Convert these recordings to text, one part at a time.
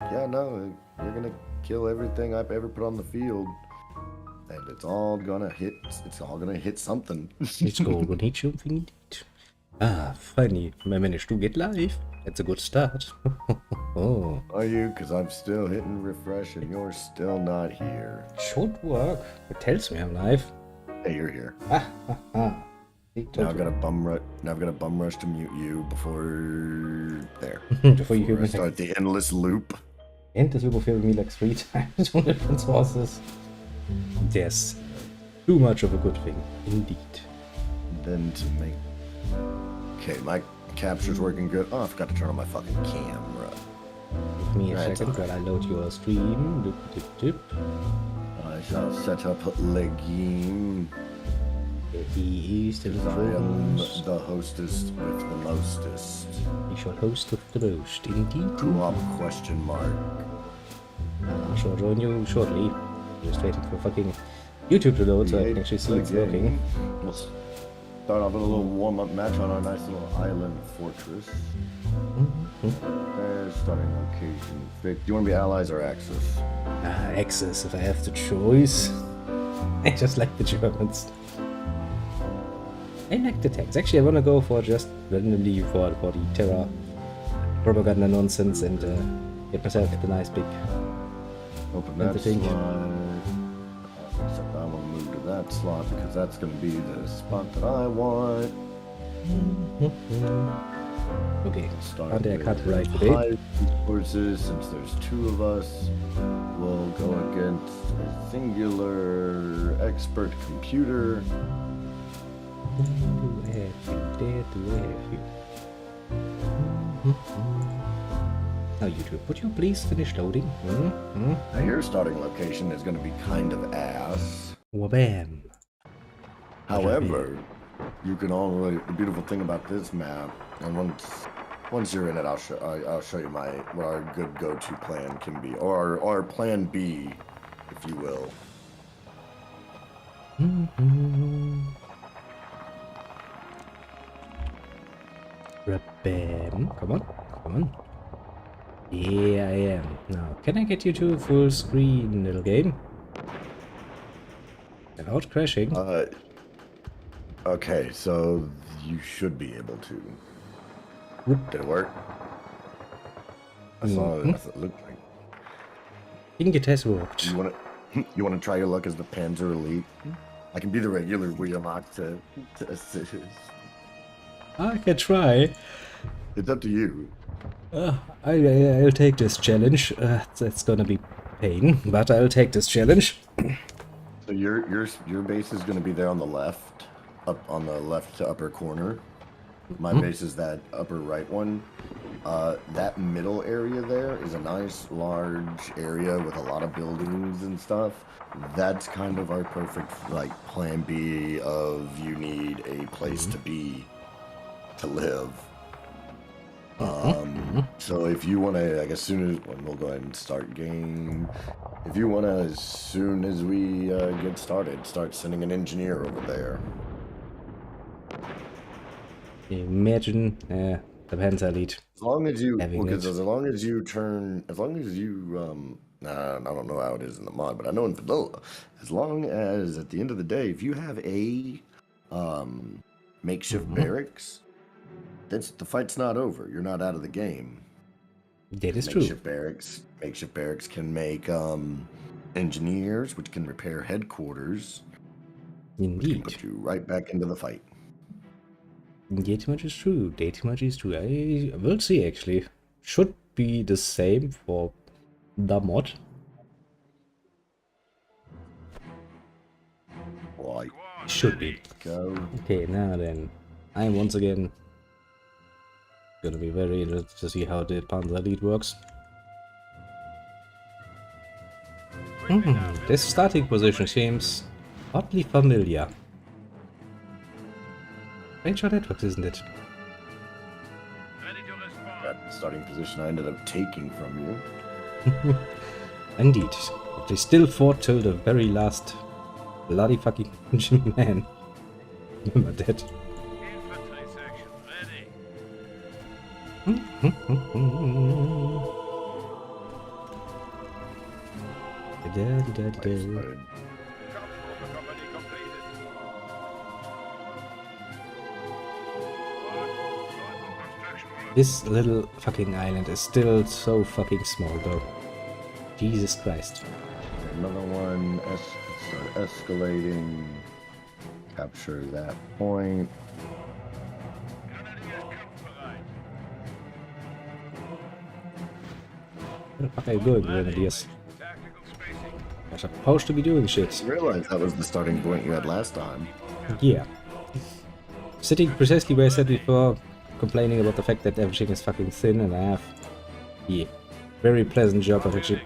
yeah, no, you're gonna kill everything I've ever put on the field, and it's all gonna hit. It's all gonna hit something. It's going to hit something indeed. Ah, finally, I managed to get live. That's a good start. Oh, Are you? Because I'm still hitting refresh, and you're still not here. should work. It tells me I'm live. Hey, you're here. Ah, ah, ah. Now I've got a bum rush. Now I've got a bum rush to mute you before there. Before you hear I me start the endless loop. and this will fill me like 3 times on different sources. There's too much of a good thing, indeed. Then to make. Okay, my capture's working good. Oh, I forgot to turn on my fucking camera. Give me a Right, second while I load your stream. Dip, dip, dip. I shall set up Legime. He is the I am host. the hostess with the mostest. He shall host with the most, indeed. Co-op question mark. I shall join you shortly. Just waiting for fucking YouTube to load so I can actually see it's working. We'll start off with a little warm-up match on our nice little island fortress. There's starting location. Vic, do you want to be allies or Axis? Axis, if I have the choice. I just like the Germans. I like the tanks. Actually, I want to go for just randomly for the terror propaganda nonsense and get myself the nice big. Open And that the thing. slot. Except I want to move to that slot because that's going to be the spot that I want. Okay, Start and I with can't right today. high resources. Since there's two of us, we'll go against a singular expert computer. Now YouTube, would you please finish loading? Now your starting location is going to be kind of ass. Wabam. However, you can already. The beautiful thing about this map, and once you're in it, I'll show you what our good go-to plan can be, or our plan B, if you will. Bam. Come on, come on. Yeah, I am. Now, can I get you to full screen, little game? Without crashing. Okay, so you should be able to. Did it work? I saw it. It looked like. I think it has worked. You want to try your luck as the Panzer Elite? I can be the regular Wehrmacht to assist. I can try. It's up to you. I'll take this challenge. That's gonna be pain, but I'll take this challenge. So your base is going to be there on the left, up on the left to upper corner. My base is that upper right one. That middle area there is a nice large area with a lot of buildings and stuff. That's kind of our perfect like plan B of you need a place to be to live. So if you want to, like as soon as we'll go ahead and start game. If you want to, as soon as we get started, start sending an engineer over there. Imagine, depends I lead. As long as you, Having because it. as long as you turn, as long as you, I don't know how it is in the mod, but I know in vanilla, as long as at the end of the day, if you have a makeshift barracks, that's the fight's not over. You're not out of the game. That is true. Makeshift barracks can make engineers, which can repair headquarters, which can Indeed. put you right back into the fight. That much is true. That much is true. I will see actually. Should be the same for the mod. Right. Should be. Go. Okay, now then. I'm once again gonna be very interested to see how the Panzer lead works. This starting position seems oddly familiar. Strange how that works, isn't it? That starting position I ended up taking from you. Indeed. But they still fought till the very last bloody fucking man. Remember that. Infantry section ready. Good. This little fucking island is still so fucking small though. Jesus Christ. Another one. Start escalating. Capture that point. Where the fuck are you going, Grenadiers? You're supposed to be doing shit. I realized that was the starting point you had last time. Yeah. Sitting precisely where I said before, complaining about the fact that everything is fucking thin and I have, yeah, very pleasant job of actually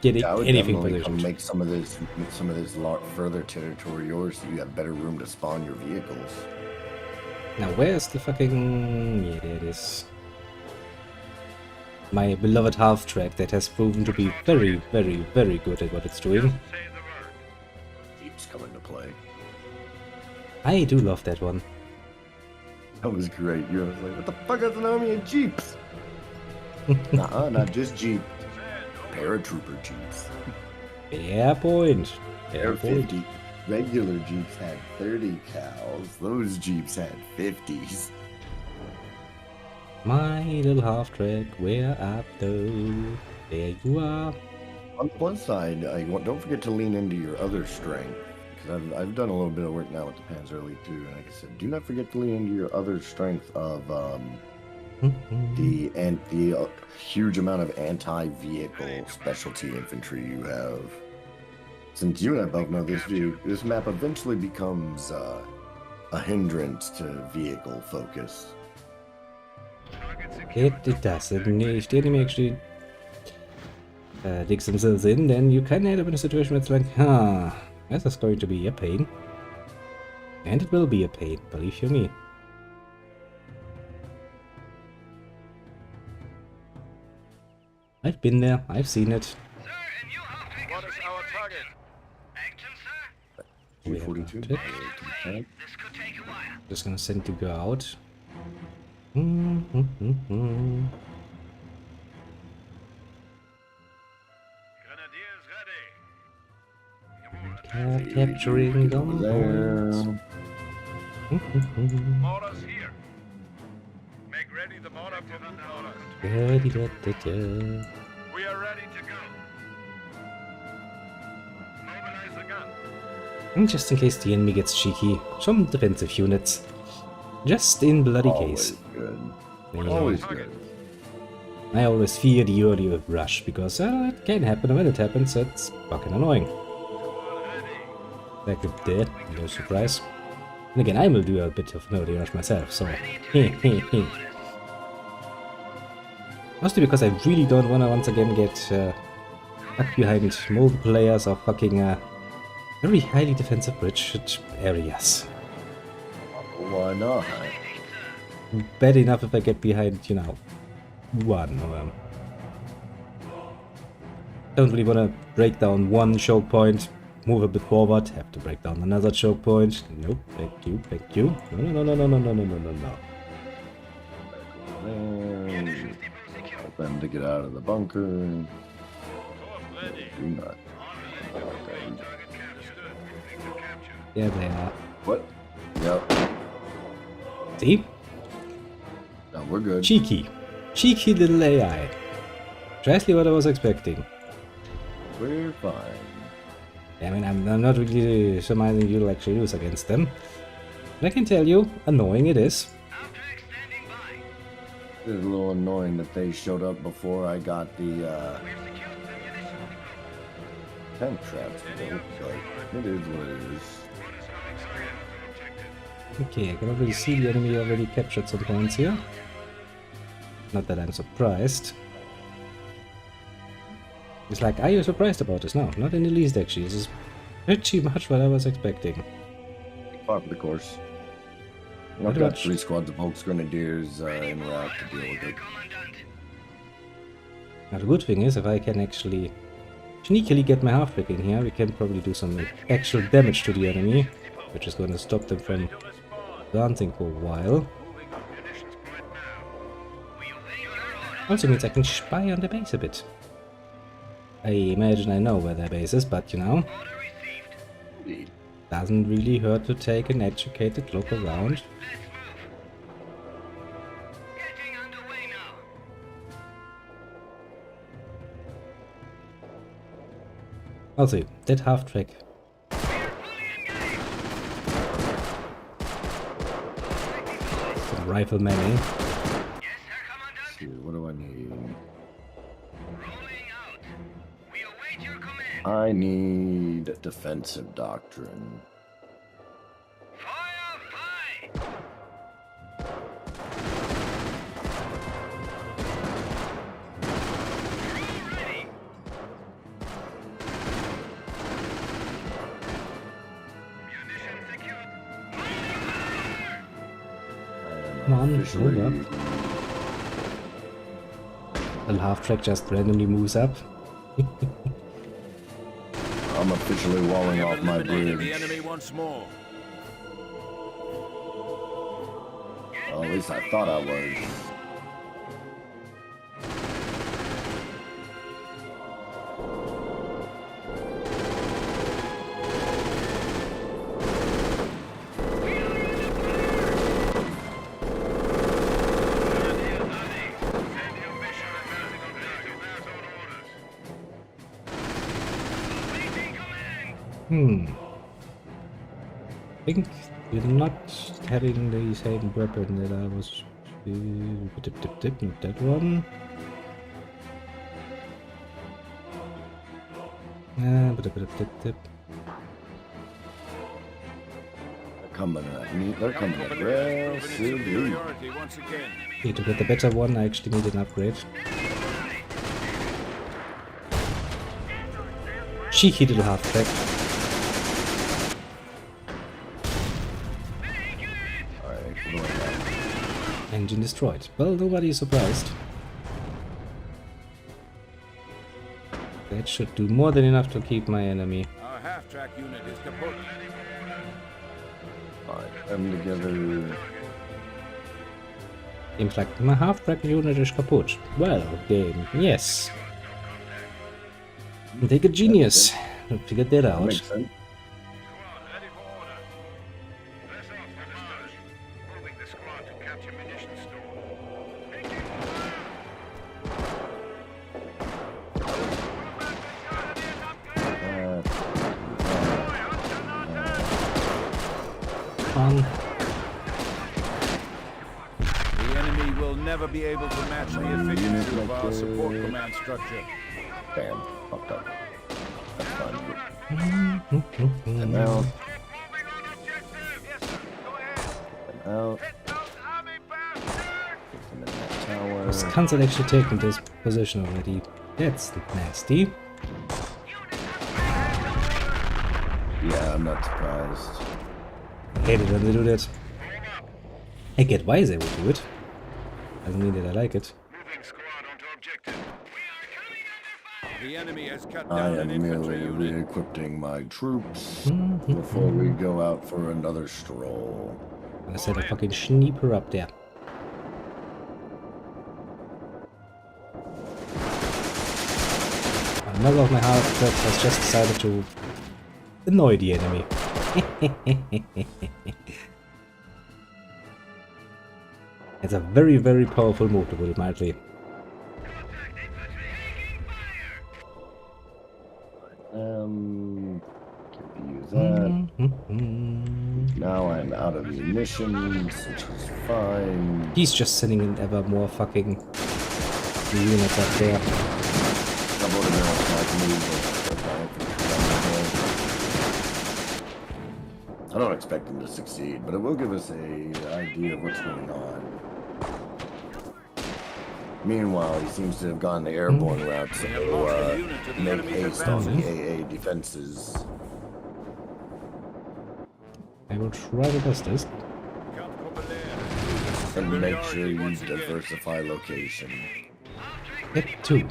getting I would anything definitely come positioned. make some of this lot further territory yours, so you have better room to spawn your vehicles. Now where's the fucking... yeah, there it is. My beloved half-track that has proven to be very, very, very good at what it's doing. Jeeps come into play. I do love that one. That was great. You was like, what the fuck is an army of jeeps? Nuh-uh, not just jeep. Paratrooper jeeps. Fair point. Fair They're point. 50. Regular jeeps had 30 cows. Those jeeps had 50s. My little half-track, where art thou? There you are. On the plus side, don't forget to lean into your other strength. Because I've done a little bit of work now with the Panzer Elite 2, and like I said, do not forget to lean into your other strength of the huge amount of anti-vehicle specialty infantry you have. Since you and I both know this map eventually becomes a hindrance to vehicle focus. It does. If the enemy actually digs themselves in, then you can end up in a situation where it's like, this is going to be a pain. And it will be a pain, believe you me. I've been there, I've seen it. What is our target? Action, sir. 242. This This could take a while. Just gonna send you go out. Grenadiers ready. Capturing them. There. Mortars here. Make ready the mortar for the mortars. We are ready to go. Mobilize the gun. And just in case the enemy gets cheeky, some defensive units. Just in bloody Always case. good. Yeah. Always good. I always fear the early rush because it can happen, and when it happens, it's fucking annoying. Like with dead, no surprise. And again, I will do a bit of an early rush myself, so mostly because I really don't want to once again get stuck behind multiple layers of fucking very highly defensive bridge areas. Why not? Bad enough if I get behind, you know, one of them. Don't really want to break down one choke point, move a bit forward, have to break down another choke point. Nope, thank you, thank you. No. Help them to get out of the bunker. Do not. Yeah, they are. What? Yep. See? No, we're good. Cheeky. Cheeky little AI. Precisely what I was expecting. We're fine. I mean, I'm not really surmising you'll actually lose against them. But I can tell you, annoying it is. It's a little annoying that they showed up before I got the tank traps built, but it is what it is. Okay, I can already see the enemy already captured some points here. Not that I'm surprised. It's like, are you surprised about this? No, not in the least actually. This is pretty much what I was expecting. Part of the course. I've Pretty got much. 3 squads of Hulk Grenadiers en route to deal with it. Now the good thing is, if I can actually sneakily get my half-brick in here, we can probably do some actual damage to the enemy, which is going to stop them from advancing for a while. Also means I can spy on the base a bit. I imagine I know where their base is, but you know, Indeed. doesn't really hurt to take an educated look around. Getting underway now. I'll see. That half track. Some riflemen, eh? Yes, Herr Commandant. See, what do I need? Rolling out. We await your command. I need defensive doctrine. Fire high. Crew ready. Munition secured. Come on, Officially, hold up. The half track just randomly moves up. I'm officially walling We off have my eliminated bridge. the enemy once more. Well, at least I thought I was. I think you're not having the same weapon that I was. Not that one. They're coming Proven its aggressively. superiority once again. Okay, to get the better one, I actually need an upgrade. Cheeky little half track. Alright, what do I have? Engine destroyed. Well, nobody is surprised. That should do more than enough to keep my enemy. Our half-track unit is kaput. Alright, them together. Seems like my half-track unit is kaput. Well, game, yes. Take a genius to figure that That out. makes sense. Squad ready for order. Press off for barrage. Moving the squad to capture munition store. Taking On. The enemy will never be able to match the efficiency of our support command structure. Damn, fucked up. That's fine. And out, moving on objective. Yes, sir. Go ahead. and out. Hit those army bastards. Get them in that tower. Was Kansas actually taken this position already? That's nasty. Yeah, I'm not surprised. I hate it when they do that. I get why they would do it. Doesn't mean that I like it. Moving squad onto objective. We are coming under fire. The enemy has cut I down an am infantry merely unit. re-equipping my troops before we go out for another stroll. I set a fucking sniper up there. Another of my half troops has just decided to annoy the enemy. It's a very, very powerful move, to put it mildly. Can use that. Now I'm out of munitions, which is fine. He's just sending in ever more fucking units up there. Double the middle attack move. I don't expect him to succeed, but it will give us an idea of what's going on. Meanwhile, he seems to have gone the airborne route, so make haste on the AA defenses. I will try to best this. And make sure you diversify location. Get two.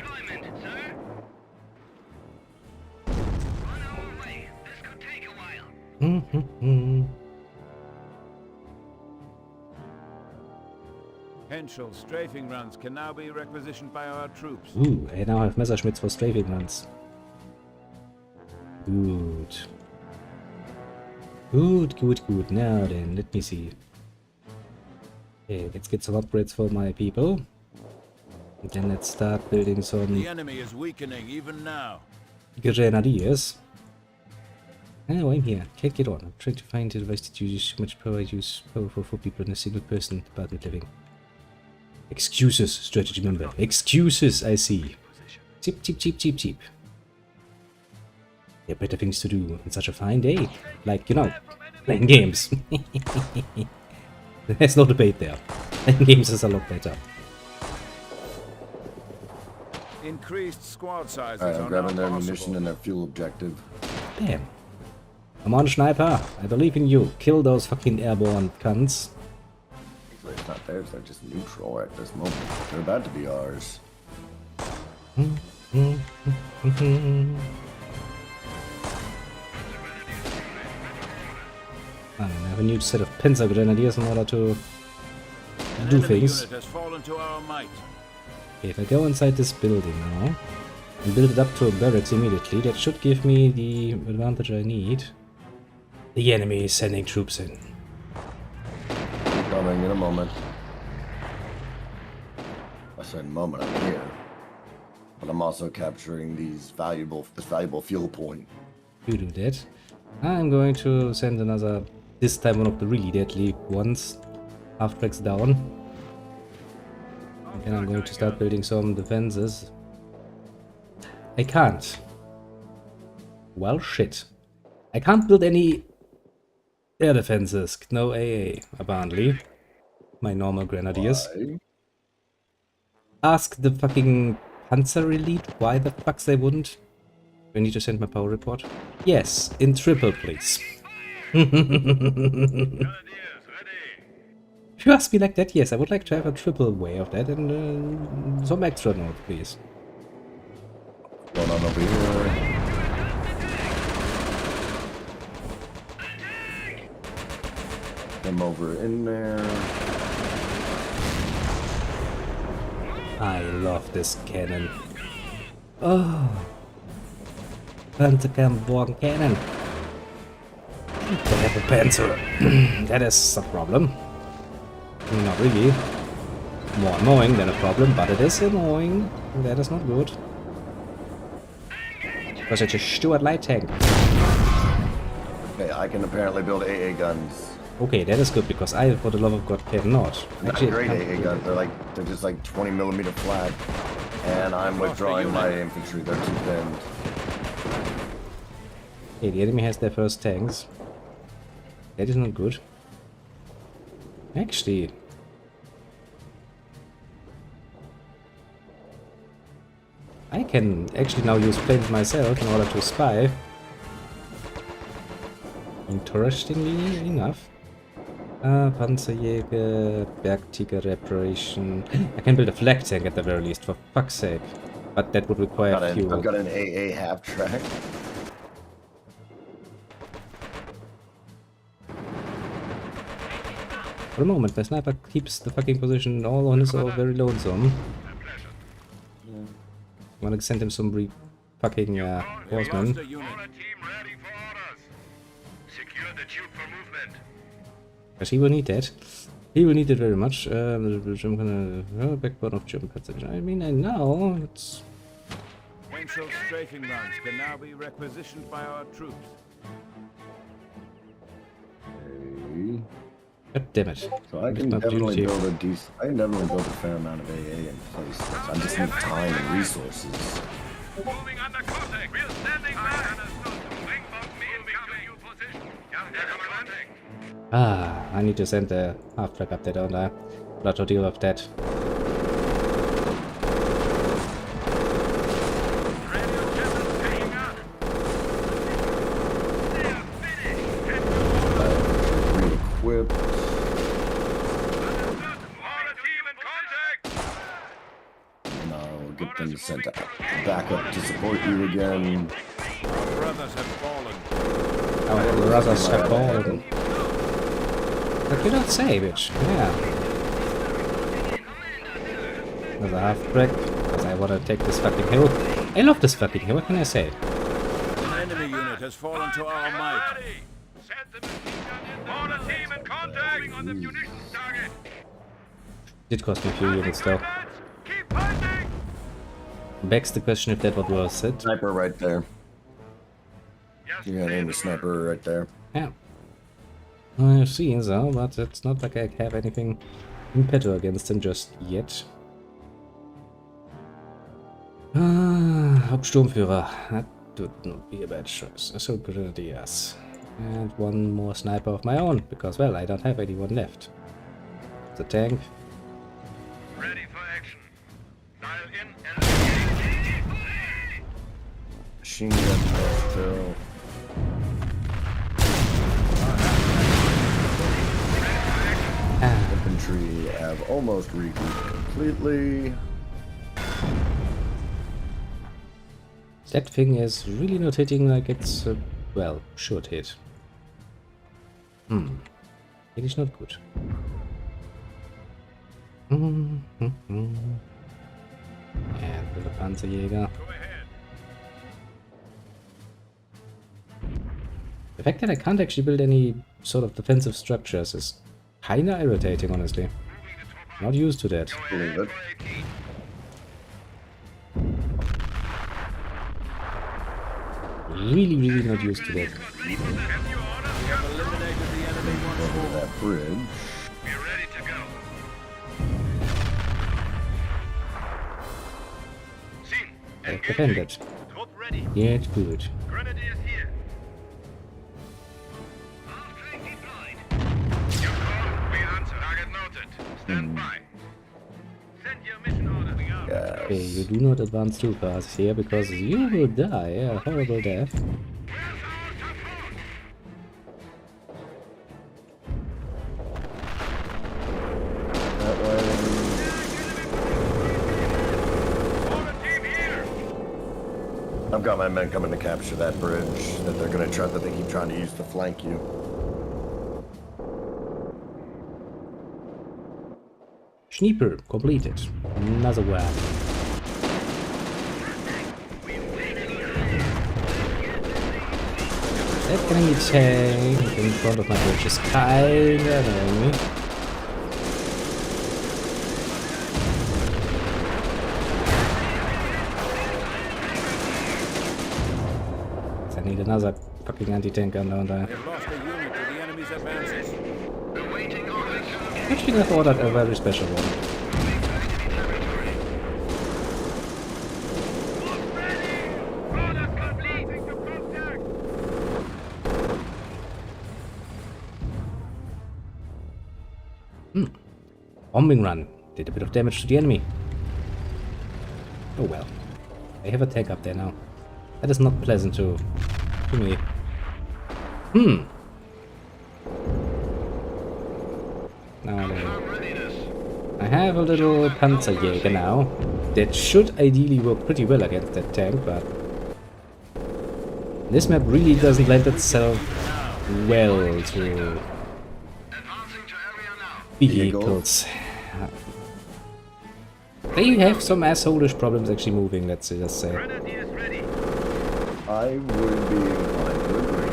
Henschel strafing runs can now be requisitioned by our troops. Ooh, I now have Messerschmitts for strafing runs. Good. Good. Now then, let me see. Okay, let's get some upgrades for my people. And then let's start building some The enemy is weakening even now. grenadiers. Oh, I'm here. Can't get on. I'm trying to find a device to use much power. I use power for 4 people in a single person apartment living. Excuses, strategy member. Excuses, I see. Cheap. There are better things to do on such a fine day. Like, you know, playing games. There's no debate there. Playing games is a lot better. Increased squad sizes Alright, I'm are grabbing now their possible. ammunition and their fuel objective. Damn. Come on, Sniper. I believe in you. Kill those fucking airborne cunts. It's not theirs, they're just neutral at this moment. They're about to be ours. I have a new set of Panzer Grenadiers in order to An do enemy things. unit has fallen to our might. Okay, if I go inside this building now and build it up to a barracks immediately, that should give me the advantage I need. The enemy is sending troops in. Coming in a moment. I said moment, I'm here. But I'm also capturing this valuable fuel point. You do that. I'm going to send another, this time one of the really deadly ones, half tracks down. And I'm going to start building some defenses. I can't. Well, shit. I can't build any air defenses. No AA, apparently. My normal grenadiers. Why? Ask the fucking Panzer Elite why the fuck they wouldn't. Do I need to send my power report? Yes, in triple, please. If you ask me like that, yes, I would like to have a triple way of that and some extra note, please. Going on over here. Them over in there. I love this cannon. Oh. Panzerkampfwagen cannon. They have a Panzer. That is a problem. Not really. More annoying than a problem, but it is annoying. That is not good. Because it's a Stuart light tank. Okay, I can apparently build AA guns. Okay, that is good because I, for the love of God, cannot. Not Actually, great I can't AA do guns. They're just like 20mm flat, and I'm withdrawing my infantry. They're too thin. Okay, the enemy has their first tanks. That is not good. Actually, I can actually now use planes myself in order to spy. Interestingly enough. Panzerjäger, Bergtiger reparation. I can build a flag tank at the very least, for fuck's sake. But that would require fuel. I've got an AA half track. For a moment, my sniper keeps the fucking position all on his own, very lonesome. I'm gonna send him some fucking horsemen. All the team ready for orders. Secure the tube for movement. Because he will need that. He will need it very much. I'm gonna backbone of German passage. I mean, I know it's. Potential strafing runs can now be requisitioned by our troops. Okay. God damn it! So I can definitely build a decent. I can definitely build a fair amount of AA in place. I just need time and resources. Moving under contact. We're standing by. Wing bomb moving to new position. Ah, I need to send the half track up there, don't I? But to deal with that. Re-equip. And I'll get them sent back up to support you again. Our brothers have fallen. Our brothers have fallen. What did I say, bitch? Yeah. There's a half track, because I want to take this fucking hill. I love this fucking hill, what can I say? An enemy unit has fallen to our might. Ready! Set the machine gun in the team in contact on the munitions target. Did cost me a few units though. Keep fighting! Begs the question if that was worth it. Sniper right there. Yes, You're gonna aim the sniper right there. Yeah. I've seen so, but it's not like I have anything in petto against him just yet. Hauptsturmführer. That would not be a bad choice. Assault grenadiers. And one more sniper of my own, because, well, I don't have anyone left. The tank. Ready for action. Dial in and Machine gun left still. Infantry have almost regrouped completely. That thing is really not hitting like it's, well, should hit. It is not good. And with the Panzerjäger. The fact that I can't actually build any sort of defensive structures is kinda irritating, honestly. Not used to that. Believe it. Really not used to that. Eliminated the enemy once Over more. that bridge. we're ready to go. Seen. I've defended. Troop ready. Yet good. Grenadiers here. Arc deployed. Your call. We answer. Target noted. Stand by. Send your mission order. We are. Okay, you do not advance too fast here because you will die a horrible death. Where's our support? That way. Order team here. I've got my men coming to capture that bridge that they're gonna try, that they keep trying to use to flank you. Sniper completed. Another one. That enemy tank in front of my bridge is kinda annoying me. I need another fucking anti-tank gun down there. They've lost a unit to the enemy's advances. Actually, I've ordered a very special one. Order complete. To contact. Bombing run. Did a bit of damage to the enemy. Oh well. They have a tank up there now. That is not pleasant to me. Now I have a little Panzerjäger now. That should ideally work pretty well against that tank, but this map really doesn't lend itself well to vehicles. They have some assholish problems actually moving, let's just say. Grenadiers ready. I would be inclined to agree.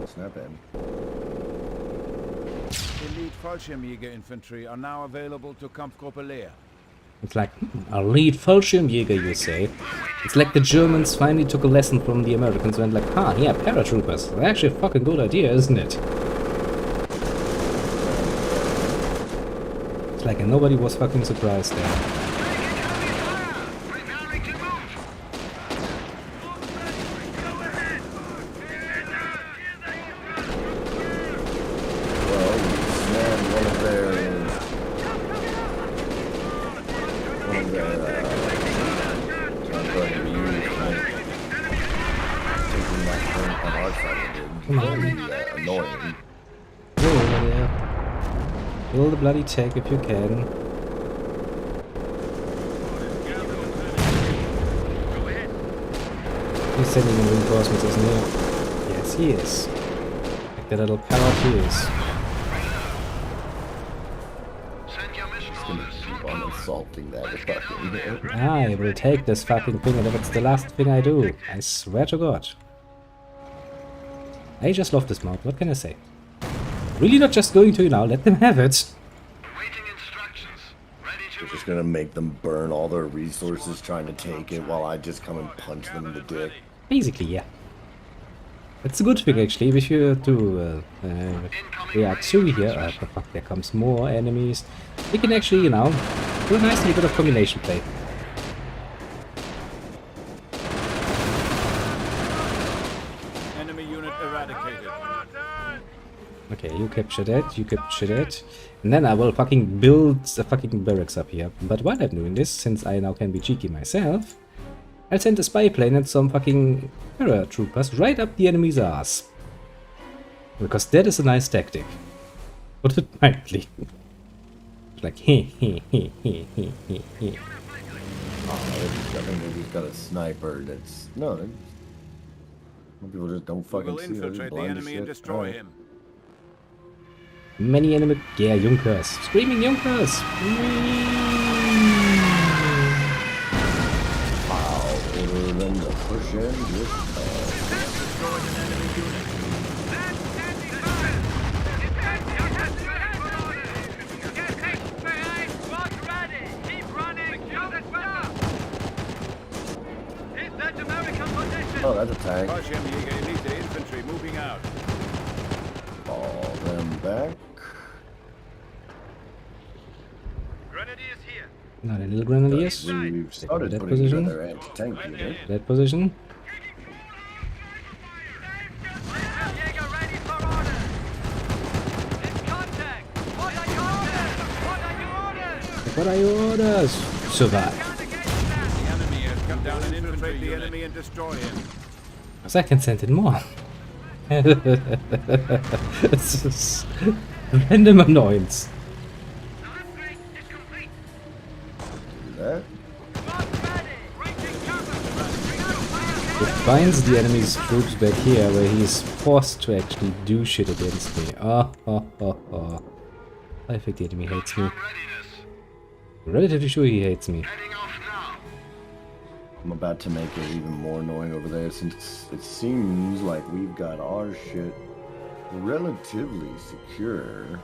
Snap in. Elite Fallschirmjäger infantry are now available to Kampfgruppe Leer. It's like, a lead Fallschirmjäger, you say? It's like the Germans finally took a lesson from the Americans and went like, yeah, paratroopers. They're actually a fucking good idea, isn't it? It's like nobody was fucking surprised there. Preparing to move. Well, man, one of their I'm going to be used taking that point on our side of the bridge. Very annoying. Go over there. Kill the bloody tank if you can. He's sending in reinforcements, isn't he? Yes, he is. Like the little coward he is. Send your mission Gonna orders. keep on this assaulting that fucking. I will take this fucking thing, and if it's the last thing I do, I swear to God. I just love this mod, what can I say? Really not just going to, you know, let them have it. Awaiting instructions. Ready to We're just gonna make them burn all their resources trying to take it while I just come and punch them in the dick. Basically, yeah. It's a good thing actually, if you do there are 2 here, oh, fuck, there comes more enemies. We can actually, you know, do a nice little bit of combination play. Enemy unit eradicated. Okay, you capture that, you capture that. And then I will fucking build a fucking barracks up here. But while I'm doing this, since I now can be cheeky myself, I'll send a spy plane and some fucking paratroopers right up the enemy's ass. Because that is a nice tactic. Put it mildly. Like, he. Oh, I think they just got a sniper that's... No, people just don't We fucking will see it. They're just infiltrate the blind as enemy shit. and destroy Alright. him. Many enemy... Yeah, Junkers. Screaming Junkers! I'll order them to push in with... Destroyed an enemy unit. Oh, that's a tank. Fallschirmjäger Elite infantry moving out. Fall them back. Grenadiers here. Not a little grenadiers. We've started that putting position. together anti-tank unit. That position. Jäger ready for orders. In contact. What are your orders? What are your orders? What are your orders? Survive. The enemy has come down and infiltrate the enemy and destroy him. So I can send in more. It's just random annoyance. Do that. It binds the enemy's troops back here, where he's forced to actually do shit against me. Oh. I think the enemy hates me. I'm relatively sure he hates me. I'm about to make it even more annoying over there since it seems like we've got our shit relatively secure.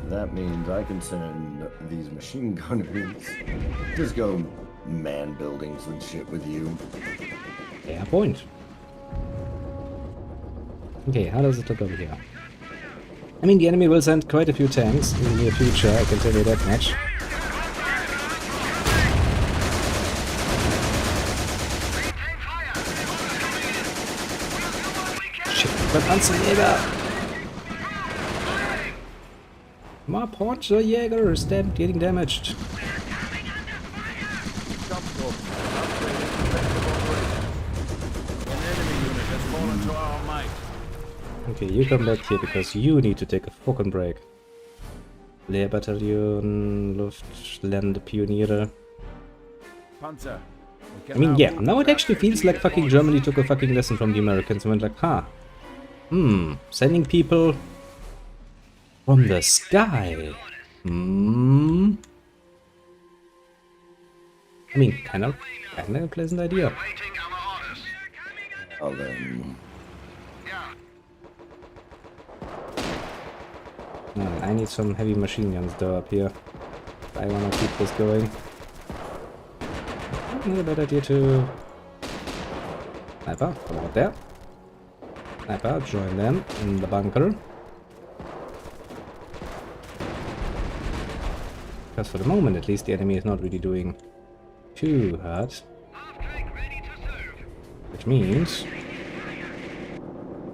That means I can send these machine gunners. Just go man buildings and shit with you. Yeah, point. Okay, how does it look over here? I mean, the enemy will send quite a few tanks in the near future, I can tell you that much. Shit, but Panzerjäger! More Panzerjägers, they're getting damaged. Jump upgraded effective operations. An enemy unit has fallen to our might. Okay, you come back here because you need to take a fucking break. Leerbataillon, Luftlandepioniere. Panzer. we I can mean, now yeah, move now it without actually feels like fucking Germany took a fucking lesson from the Americans and went like, sending people from the sky. I mean, kind of a pleasant idea. Waiting our orders. Oh, then. Yeah. I need some heavy machine guns though up here. I wanna keep this going. Not a bad idea to... Sniper, come out there. Sniper, join them in the bunker. Because for the moment at least the enemy is not really doing too hard. Which means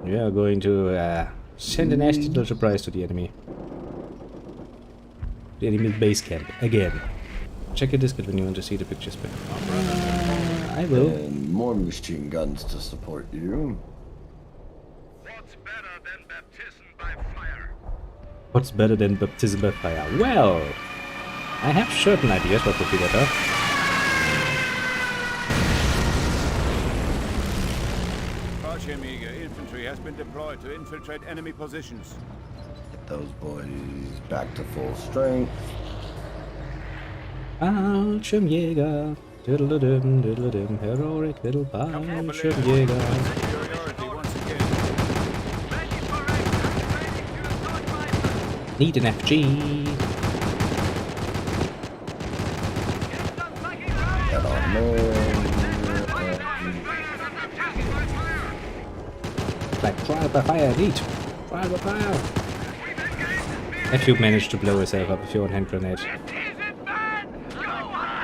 we are going to send a nasty little surprise to the enemy. The enemy base camp again. Check your Discord when you want to see the pictures back. I will. And more machine guns to support you. What's better than baptism by fire? What's better than baptism by fire? Well, I have certain ideas what would be better. Fallschirmjäger infantry has been deployed to infiltrate enemy positions. Get those boys back to full strength. Fallschirmjäger. Diddle-a-dim, diddle-a-dim, heroic little Fallschirmjäger. Superiority once again. Need an FG. Get on there. Like trial by fire, neat. Trial by fire. If you manage to blow yourself up with your own hand grenade.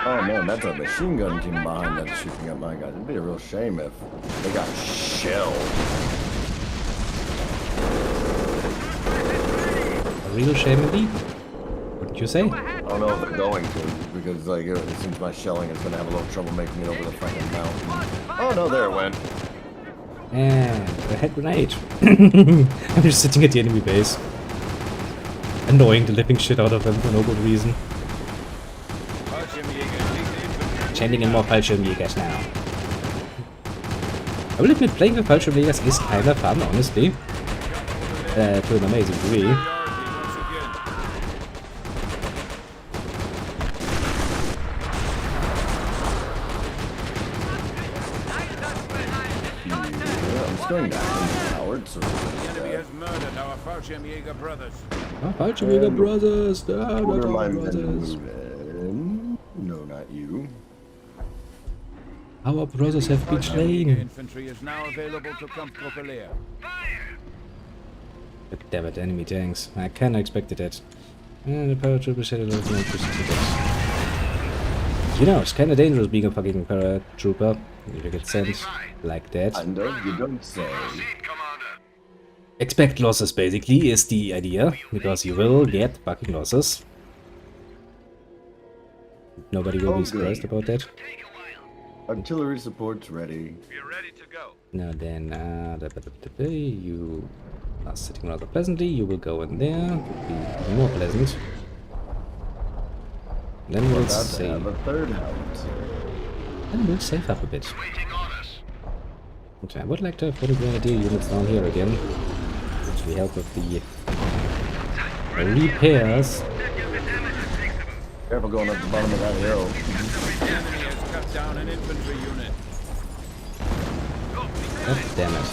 Oh man, that's a machine gun team behind that shooting at my guys. It'd be a real shame if they got shelled. A real shame indeed. Wouldn't you say? I don't know if they're going to, because like it seems my shelling is gonna have a little trouble making it over the fucking mountain. Oh no, there it went. And a head grenade. I'm just sitting at the enemy base. Annoying the living shit out of them for no good reason. Chanting in more Fallschirmjägers now. I will admit, playing with Fallschirmjägers is kinda fun, honestly. To an amazing degree. Yeah, I'm just going back in the cowards. The enemy has murdered our Fallschirmjäger brothers. Oh, Fallschirmjäger brothers! No, Order not my our men to brothers. move in. No, not you. Our brothers have been Fallschirmjäger slain. infantry is now available to Kampfgruppe Leer. But damn it, enemy tanks. I kinda expected it. And the paratroopers had a lot of electricity. You know, it's kinda dangerous being a fucking paratrooper. If you get sent like that. Kind of, you don't say. Commander. Expect losses, basically, is the idea. Because you will get fucking losses. Nobody will Oh, be surprised good. about that. Artillery support's ready. We're ready to go. Now then, you are sitting rather pleasantly. You will go in there. Would be more pleasant. Then we'll About to save. have a third howitzer. Then we'll save up a bit. Waiting orders. Okay, I would like to have 40 grenadier units down here again, which will help with the repairs. Careful going up the bottom of that hill. The enemy has cut down an infantry unit. God damn it.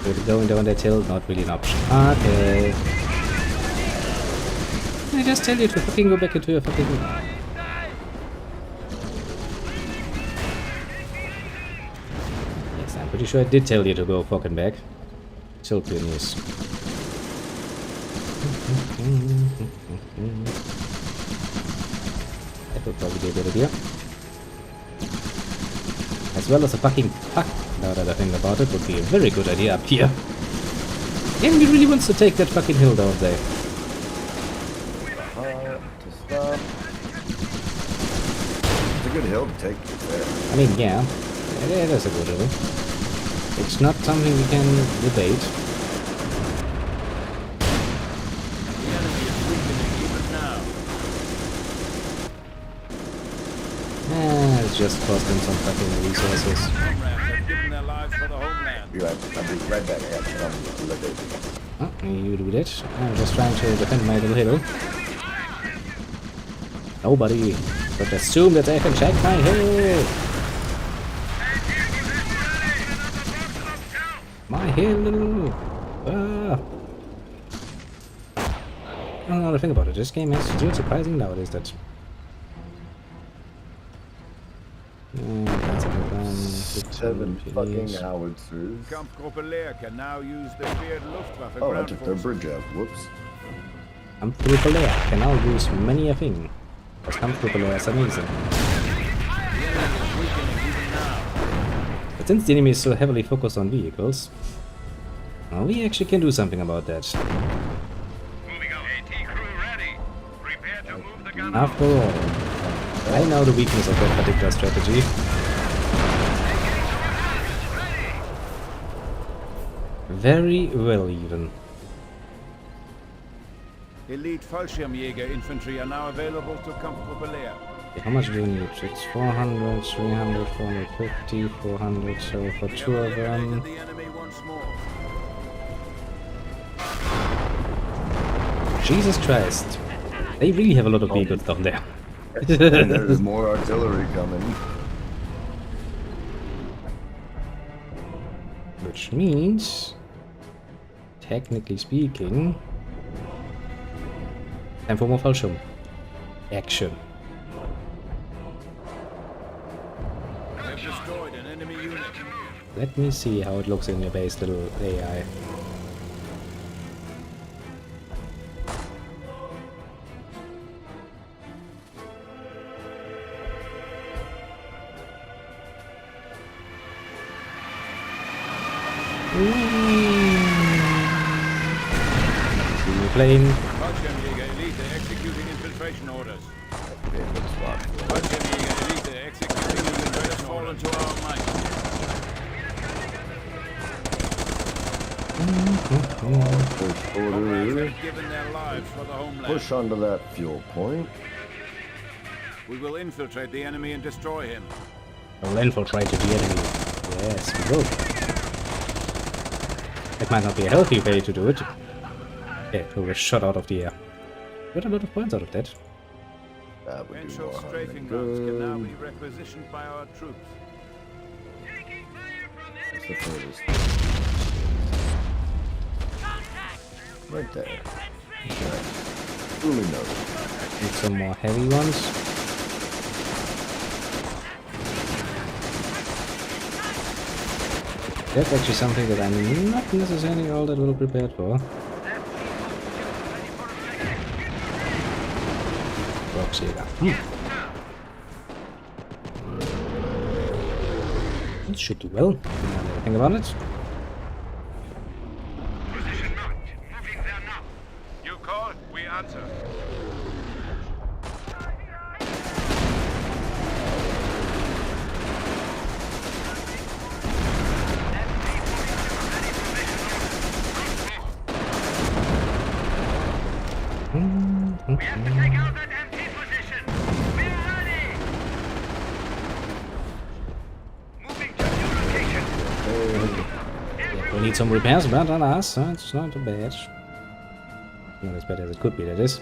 With going down that hill, not really an option. Okay. I just tell you to fucking go back into your fucking... Yes, I'm pretty sure I did tell you to go fucking back. Still good news. That would probably be a good idea. As well as a fucking fuck, now that I think about it, would be a very good idea up here. And he really wants to take that fucking hill down there. To stop. It's a good hill to take there. I mean, yeah, it is a good hill. It's not something we can debate. The enemy is weakening even now. It's just costing some fucking resources. Comrades have given their lives for the homeland. I'll be right back. I got some liquid. Oh, you do that. I'm just trying to defend my little hill. Nobody but assume that they can check my hill. My hill. Ah. I don't know the thing about it. This game is still surprising nowadays that. Seven fucking howitzers. Kampfgruppe Leer can now use the feared Luftwaffe Oh, I ground took their forces. bridge out. Whoops. Kampfgruppe can now use many a thing. Because Kampfgruppe is amazing. The enemy is weakening even now. But since the enemy is so heavily focused on vehicles, well, we actually can do something about that. Moving out. AT crew ready. Prepare to move the gun. After all, I know the weakness of that particular strategy. Very well, even. Elite Fallschirmjäger infantry are now available to Kampfgruppe Leer. Okay, how much do we need? It's 400, 300, 450, 400, so for two of them. The enemy once more. Jesus Christ. They really have a lot of vehicles down there. And there's more artillery coming. Which means, technically speaking, time for more Fallschirm action. We have destroyed an enemy unit. Let me see how it looks in your base, little AI. Plane. Fallschirmjäger Elite executing infiltration orders. Okay, let's swap. Fallschirmjäger Elite executing infiltration fallen to our might. First Comrades order. have given their lives for the homeland. Push onto that fuel point. We will infiltrate the enemy and destroy him. I will infiltrate the enemy. Yes, we will. It might not be a healthy way to do it. Okay, we were shot out of the air. Got a lot of points out of that. That would do Potential more harm strafing than routes can now good. be requisitioned by our troops. That's the furthest. Right there. Okay. Truly noted. Need some more heavy ones. That's actually something that I'm not necessarily all that well prepared for. Boxjäger. It should do well. Now that I think about it. Position marked. Moving there now. You call, we answer. We have to take out that MT position. We're ready. Moving to new location. Yeah, we need some repairs, but alas, it's not too bad. Not as bad as it could be, that is.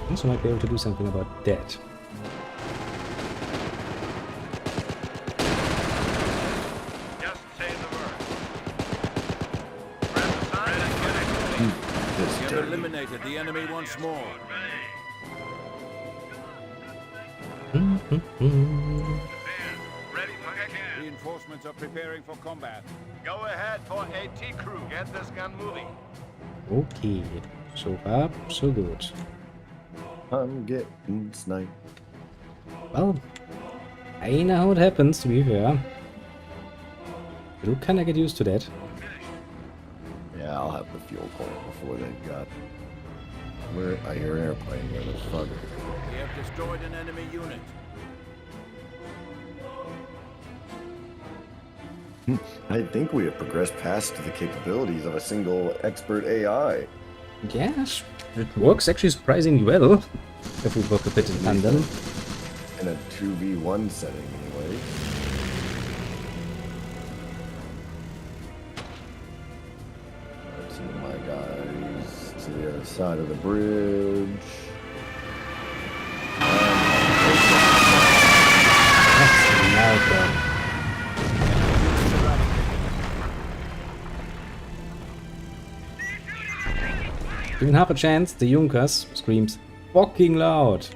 Also might be able to do something about that. Just say the word. This We have dirty. eliminated the enemy once more. Ready for action. Reinforcements are preparing for combat. Go ahead for AT crew. Get this gun moving. Okay, so far, so good. I'm getting sniped. Well, I know how it happens, to be fair. You kinda get used to that. Yeah, I'll have the fuel point before they've got. Where I hear an airplane. Where the fuck? We have destroyed an enemy unit. I think we have progressed past the capabilities of a single expert AI. Yes, it works actually surprisingly well. If we work a bit in tandem. In a 2v1 setting, anyway. Some of my guys to the other side of the bridge. That's now Even half a chance, the Junkers screams fucking loud.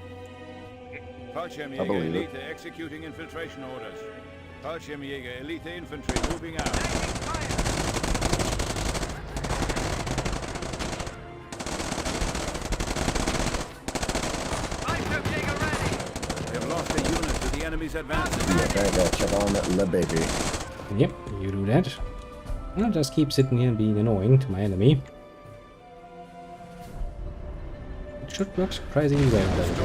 I believe it. Elite executing infiltration orders. Fallschirmjäger Elite infantry moving out. We have lost a unit to the enemy's advance. Yeah, I got check on the baby. Yep, you do that. I'll just keep sitting here and being annoying to my enemy. It should work surprisingly well. Doesn't it?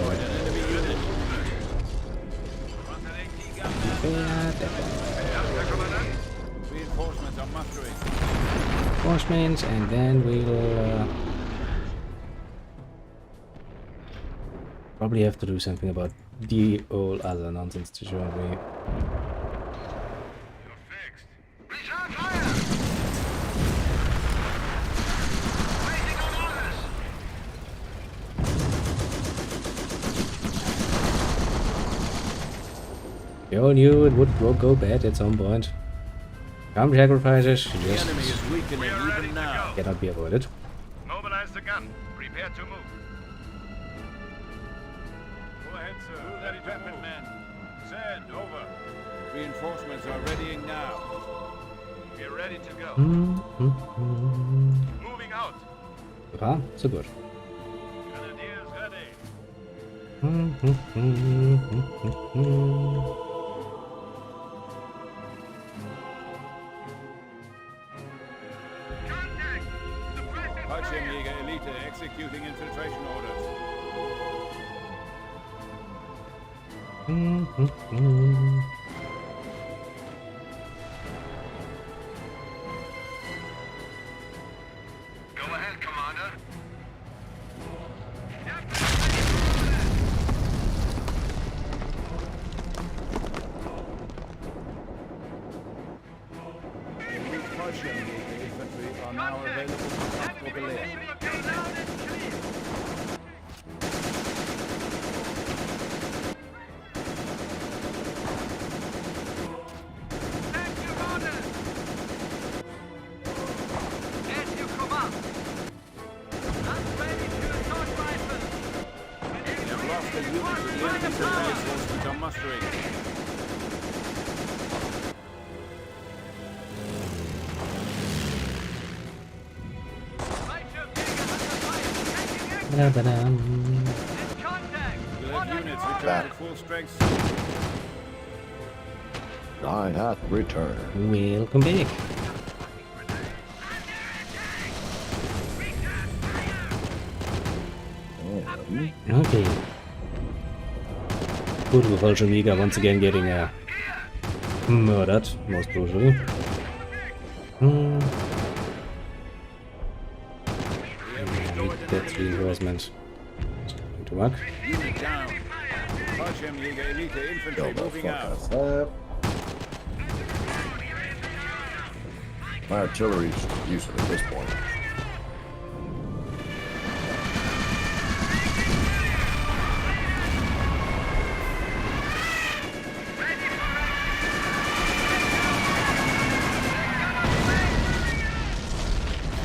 Reinforcements are mustering. Reinforcements, and then we'll probably have to do something about the all other nonsense to show me. You're fixed. Return fire! Waiting on orders! You all knew it would go bad at some point. Some sacrifices The just enemy is weakening We are ready even to now. go. cannot be avoided. Mobilize the gun. Prepare to move. Go ahead, sir. Ready to move. Men. Send over. Reinforcements are readying now. We're ready to go. Mm-hmm. Moving out. So far, so good. Grenadiers ready. Contact! Suppressive fire! Fallschirmjäger Elite executing infiltration orders. Go ahead, Commander. Elite Fallschirmjäger infantry are now available for comfortable air. They have lost a unit to the enemy surveillance which are mustering. Ba-da-ba-dam. We'll have units return to full strength. I hath returned. Welcome back. Okay. Good with Fallschirmjäger once again getting murdered, most brutally. That's reinforcement. Going to work. Unit down. Fallschirmjäger Elite infantry Kill the moving fuck out. out of that. My artillery's useless at this point.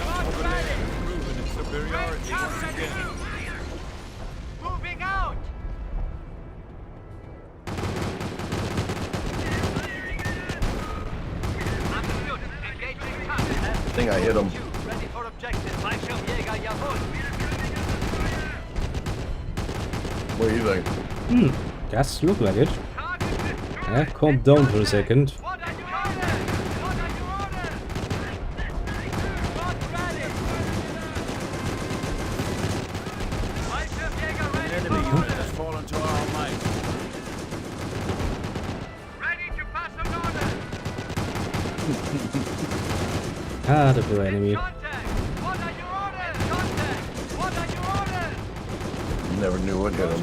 Proven its superiority once again. Moving out! I think I hit him. Ready for objective. Fallschirmjäger, jawohl. What do you think? Does look like it. Calm down for a second. What are your orders? What are your orders? Squad ready. Fallschirmjäger An ready enemy for unit orders. has fallen to our might. Ready to pass an order. Ah, the poor enemy. Contact. What are your orders? Contact. What are your orders? Never knew what hit him.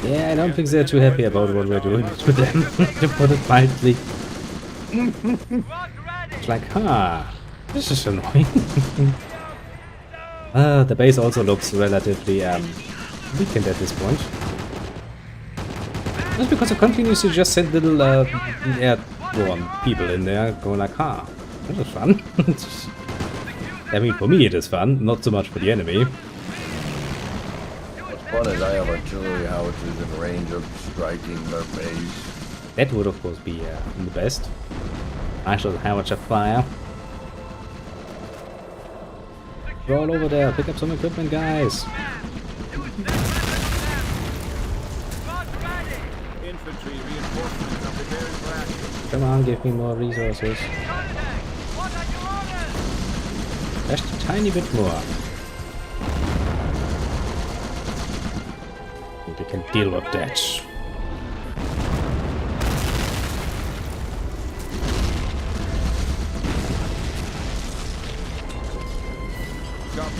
Yeah, I don't think they're too happy about what we're doing to them, to put it mildly. Squad ready. It's like, this is annoying. The base also looks relatively weakened at this point. That's because it continues to just send little airborne people in there, going like, this is fun. I mean, for me it is fun, not so much for the enemy. What's fun is I have artillery howitzers in range of striking their base. That would of course be the best. I shall howitzer fire. Roll over there, pick up some equipment, guys. Squad ready. Infantry reinforcements are preparing for action. Come on, give me more resources. Contact. What are your orders? Just a tiny bit more. They can deal with that.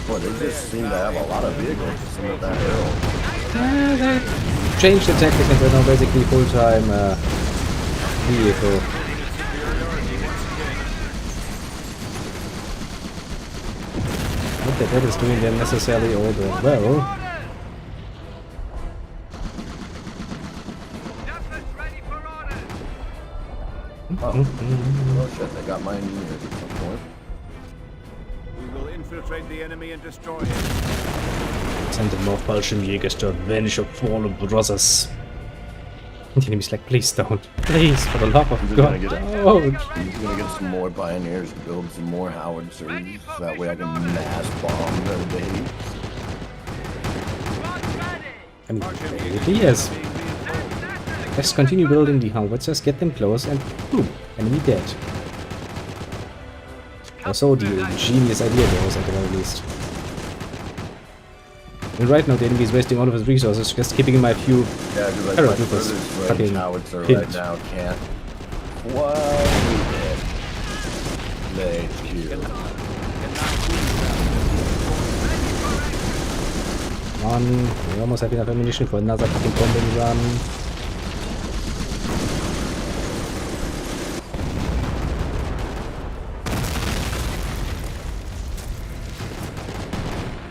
Boy, they just seem to have a lot of vehicles to send at that hill. changed the tactic and we're now basically full-time vehicle. Not that that is doing them necessarily all that well. Oh shit, they got my engineers at some point. We will infiltrate the enemy and destroy it. Send in more Fallschirmjägers to avenge your fallen brothers. And the enemy's like, please don't. Please, for the love of God, don't. He's gonna get some more pioneers to build some more howitzers. So that way I can mass bomb their base. I mean, basically, yes. Let's continue building the howitzers, get them close, and boom, enemy dead. Or so the genius idea was, at the very least. And right now the enemy is wasting all of his resources just keeping in my few paratroopers fucking howitzer pinned. right now can't quite hit. They kill. Come on, we almost have enough ammunition for another fucking bombing run.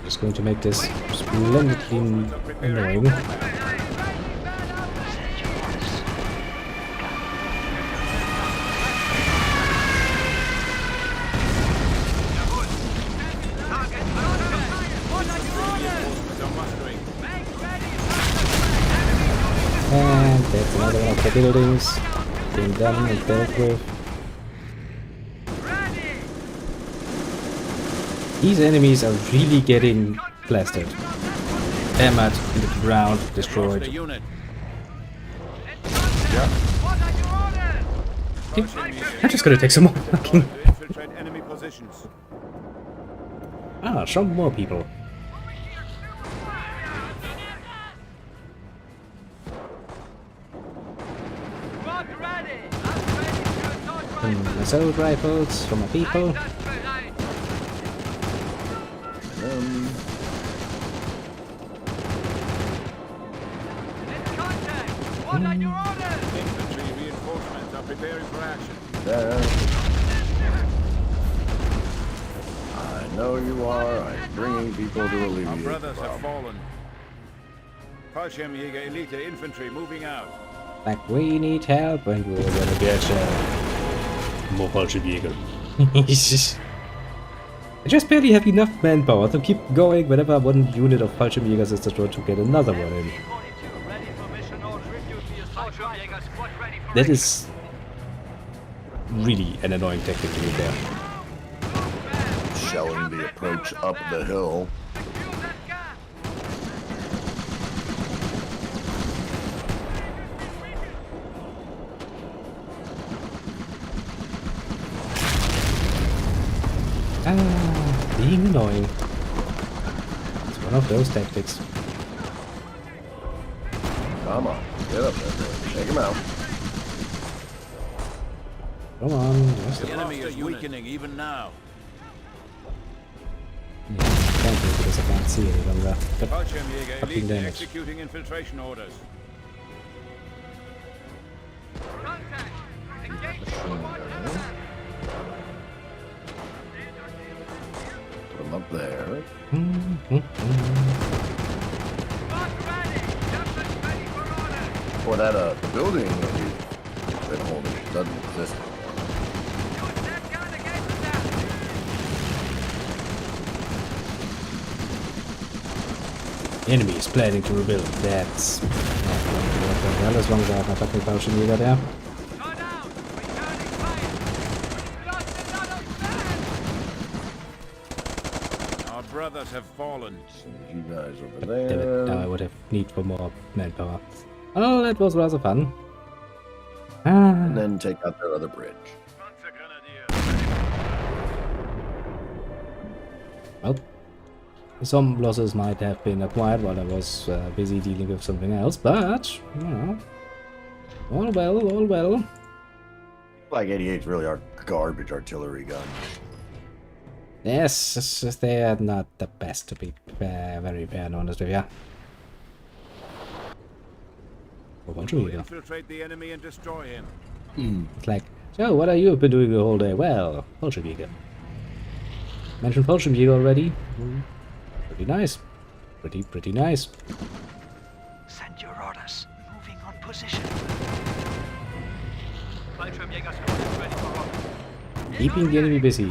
Just going to make this splendidly annoying. And that's another one of the buildings being done and dealt with. These enemies are really getting blasted. Hammered into the ground, destroyed. I'm just gonna take some more fucking... Infiltrate enemy positions. Ah, some more people. Assault rifles for my people. Infantry reinforcements are preparing for action. There. I know you are. I'm bringing people to Our alleviate the brothers have problem. fallen. Fallschirmjäger Elite infantry moving out. Like we need help and we're gonna get more Fallschirmjäger. I just barely have enough manpower to keep going whenever one unit of Fallschirmjägers is destroyed to get another one in. That is really an annoying tactic to be there. Shelling the approach up the hill. Being annoying. It's one of those tactics. Come on, get up there, shake him out. Come on, just The enemy is weakening even now. yeah, can't do it because I can't see any longer. But Fallschirmjäger fucking Elite damage. executing infiltration orders. Put him up there. For that, the building that you've been holding doesn't exist anymore. Enemy is planning to rebuild. That's not going to work very well as long as I have my fucking Fallschirmjäger there. Our brothers have fallen. You guys over Damn it, there. now I would have need for more manpower. Oh, that was rather fun. Ah, And then take out their other bridge. well, some losses might have been acquired while I was busy dealing with something else, but, you know, all well, all well. Like 88's really are garbage artillery guns. Yes, it's just they are not the best to be very fair and honest with you. Oh, We'll Fallschirmjäger. infiltrate the enemy and destroy him. It's like, so what have you been doing the whole day? Well, Fallschirmjäger. Mentioned Fallschirmjäger already. Pretty nice. Pretty nice. Send your orders. Moving on position. Keeping the enemy busy.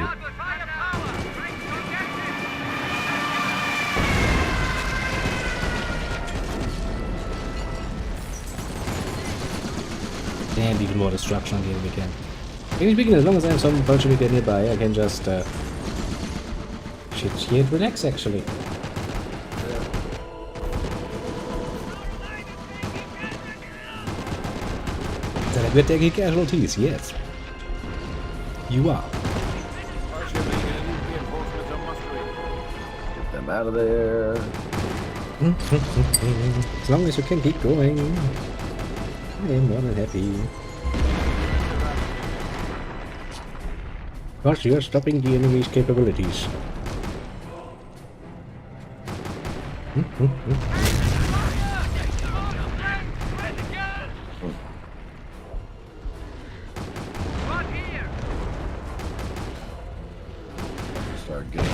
And even more destruction on the enemy camp. English speaking, as long as I have some Fallschirmjäger nearby, I can just shit here and relax actually. Then we're taking casualties, yes. You are. Fallschirmjäger, elite reinforcements are mustering. Get them out of there. As long as you can keep going, I am more than happy. Because you're stopping the enemy's capabilities. Start getting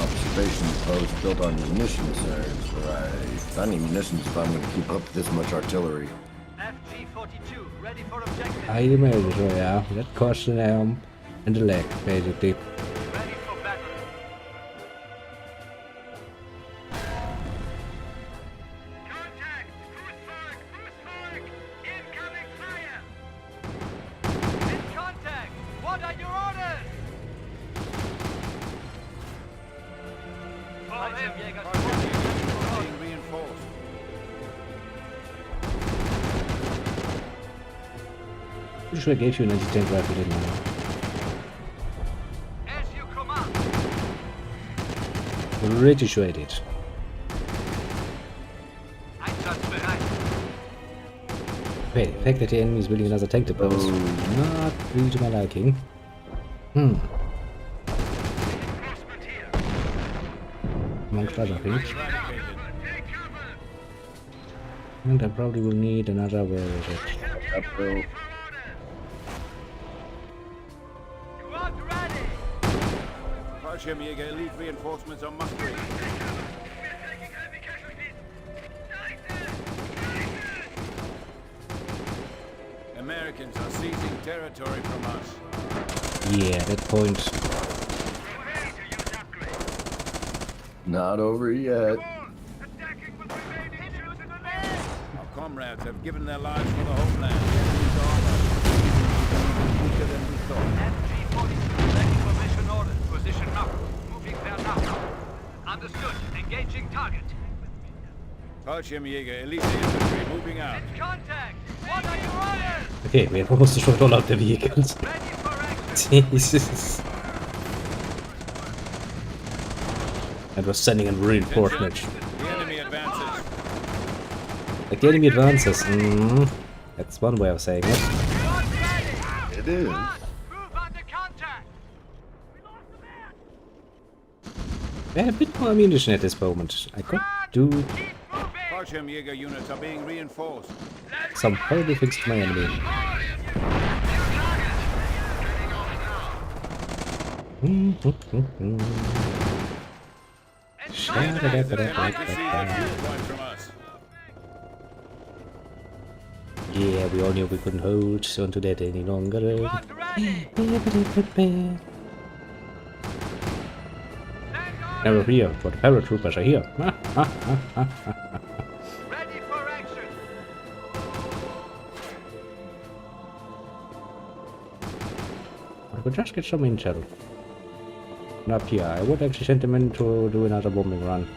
observation posts built on munitions there. Right. I need munitions if I'm going to keep up this much artillery. FG-42, ready for objective. I imagine so, yeah. That costs an arm and a leg, basically. Ready for battle. Contact! Who's fog? Incoming fire! In contact. What are your orders? Being reinforced. Pretty sure I gave you an anti-tank rifle, didn't I? As you command. Pretty sure I did. Einsatzbereit. Okay, the fact that the enemy is building another tank depot is not really to my liking. Reinforcement here! Amongst other things. Eradicated. Take cover! And I probably will need another, where is it? Up row. For orders! You are ready. Fallschirmjäger, elite reinforcements are mustering. We're taking heavy casualties! Americans are seizing territory from us. Yeah, that point. Ready to use upgrade! Not over yet. Attacking with remaining troops in the Our comrades have given their lives for the homeland. Weaker than we thought. FG-42, ready for mission orders. Position knocked. Moving there now. Understood. Engaging target. Fallschirmjäger, elite infantry moving out. In contact. What are your orders? Okay, we have almost destroyed all of the vehicles. Ready for action. Jesus. And we're sending in reinforcements. The enemy advances. Like the enemy advances. That's one way of saying it. Not ready. It is. Move under contact. We lost the man. I had a bit more ammunition at this moment. I could do Keep moving. Fallschirmjäger units are being reinforced. some horrible things to my enemy. Point from us. Yeah, we all knew we couldn't hold on to that any longer. Not ready. Now we're here, but the paratroopers are here. Ready for action. I could just get some intel. And up here, I would actually send them in to do another bombing run.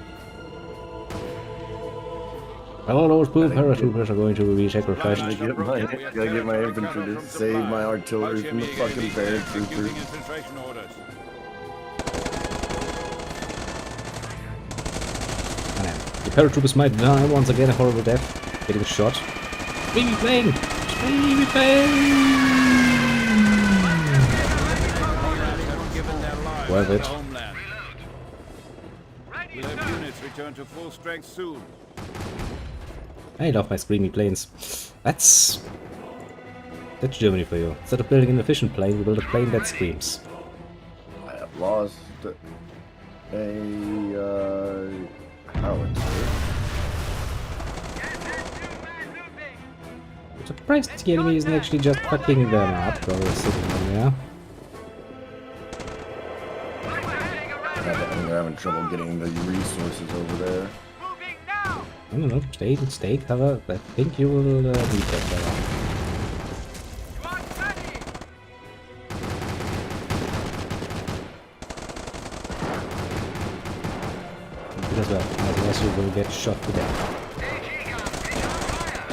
All those poor paratroopers are going to be sacrificed. Gotta get my infantry to save my artillery from the fucking paratroopers. Executing infiltration orders. The paratroopers might die once again a horrible death, getting shot. Screamy plane! Screamy plane! Given their lives Worth for it. the homeland. Ready, We'll have sir. units return to full strength soon. I love my screamy planes. That's Germany for you. Instead of building an efficient plane, we build a plane that screams. I have lost a howitzer. I'm surprised the enemy isn't actually just fucking them up while they're sitting on there. I think they're having trouble getting the resources over there. Moving now! I don't know, stay cover. I think you will need that cover. Squad ready! Because well, otherwise you will get shot to death. AG gun, ready on fire!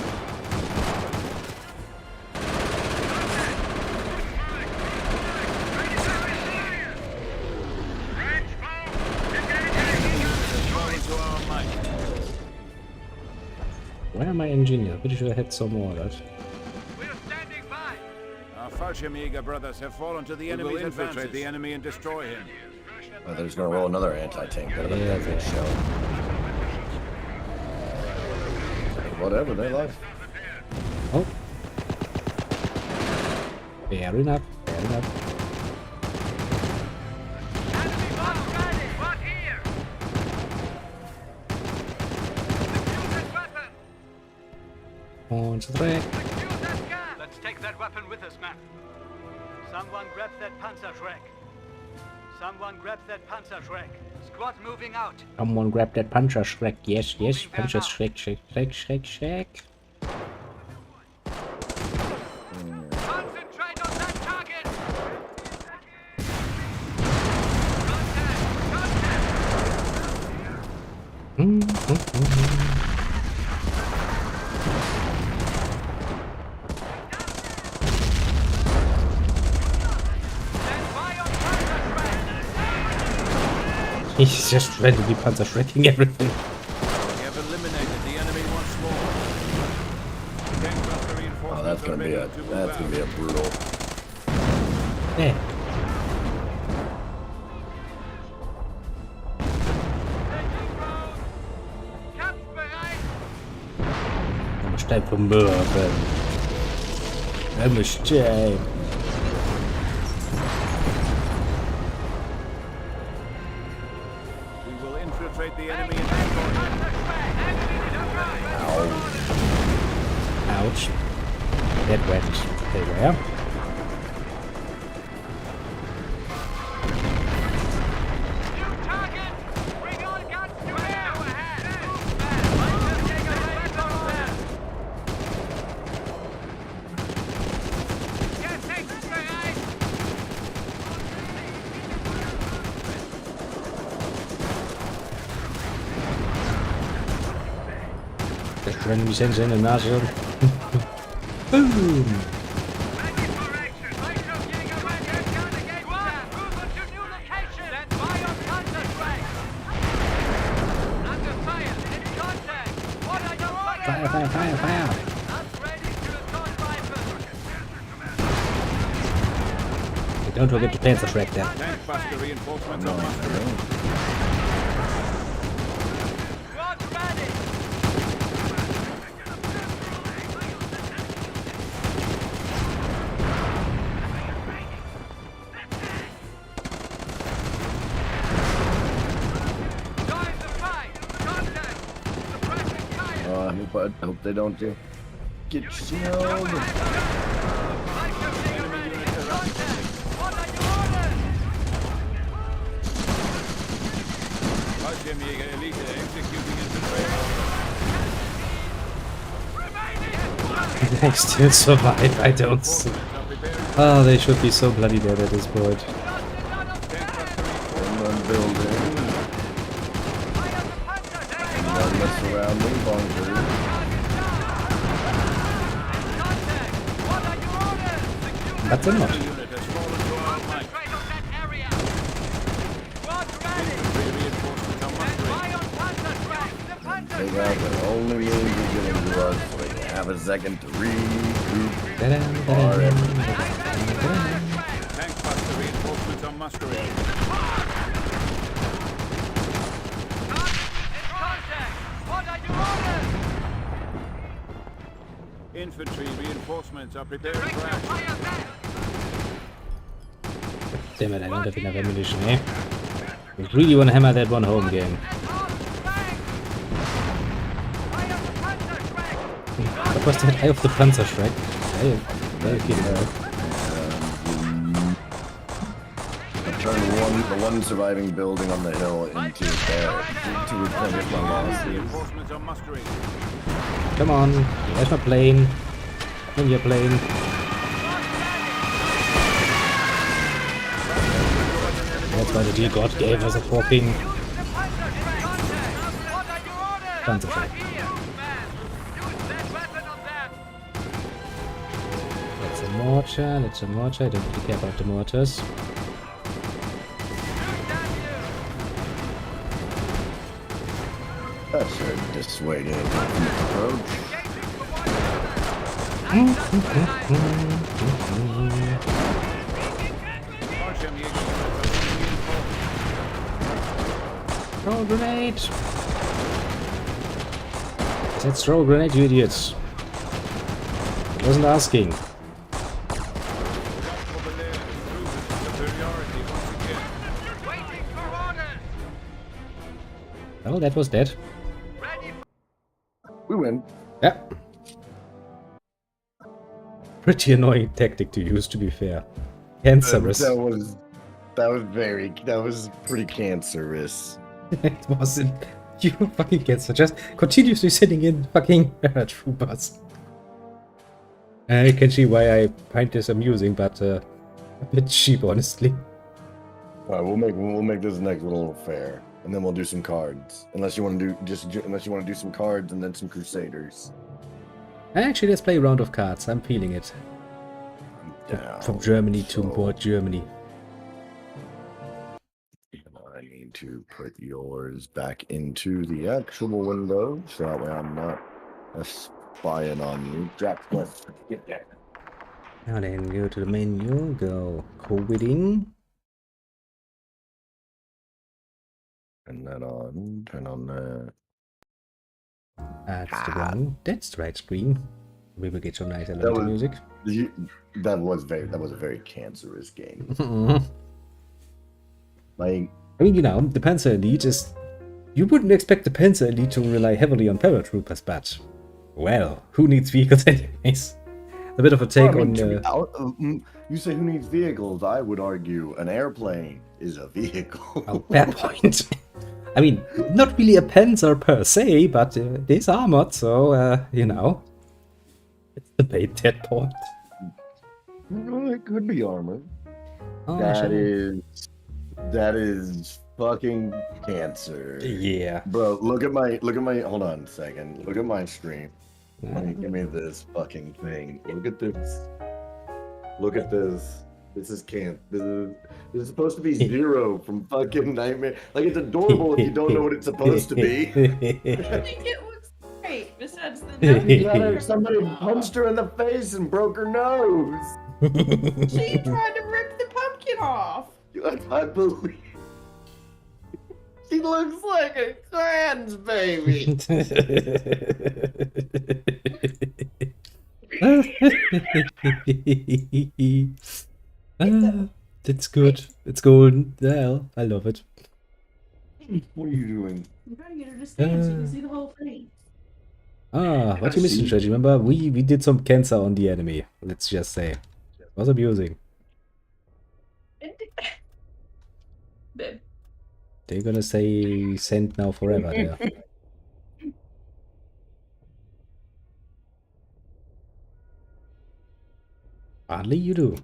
To our might. Where are my engineers? Pretty sure I had some orders. We're standing by! Our Fallschirmjäger brothers have fallen to the enemy. Infiltrate the enemy and destroy him. They're just gonna roll another anti-tank. Better Yeah, than that shell. Whatever, they like. Oh. Fair enough, fair enough. Enemy bombs ready! What here? Secure that weapon! Concentrate. Secure that gun! Let's take that weapon with us, man. Someone grab that Panzerschreck. Someone grab that Panzerschreck. Squad moving out. Someone grab that puncher Shrek. Yes, yes, puncher Shrek, Shrek, Shrek, Shrek, Shrek. Concentrate on that target! Contact! Stand by on Panzerschreck! He's just randomly puncher Shrekking everything. We have eliminated the enemy once more. Tank cluster Oh, reinforcements that's are gonna ready be to move out. brutal. Yeah. Taking road! Kampfbereit! Stein vom Mörben. Stein. We will infiltrate the enemy and destroy him. Ouch. That went everywhere. New target! Bring all guns to bear! Just randomly sends in and that's it. Boom! Fire, fire, fire, fire! Don't forget to Panzer Shrek then. Tank buster reinforcements on muster. I hope they don't get shelled. Fallschirmjäger Elite executing infiltration. They still survive, I don't see. Oh, they should be so bloody dead at this point. One building. One the surrounding bunkers. That's a lot. Unit has fallen to our might. Reinforcements on muster. They got the only means of getting to us so they can have a second to regroup. Da-dam, da-dam, da-dam. Tank buster reinforcements on mustering. infantry reinforcements are prepared Direct for your action. fire there! Damn it, I don't have enough ammunition, eh? I really want to hammer that one home game. What was that? Eye of the Panzerschreck? Very kidding. Turn the one surviving building on the hill into there to replenish my losses. Reinforcements are mustering. Come on, there's my plane. On your plane. That's why the dear God gave us a fucking Panzerschreck. That's a mortar, that's a mortar. I don't really care about the mortars. That should dissuade him from the approach. Throw a grenade! I said throw a grenade, you idiots. I wasn't asking. Well, that was that. We win. Yeah. Pretty annoying tactic to use, to be fair. Cancerous. That was pretty cancerous. It wasn't. You fucking cancer. Just continuously sitting in fucking paratroopers. I can see why I find this amusing, but a bit cheap, honestly. Alright, we'll make this next one a little fair, and then we'll do some cards. Unless you want to do some cards and then some Crusaders. Actually, let's play a round of cards. I'm feeling it. From Germany to more Germany. I need to put yours back into the actual window, so that way I'm not spying on you. Jack, let's get there. Now then, go to the menu, go cooperative. Turn that on, turn on that. That's the one. That's the right screen. We will get some nice elemental music. That was a very cancerous game. Like, I mean, you know, the Panzer Elite is... You wouldn't expect the Panzer Elite to rely heavily on paratroopers, but... Well, who needs vehicles anyways? A bit of a take on... you say who needs vehicles? I would argue an airplane is a vehicle. Oh, fair point. I mean, not really a Panzer per se, but it is armored, so, you know. Let's debate that point. Well, it could be armored. Oh, That is fucking cancer. Yeah. Bro, look at my hold on a second. Look at my stream. Give me this fucking thing. Look at this. Look at this. This is this is supposed to be 0 from fucking Nightmare. Like, it's adorable if you don't know what it's supposed to be. I think it looks great, besides the nose. Somebody punched her in the face and broke her nose. She tried to rip the pumpkin off. I believe. She looks like a trans baby. That's good. It's golden. Well, I love it. What are you doing? I'm trying to get her to stand so you can see the whole thing. What you missing, Stretch? Remember, we did some cancer on the enemy. Let's just say. It was abusing. Babe. They're gonna say send now forever there. Hardly you do.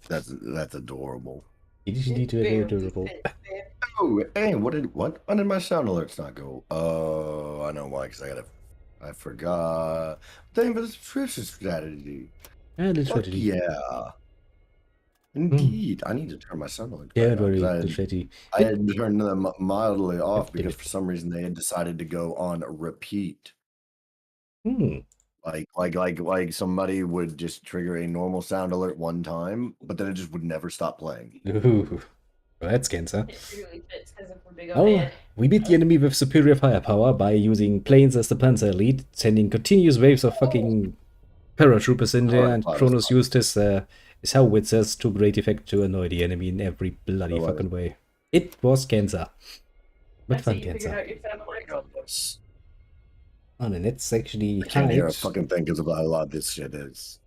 That's adorable. It is indeed very adorable. Oh, hey, what did my sound alerts not go? Oh, I know why, because I forgot. Dang, but it's Trish's strategy. Yeah, that's Fuck what it is. yeah. Indeed, I need to turn my sound alert. Yeah, back on, very 'cause shitty. I had turned them mildly off because for some reason they had decided to go on repeat. Like somebody would just trigger a normal sound alert one time, but then it just would never stop playing. Ooh. Oh, that's cancer. It really fits because if we're big on Oh, head. we beat the enemy with superior firepower by using planes as the panzer elite, sending continuous waves of fucking paratroopers in there, Alright, and Cloud, Cronos used his howitzers to great effect to annoy the enemy in every bloody Oh, fucking way. It was cancer. But I fun see you figured cancer. out your family. Oh, and let's actually I can't hear a hide. fucking thing because of how loud this shit is.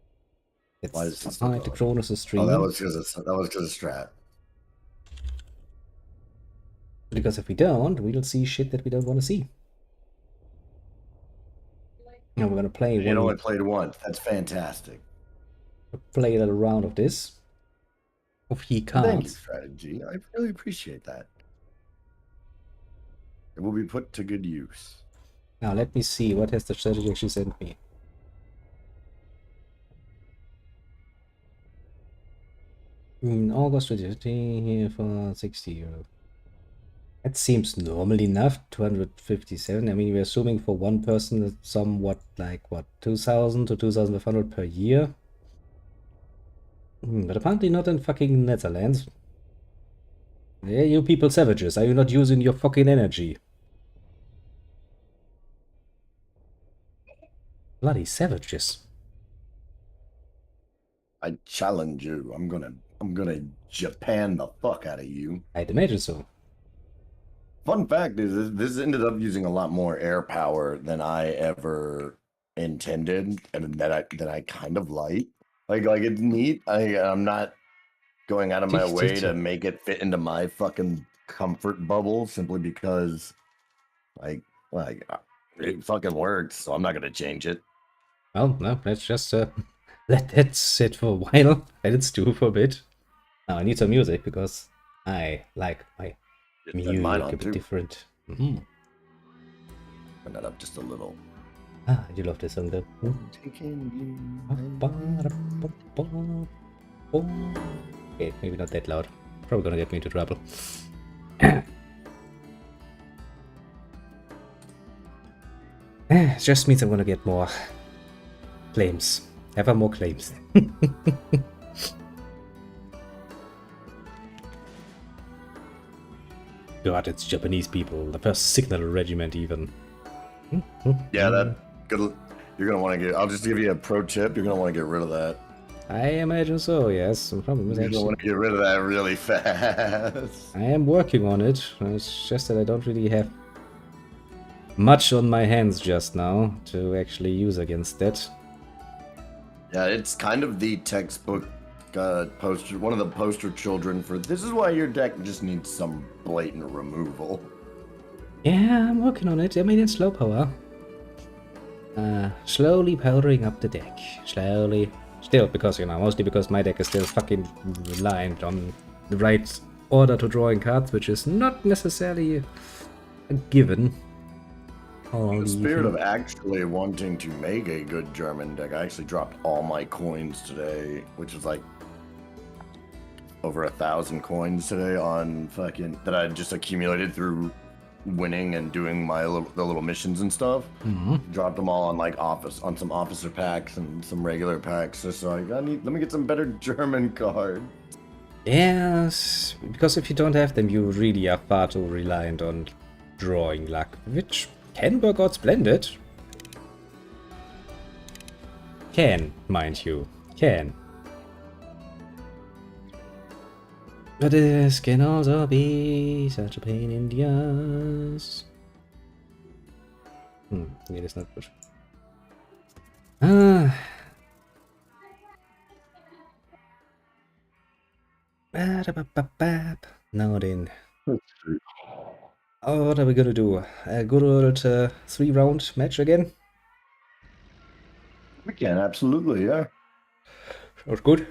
Why is Let's this so hide the loud? Cronos stream. Oh, that was because of strat. Because if we don't, we'll see shit that we don't want to see. Now we're gonna play It only played once. That's fantastic. play a little round of this. Of he Thank you, cards. strategy. I really appreciate that. It will be put to good use. Now let me see what has the strategy actually sent me. In August 2015 here for 60 euro. That seems normal enough. 257. I mean, we're assuming for one person it's somewhat like what 2,000 to 2,500 per year. But apparently not in fucking Netherlands. Yeah, you people savages. Are you not using your fucking energy? Bloody savages. I challenge you. I'm gonna Japan the fuck out of you. I'd imagine so. Fun fact is this ended up using a lot more air power than I ever intended, and that I kind of like. Like it's neat. I'm not going out of my way to make it fit into my fucking comfort bubble simply because, like it fucking works. So I'm not gonna change it. Well, no, let's just let that sit for a while. Let it stew for a bit. Now I need some music because I like my music a bit different. Turn that up just a little. Ah, you love this song though. Okay, maybe not that loud. Probably gonna get me into trouble. It just means I'm gonna get more claims. Ever more claims. God, it's Japanese people. The first signal regiment even. Yeah, that good. You're gonna want to get. I'll just give you a pro tip. You're gonna want to get rid of that. I imagine so. Yes. The problem is You're actually gonna want to get rid of that really fast. I am working on it. It's just that I don't really have much on my hands just now to actually use against that. Yeah, it's kind of the textbook poster, one of the poster children for this is why your deck just needs some blatant removal. Yeah, I'm working on it. I mean, it's slow power. Slowly powering up the deck. Slowly. Still, because, mostly because my deck is still fucking reliant on the right order to drawing cards, which is not necessarily a given. In the spirit of actually wanting to make a good German deck, I actually dropped all my coins today, which is like over 1,000 coins today on fucking that I just accumulated through winning and doing the little missions and stuff. Dropped them all on some officer packs and some regular packs. Just so let me get some better German cards. Yes, because if you don't have them, you really are far too reliant on drawing luck, which can work out splendid. Can, mind you. Can. But this can also be such a pain in the ass. Yeah, that's not good. Now then. Oh, what are we gonna do? A good old 3-round match again? We can, absolutely, yeah. Sounds good.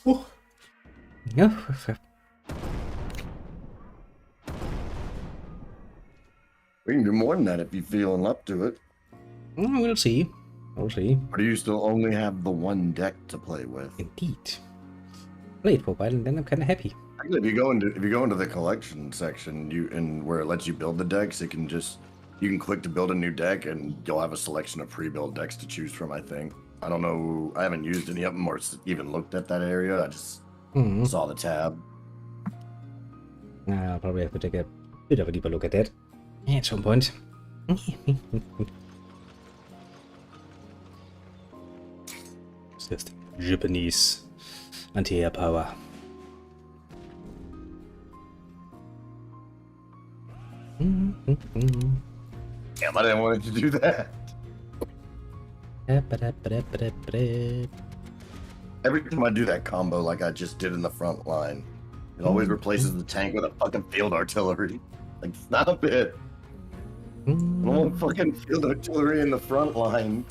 Oh. Yeah. We can do more than that if you're feeling up to it. We'll see. We'll see. Or do you still only have the one deck to play with? Indeed. Play it for a while and then I'm kind of happy. Actually, if you go into the collection section, where it lets you build the decks, you can click to build a new deck, and you'll have a selection of pre-built decks to choose from. I think. I don't know. I haven't used any of them or even looked at that area. I just saw the tab. I'll probably have to take a bit of a deeper look at that at some point. It's just Japanese anti-air power. Damn, I didn't want it to do that. Every time I do that combo like I just did in the front line, it always replaces the tank with a fucking field artillery. Like, stop it. I don't want fucking field artillery in the front line.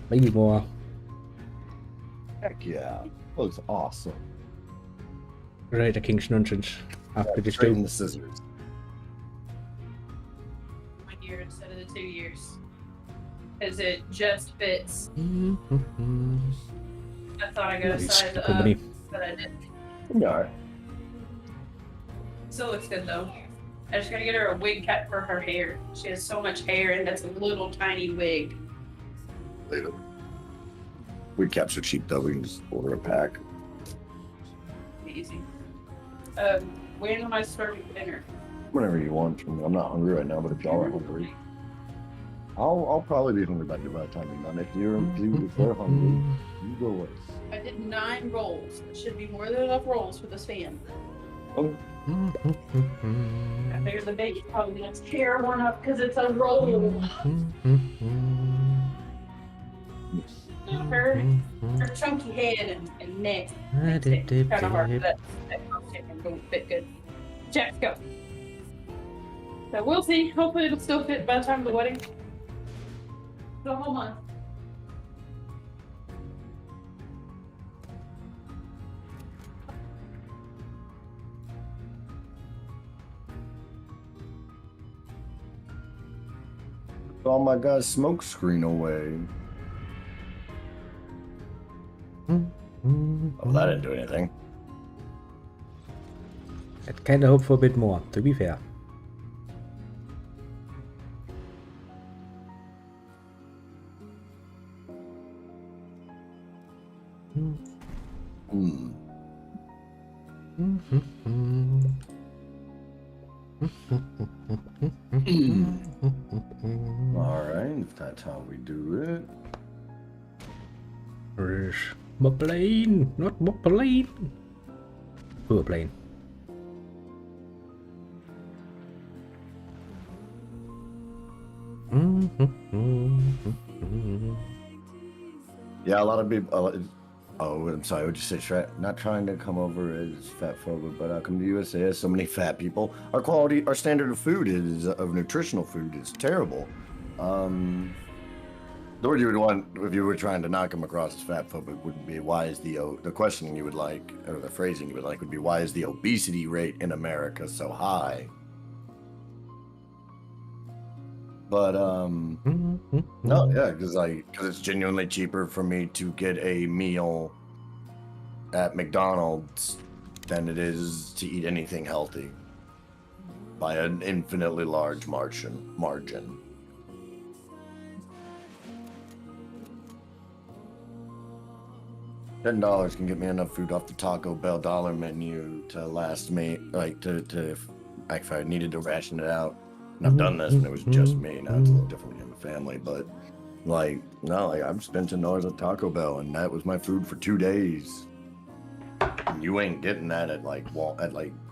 Maybe more. Heck yeah. Looks awesome. Right, a King's Nonsense. After this Straight in too. the scissors. 1 year instead of the 2 years. Because it just fits. I thought I got a size up, Company. but I didn't. Yeah. Still looks good though. I just gotta get her a wig cut for her hair. She has so much hair and that's a little tiny wig. Later. We capture cheap though. We can just order a pack. Easy. When am I starting dinner? Whenever you want. I mean, I'm not hungry right now, but if y'all are hungry, I'll probably be hungry by the time you're done. If they're hungry, you go away. I did 9 rolls. It should be more than enough rolls for this fan. Oh, I figured the baby probably gonna tear one up because it's a roll. Now her chunky head and neck makes it kind of hard for that chicken don't fit good. Jack, go. So we'll see. Hopefully it'll still fit by the time of the wedding. So hold on. oh my god, smoke screen away. Oh, that didn't do anything. I'd kinda hope for a bit more, to be fair. Hmm. Alright, that's how we do it. Where's my plane? Not my plane. Poor plane. Yeah, a lot of people. Oh, I'm sorry. Would you say not trying to come over as fat phobic, but come to USA has so many fat people. Our quality, our standard of food of nutritional food is terrible. The word you would want if you were trying to knock him across as fat phobic would be why is the questioning you would like, or the phrasing you would like would be why is the obesity rate in America so high? But no, yeah, because it's genuinely cheaper for me to get a meal at McDonald's than it is to eat anything healthy by an infinitely large margin. $10 can get me enough food off the Taco Bell dollar menu to last me, like to if I needed to ration it out. And I've done this when it was just me. Now it's a little different when you have a family, but I've spent $10 at Taco Bell, and that was my food for 2 days. And you ain't getting that at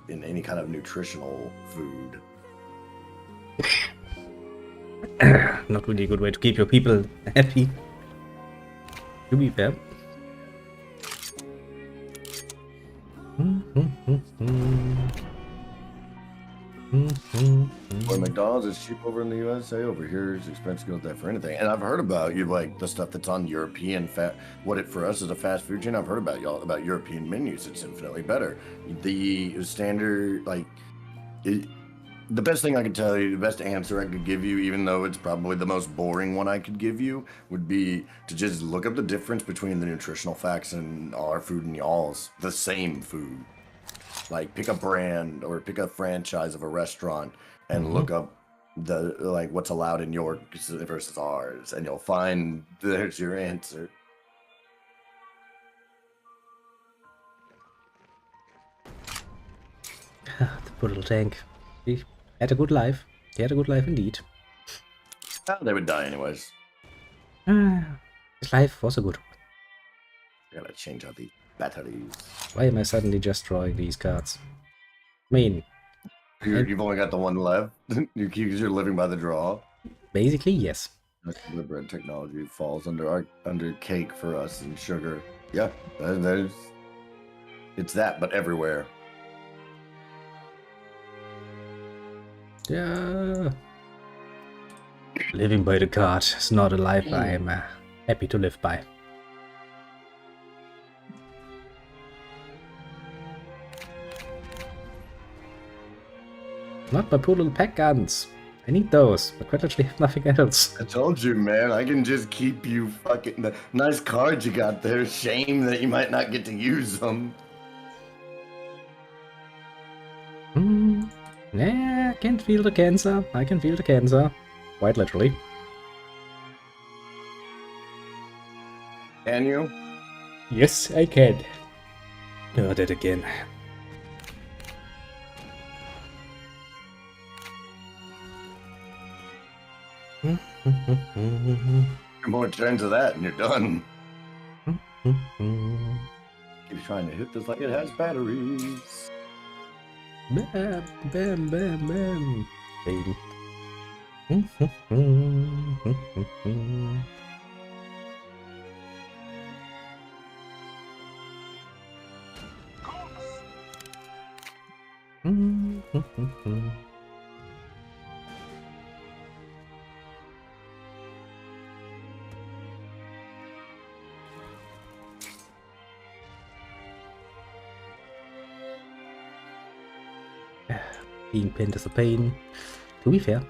in any kind of nutritional food. Not really a good way to keep your people happy. To be fair. Where McDonald's is cheap over in the USA, over here it's expensive to go there for anything. And I've heard about the stuff that's on European for us is a fast food chain. I've heard about European menus. It's infinitely better. The standard the best thing I could tell you, the best answer I could give you, even though it's probably the most boring one I could give you, would be to just look up the difference between the nutritional facts in our food and y'all's. The same food. Like, pick a brand or pick a franchise of a restaurant and look up the like what's allowed in your versus ours, and you'll find there's your answer. The poor little tank. He had a good life. He had a good life indeed. Oh, they would die anyways. His life was a good one. I gotta change out the batteries. Why am I suddenly just drawing these cards? I mean, You've only got the one left. You're living by the draw. basically, yes. Bread technology falls under cake for us and sugar. Yeah, it's that, but everywhere. Yeah. Living by the card is not a life I'm happy to live by. Not my poor little pack guns. I need those, but quite literally have nothing else. I told you, man. I can just keep you fucking... The nice cards you got there. Shame that you might not get to use them. Yeah, I can feel the cancer. I can feel the cancer. Quite literally. Can you? Yes, I can. Oh, that again. More turns of that and you're done. Keep trying to hit this like it has batteries. Bam, bam, bam, bam. Bam. Being pinned is a pain. To be fair,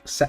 Sa.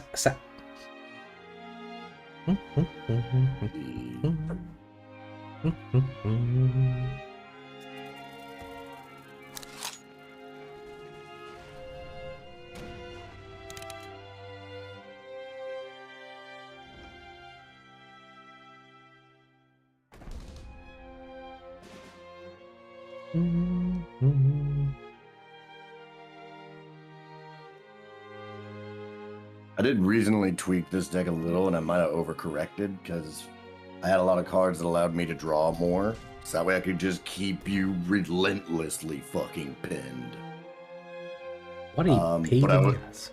I did recently tweak this deck a little, and I might have overcorrected because I had a lot of cards that allowed me to draw more. So that way I could just keep you relentlessly fucking pinned. What are you paid but I in would- years?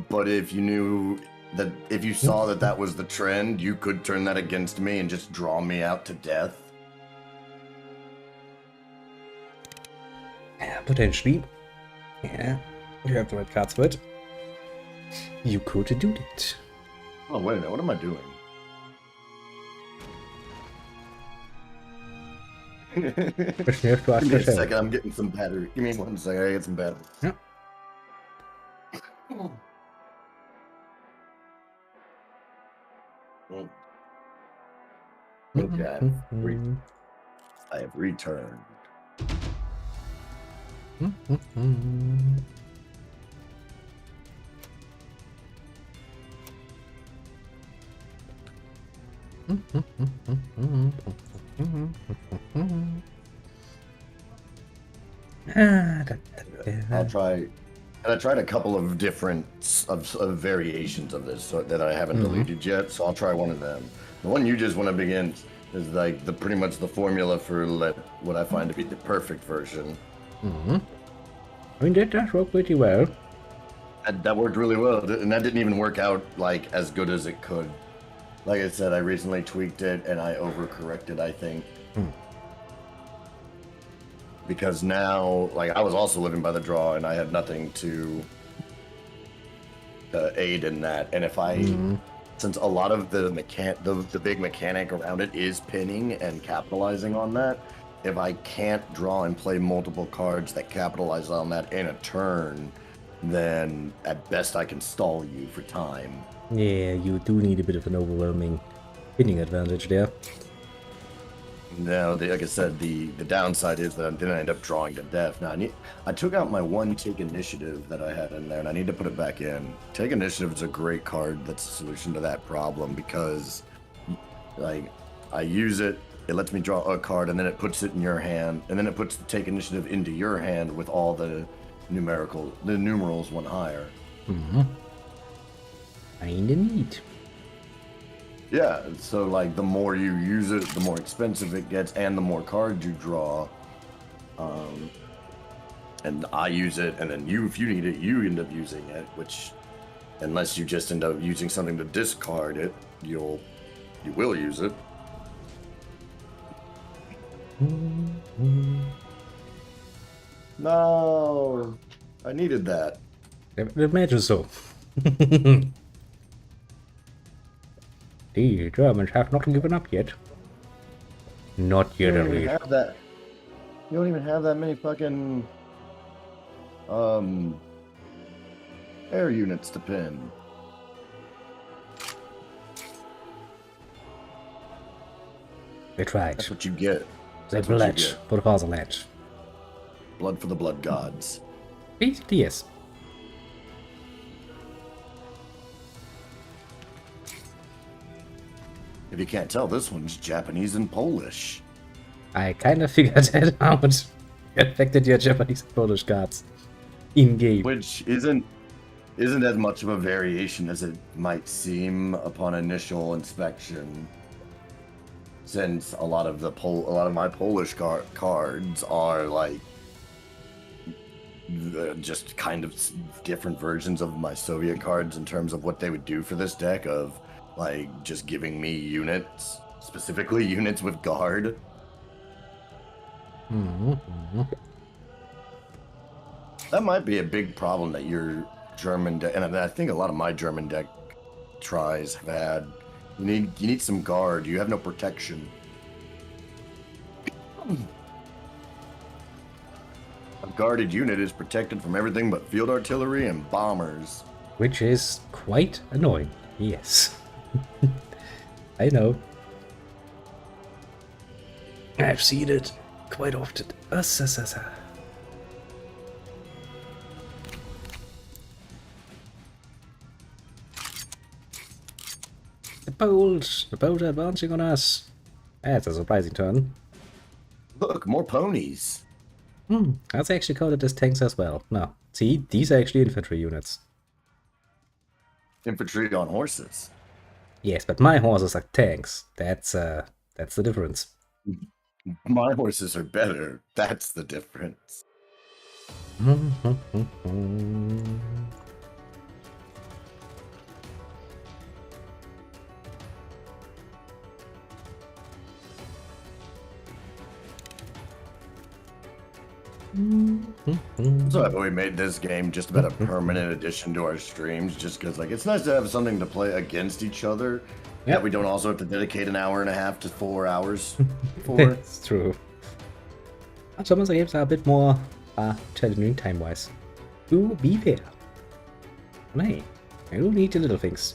But if you knew that, if you saw that that was the trend, you could turn that against me and just draw me out to death. Yeah, potentially. Yeah, you have the right cards for it. You could do it. Oh, wait a minute, what am I doing? But you have to ask Give me a yourself. second, I'm getting some battery. Give me 1 second, I get some battery. Yeah. Okay, I have returned. I'll try. And I tried a couple of different of variations of this that I haven't deleted yet, so I'll try one of them. The one you just want to begin is like pretty much the formula for what I find to be the perfect version. I mean, that does work pretty well. That worked really well, and that didn't even work out like as good as it could. Like I said, I recently tweaked it and I overcorrected, I think. Because now, like, I was also living by the draw and I had nothing to aid in that. And if I, since a lot of the big mechanic around it is pinning and capitalizing on that, if I can't draw and play multiple cards that capitalize on that in a turn, then at best I can stall you for time. Yeah, you do need a bit of an overwhelming hitting advantage there. No, like I said, the downside is that then I end up drawing to death. Now I took out my one take initiative that I had in there, and I need to put it back in. Take initiative is a great card. That's a solution to that problem because, like, I use it. It lets me draw a card, and then it puts it in your hand, and then it puts the take initiative into your hand with all the numerals one higher. Mm-hmm. Kinda neat. Yeah, so like the more you use it, the more expensive it gets, and the more cards you draw. And I use it, and then if you need it, you end up using it. Which, unless you just end up using something to discard it, you will use it. No, I needed that. I imagine so. The Germans have not given up yet. Not yet, at least. You don't even have that many fucking air units to pin. They tried. That's what you get. They That's what you bled get. for the fatherland. Blood for the blood gods. Basically, yes. If you can't tell, this one's Japanese and Polish. I kind of figured that out. You affected your Japanese and Polish cards in game. Which isn't as much of a variation as it might seem upon initial inspection, since a lot of my Polish cards are like just kind of different versions of my Soviet cards in terms of what they would do for this deck, of like just giving me units, specifically units with guard. Mm-hmm. That might be a big problem that your German deck, and I think a lot of my German deck tries have had. You need some guard. You have no protection. A guarded unit is protected from everything but field artillery and bombers. Which is quite annoying. Yes. I know. I've seen it quite often. The boat advancing on us. That's a surprising turn. Look, more ponies. That's actually coded as tanks as well. No, see, these are actually infantry units. Infantry on horses. Yes, but my horses are tanks. That's the difference. My horses are better. That's the difference. So we made this game just about a permanent addition to our streams, just because like it's nice to have something to play against each other. Yeah, we don't also have to dedicate an hour and a half to 4 hours for. That's true. Some of the games are a bit more challenging time-wise. To be fair. Nay, I do need the little things.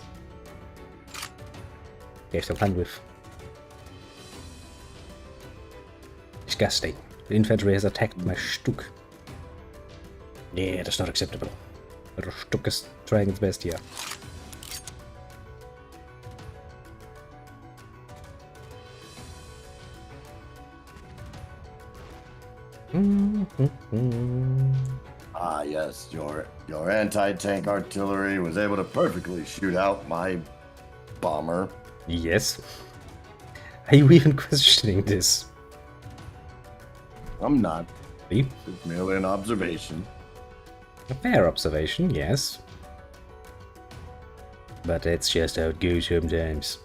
Have some fun with. Disgusting. The infantry has attacked my Stuck. Yeah, that's not acceptable. But Stuck is trying its best here. Ah, yes, your anti-tank artillery was able to perfectly shoot out my bomber. Yes. Are you even questioning this? I'm not. See? It's merely an observation. A fair observation, yes. But that's just how it goes sometimes.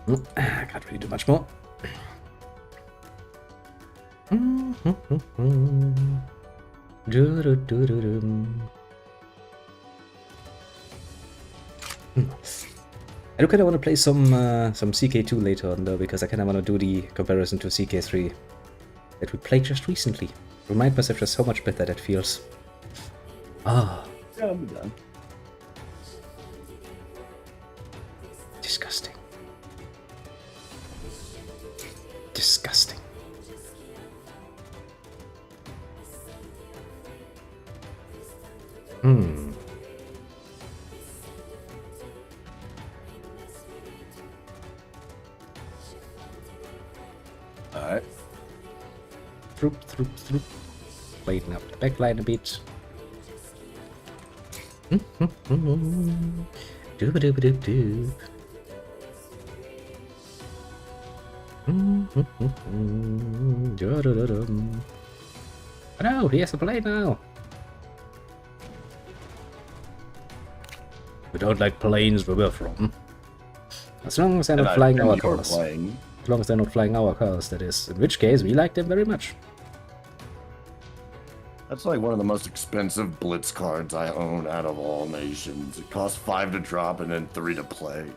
I can't really do much more. I do kind of want to play some CK2 later on though, because I kind of want to do the comparison to CK3. that we played just recently. Remind myself just how much better that feels. Ah. Yeah, I'm done. Disgusting. Disgusting. Hmm. Alright. Throop. Lighten up the backline a bit. Doop-a-doop-a-doop-doop. Da-da-da-dum. Oh no, he has a plane now. We don't like planes where we're from. As long as they're not flying our cars. As long as they're not flying our cars, that is. In which case, we like them very much. That's like one of the most expensive Blitz cards I own out of all nations. It costs 5 to drop and then 3 to play.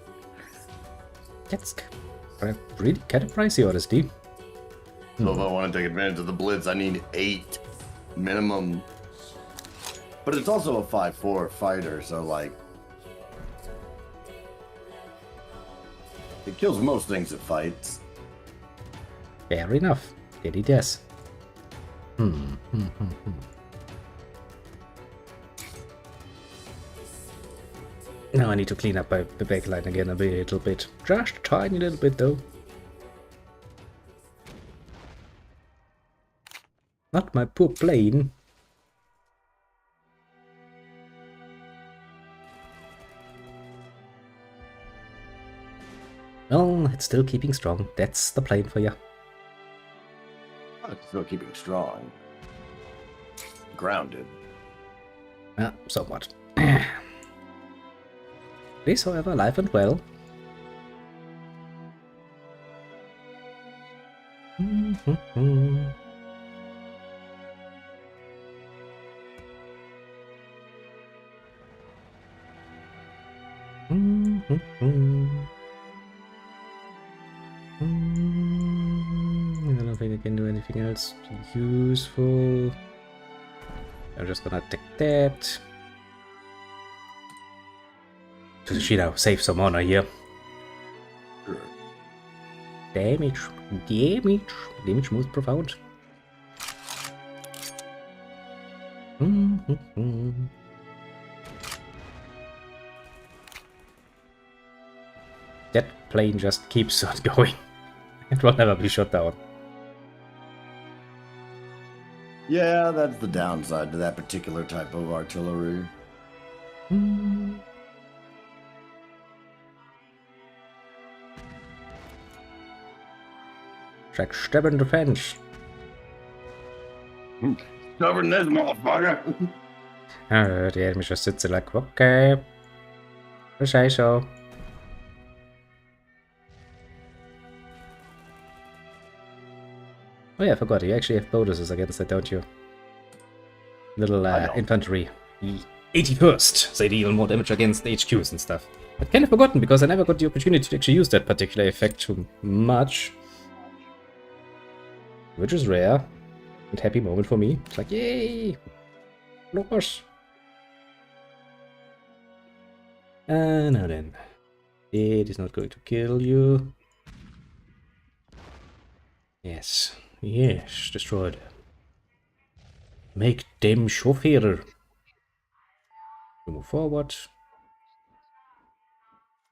That's really kind of pricey, honestly. So if I want to take advantage of the Blitz, I need 8 minimum. But it's also a 5/4 fighter, so like... it kills most things it fights. Fair enough. It does. Now I need to clean up my backline again a little bit. Just a tiny little bit though. Not my poor plane. Well, it's still keeping strong. That's the plane for you. It's still keeping strong. Grounded. Somewhat. Please, however, alive and well. I don't think I can do anything else useful. I'm just gonna take that. To now save some honor here. Sure. Damage most profound. That plane just keeps on going. It will never be shut down. Yeah, that's the downside to that particular type of artillery. Check stabbing the fence. Stubborn this motherfucker! Die hätte mich just sitzen like, okay. Wahrscheinlich so. Oh yeah, I forgot. You actually have bonuses against that, don't you? Little infantry. 81st. They deal more damage against HQs and stuff. I'd kind of forgotten because I never got the opportunity to actually use that particular effect too much. Which is rare. And happy moment for me. It's like, yay! Lockers! Now then. It is not going to kill you. Yes. Yes, destroyed. Make them chauffeur. We move forward.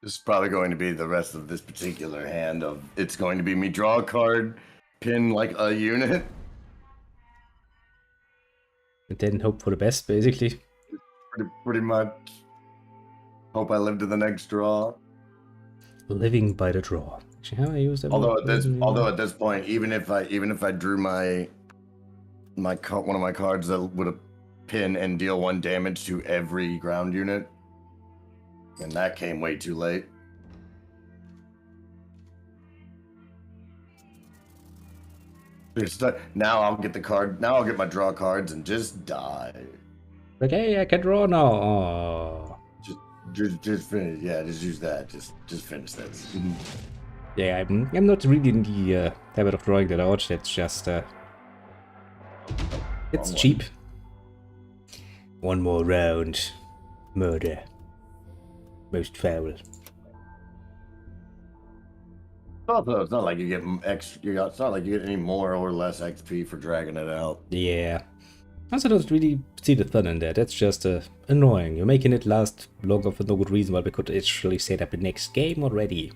This is probably going to be the rest of this particular hand of it's going to be me draw a card, pin like a unit. And then hope for the best, basically. Pretty much. Hope I live to the next draw. Living by the draw. Actually, how I use that? Although at this point, even if I drew one of my cards that would have pin and deal 1 damage to every ground unit, and that came way too late. Now I'll get the card. Now I'll get my draw cards and just die. Like, hey, I can draw now. Oh. Just finish. Yeah, just use that. Just finish this. Yeah, I'm not really in the habit of drawing that out. That's just It's Wrong one. cheap. One more round. Murder. Most foul. Also, it's not like you get extra. It's not like you get any more or less XP for dragging it out. Yeah. I also don't really see the fun in that. That's just annoying. You're making it last longer for no good reason, but we could actually set up the next game already.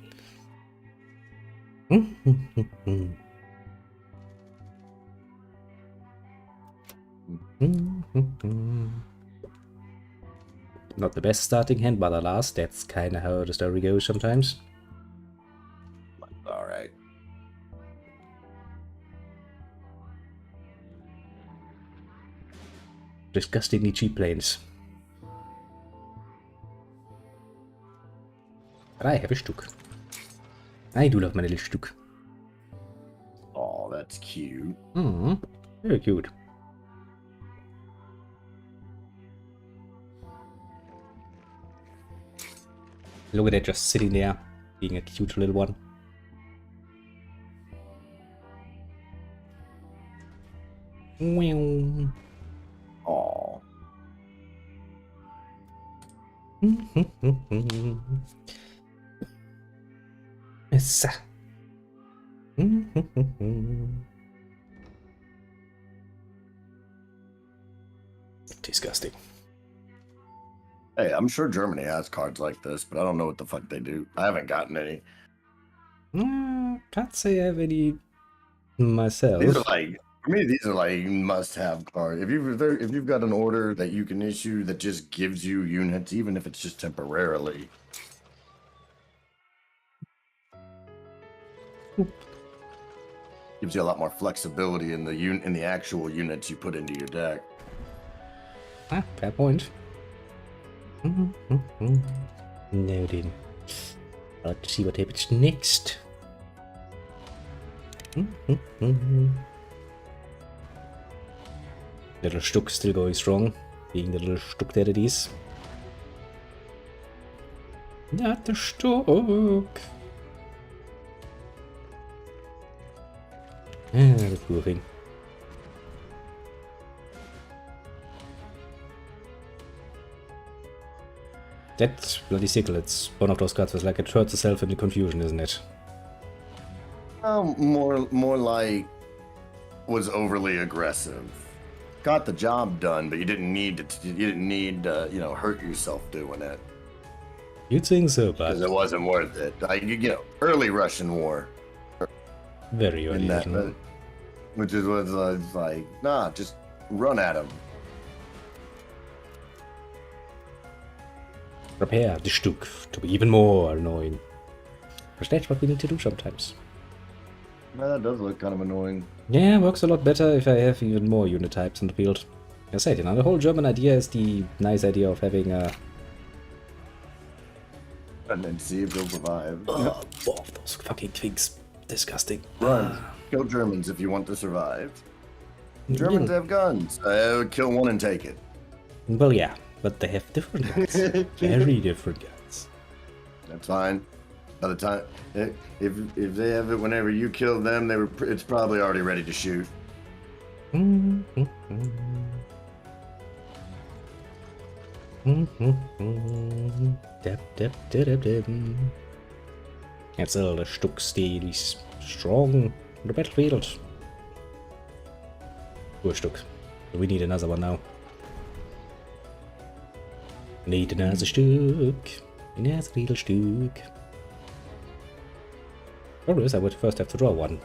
Not the best starting hand, but alas, that's kinda how the story goes sometimes. All right. Disgustingly cheap planes. But I have a Stück. I do love my little Stück. Oh, that's cute. Very cute. Look at it just sitting there, being a cute little one. Meow. Oh. Yes. Disgusting. Hey, I'm sure Germany has cards like this, but I don't know what the fuck they do. I haven't gotten any. Can't say I have any myself. These are like, for me, these are like must-have cards. If you've got an order that you can issue that just gives you units, even if it's just temporarily. Gives you a lot more flexibility in the actual units you put into your deck. Ah, fair point. Noted. Let's see what happens next. Little Stuck still going strong, being the little Stuck that it is. Not the Stuck. Ah, the poor thing. That bloody sickle, it's one of those cards that's like it hurts itself in the confusion, isn't it? More like was overly aggressive. Got the job done, but you didn't need to hurt yourself doing it. You'd think so, but Because it wasn't worth it. Like, early Russian war. very early. In that, isn't it? which is was like, nah, just run at him. Prepare the Stuck to be even more annoying. Because that's what we need to do sometimes. Yeah, that does look kind of annoying. Yeah, works a lot better if I have even more unit types in the field. I said, the whole German idea is the nice idea of having a... And then see if they'll survive. Four of those fucking twinks. Disgusting. Run. Kill Germans if you want to survive. Germans have guns. Kill one and take it. Well, yeah, but they have different guns. Very different guns. That's fine. By the time, if they have it whenever you kill them, it's probably already ready to shoot. It's all the Stuck steel is strong on the battlefield. Poor Stuck. We need another one now. Need another Stuck. Another little Stuck. Problem is, I would first have to draw one.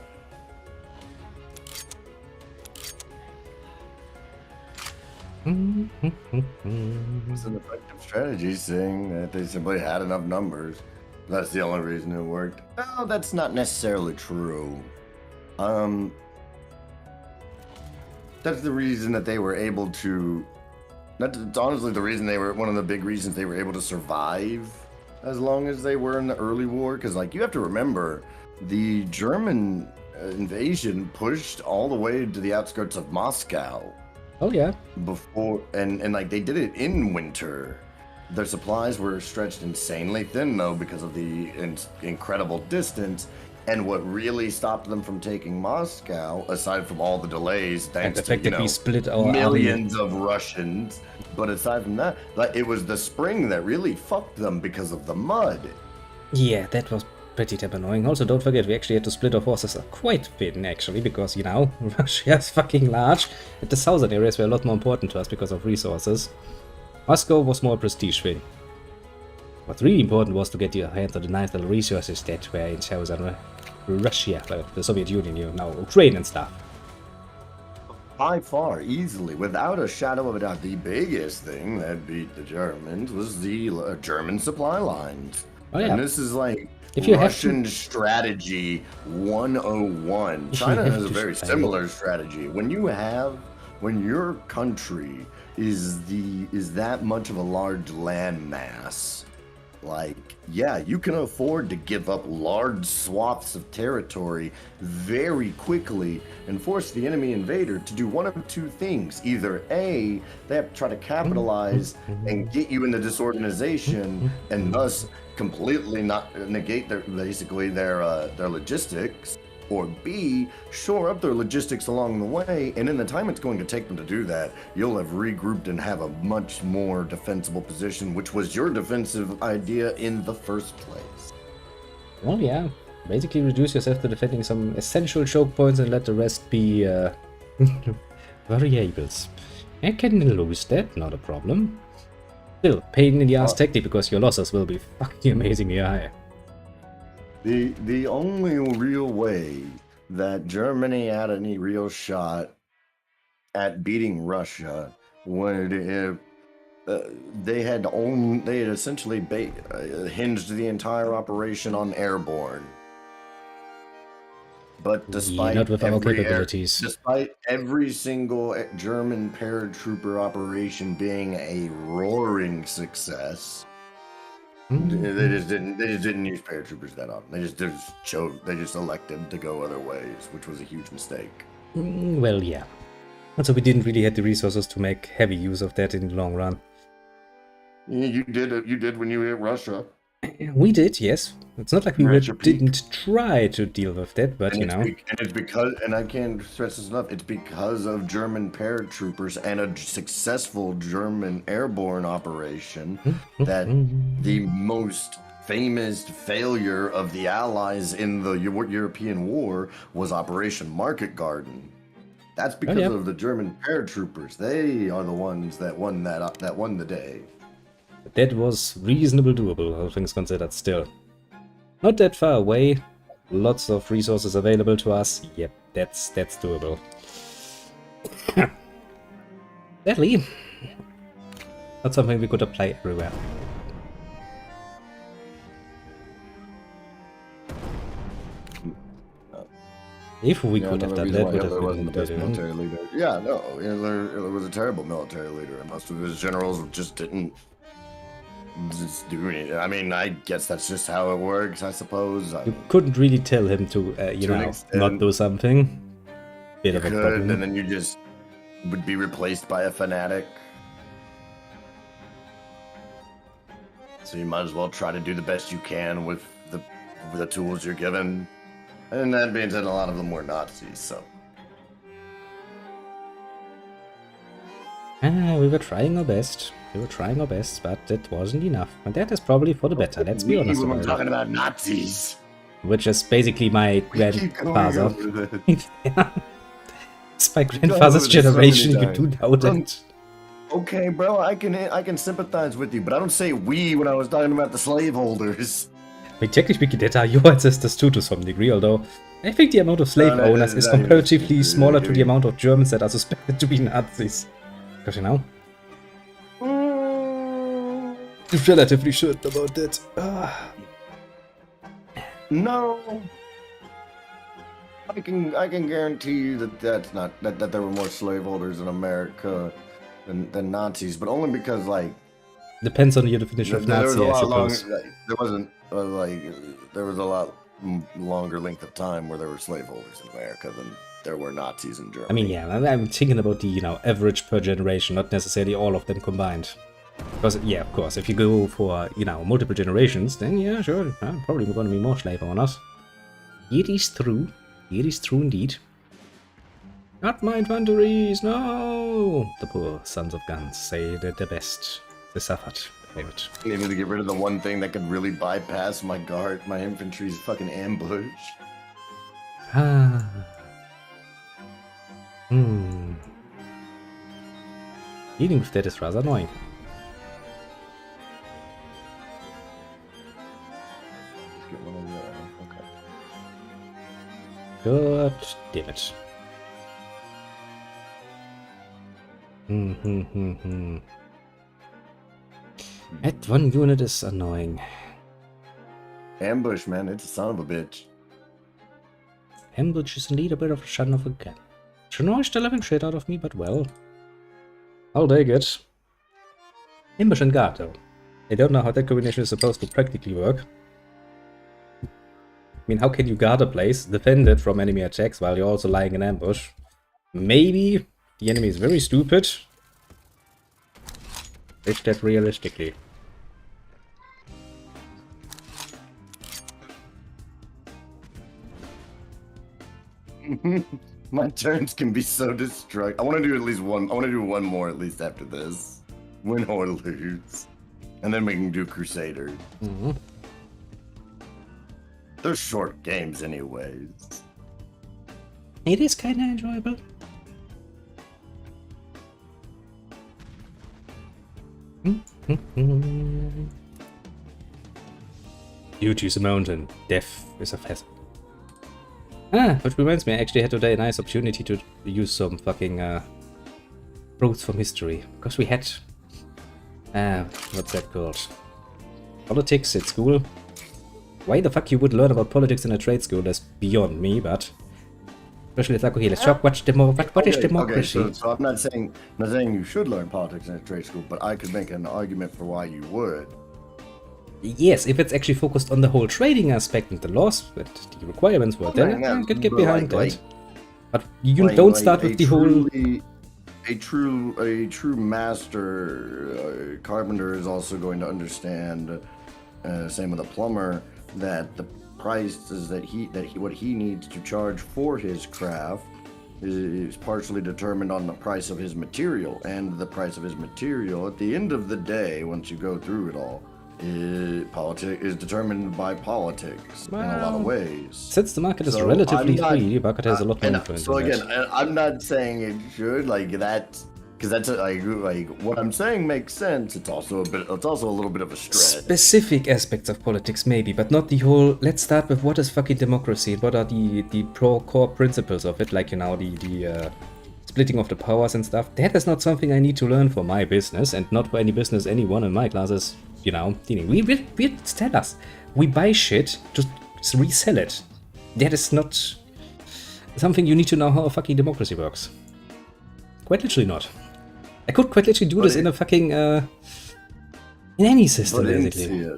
It's an effective strategy, seeing that they simply had enough numbers. That's the only reason it worked. No, that's not necessarily true. That's the reason that they were able to. That's honestly the reason they were one of the big reasons they were able to survive as long as they were in the early war. Because, like, you have to remember, the German invasion pushed all the way to the outskirts of Moscow. Oh yeah. Before and like they did it in winter. Their supplies were stretched insanely thin though because of the incredible distance, And what really stopped them from taking Moscow, aside from all the delays, And thanks the to fact that we split our army. millions of Russians, but aside from that, like it was the spring that really fucked them because of the mud. Yeah, that was pretty damn annoying. Also, don't forget, we actually had to split our forces quite thin, actually, because, you know, Russia is fucking large, and the southern areas were a lot more important to us because of resources. Moscow was more a prestige thing. What's really important was to get your hands on the nice little resources that were in southern Russia, well, the Soviet Union, you know, Ukraine and stuff. By far, easily, without a shadow of a doubt, the biggest thing that beat the Germans was the German supply lines. Oh, yeah. And this is like If you have Russian strategy 101. China has a very similar strategy. When your country is that much of a large land mass, like, yeah, you can afford to give up large swaths of territory very quickly and force the enemy invader to do one of two things. Either A, they have to try to capitalize and get you into disorganization and thus completely negate their logistics, or B, shore up their logistics along the way, and in the time it's going to take them to do that, you'll have regrouped and have a much more defensible position, which was your defensive idea in the first place. Well, yeah. Basically reduce yourself to defending some essential choke points and let the rest be variables. I can lose that, not a problem. Still, pain in the ass tactic because your losses will be fucking amazingly high. The only real way that Germany had any real shot at beating Russia when they had essentially hinged the entire operation on airborne. But despite not with our capabilities. despite every single German paratrooper operation being a roaring success, they just didn't use paratroopers that often. They just elected to go other ways, which was a huge mistake. Well, yeah. Also, we didn't really have the resources to make heavy use of that in the long run. You did when you hit Russia. We did, yes. It's not like we didn't try to deal with that, but and you know. It's because, and I can't stress this enough, it's because of German paratroopers and a successful German airborne operation that the most famous failure of the Allies in the European War was Operation Market Garden. That's because of the German paratroopers. They are the ones that won the day. That was reasonably doable, all things considered still. Not that far away, lots of resources available to us. Yep, that's doable. Sadly, not something we could apply everywhere. If we could have done that, would have been the best military leader. Yeah, no, Hitler was a terrible military leader, and most of his generals just didn't do it. I mean, I guess that's just how it works, I suppose. You couldn't really tell him to, not do something. Bit of a problem. And then you just would be replaced by a fanatic. So you might as well try to do the best you can with the tools you're given. And that being said, a lot of them were Nazis, so. We were trying our best. But it wasn't enough. And that is probably for the better, let's be honest We were about it. talking about Nazis. Which is basically my grandfather. It's my grandfather's generation, you do know that. Okay, bro, I can sympathize with you, but I don't say we when I was talking about the slaveholders. I mean, technically speaking, that are your ancestors too to some degree, although I think the amount of slave owners is comparatively smaller to the amount of Germans that are suspected to be Nazis. Because, you know, I'm relatively sure about that. No. I can guarantee you that there were more slaveholders in America than Nazis, but only because, like, depends on your definition of Nazi, I suppose. There was a lot longer length of time where there were slaveholders in America than there were Nazis in Germany. I mean, yeah, I'm thinking about the, average per generation, not necessarily all of them combined. Because, yeah, of course, if you go for, multiple generations, then yeah, sure, probably going to be more slave owners. It is true. It is true indeed. Not my infanteries, no! The poor sons of guns, they did their best. They suffered for it. I needed to get rid of the one thing that could really bypass my guard, my infantry's fucking ambush. Ah. Dealing with that is rather annoying. Let's get one of the, okay. God damn it. That one unit is annoying. Ambush, man, it's a son of a bitch. Ambush is indeed a bit of a son of a gun. Cronos is still having shit out of me, but well. I'll take it. Ambush and guard, though. I don't know how that combination is supposed to practically work. I mean, how can you guard a place, defend it from enemy attacks while you're also lying in ambush? Maybe the enemy is very stupid. Is that realistically? My turns can be so destructive. I want to do at least one. I want to do one more at least after this. Win or lose. And then we can do Crusader. They're short games anyways. It is kinda enjoyable. Beauty is a mountain, death is a fest. Ah, which reminds me, I actually had today a nice opportunity to use some fucking truths from history. Because we had... what's that called? Politics at school. Why the fuck you would learn about politics in a trade school, that's beyond me, but... Especially it's like, okay, let's talk what is democracy? Okay, so I'm not saying you should learn politics in a trade school, but I could make an argument for why you would. Yes, if it's actually focused on the whole trading aspect and the laws and the requirements were, then I could get behind that. But you don't start with the whole... A true master carpenter is also going to understand, same with a plumber, that the prices what he needs to charge for his craft is partially determined on the price of his material, and the price of his material at the end of the day, once you go through it all, is determined by politics in a lot of ways. Since the market is relatively free, the market has a lot more influence. So again, I'm not saying it should like that, because that's like what I'm saying makes sense. It's also a little bit of a stretch. Specific aspects of politics maybe, but not the whole. Let's start with what is fucking democracy and what are the core principles of it, like, you know, the splitting of the powers and stuff. That is not something I need to learn for my business, and not for any business anyone in my classes, you know, dealing. We tell us. We buy shit to resell it. That is not something you need to know how a fucking democracy works. Quite literally not. I could quite literally do this in a fucking in any system, basically.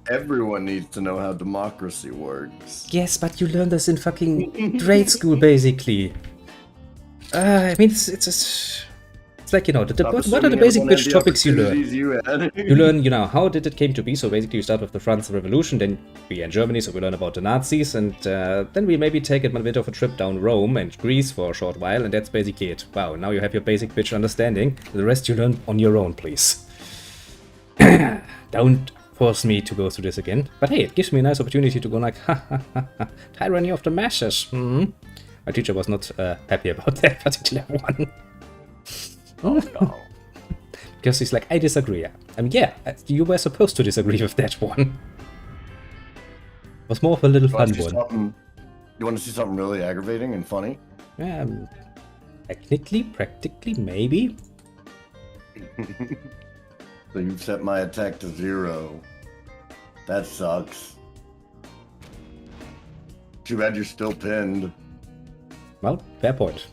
Everyone needs to know how democracy works. Yes, but you learn this in fucking trade school, basically. I mean, it's like, you know, what are the basic bitch topics you learn? You learn, you know, how did it came to be. So basically you start with the France Revolution, then we are in Germany, so we learn about the Nazis, and then we maybe take a bit of a trip down Rome and Greece for a short while, and that's basically it. Wow, now you have your basic bitch understanding. The rest you learn on your own, please. Don't force me to go through this again. But hey, it gives me a nice opportunity to go like, ha ha ha ha, tyranny of the masses. My teacher was not happy about that particular one. Oh, no. Because he's like, I disagree. I mean, yeah, you were supposed to disagree with that one. It was more of a little fun one. You want to see something really aggravating and funny? Technically, practically, maybe. So you've set my attack to 0. That sucks. Too bad you're still pinned. Well, fair point.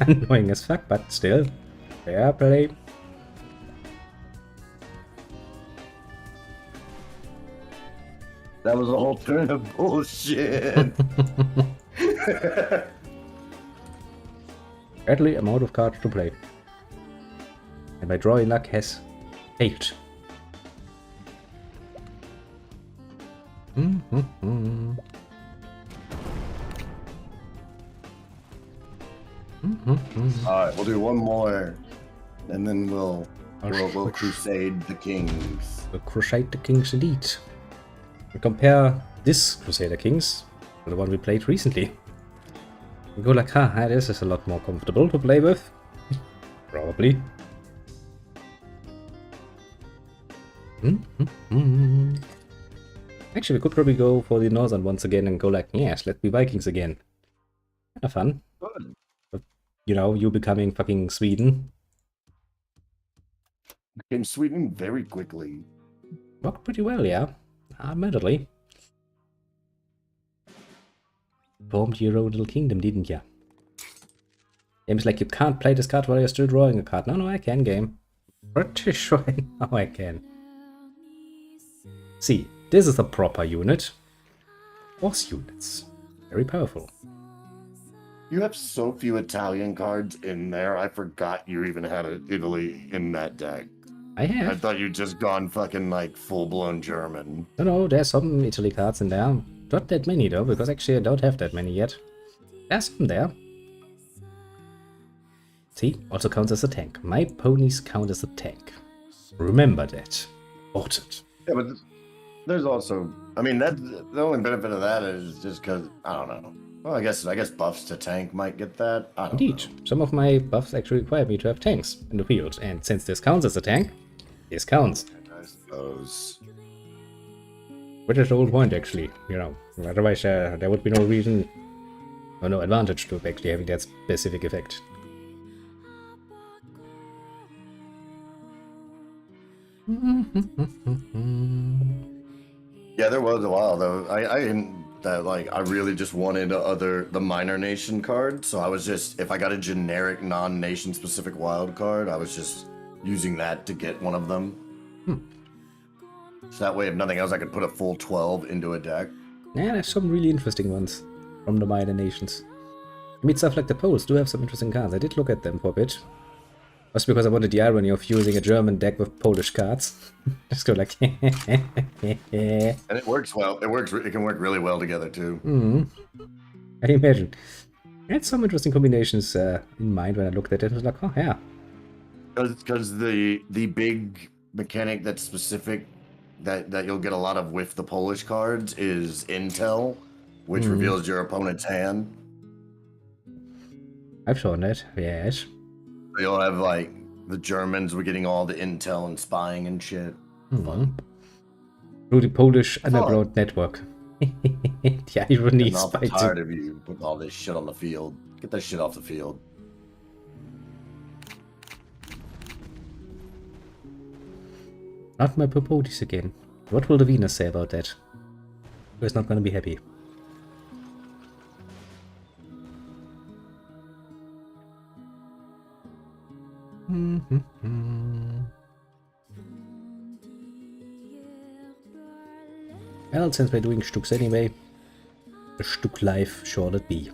Annoying as fuck, but still, fair play. That was a whole turn of bullshit. Sadly, I'm out of cards to play. And my drawing luck has failed. All right, we'll do one more, and then we'll I'll crusade the kings. crusade the kings indeed. We compare this Crusader Kings to the one we played recently. We go like, this is a lot more comfortable to play with. Probably. Actually, we could probably go for the northern ones again and go like, yes, let's be Vikings again. Kind of fun. Good. But, you know, you becoming fucking Sweden. Became Sweden very quickly. Worked pretty well, yeah. Admittedly. Formed your own little kingdom, didn't ya? Game's like, you can't play this card while you're still drawing a card. No, I can, game. Pretty sure now I can. See, this is a proper unit. Force units. Very powerful. You have so few Italian cards in there. I forgot you even had Italy in that deck. I have. I thought you'd just gone fucking like full-blown German. No, there's some Italy cards in there. Not that many though, because actually I don't have that many yet. There's some there. See, also counts as a tank. My ponies count as a tank. Remember that. Important. Yeah, but there's also, I mean, that the only benefit of that is just because, I don't know. Well, I guess buffs to tank might get that. I don't Indeed, know. some of my buffs actually require me to have tanks in the field, and since this counts as a tank, this counts. I suppose. Which is the whole point, actually, you know. Otherwise, there would be no reason or no advantage to actually having that specific effect. Yeah, there was a while though. I didn't that like I really just wanted the minor nation card, so I was just if I got a generic non-nation specific wild card, I was just using that to get one of them. So that way, if nothing else, I could put a full 12 into a deck. Yeah, there's some really interesting ones from the minor nations. I mean, stuff like the Poles do have some interesting cards. I did look at them for a bit. Just because I wanted the irony of using a German deck with Polish cards. Just go like, And it works well. It can work really well together too. I imagine. I had some interesting combinations in mind when I looked at it. I was like, oh yeah. Because the big mechanic that's specific that you'll get a lot of with the Polish cards is Intel, which reveals your opponent's hand. I've shown it, yes. You'll have like the Germans were getting all the intel and spying and shit. Fun. Through the Polish underground network. The irony I'm is awful tired of you putting all this shit on the field. Get that shit off the field. Not my Popotis again. What will the Venus say about that? Who's not gonna be happy? Well, since we're doing Stuks anyway, a Stuk life sure it be.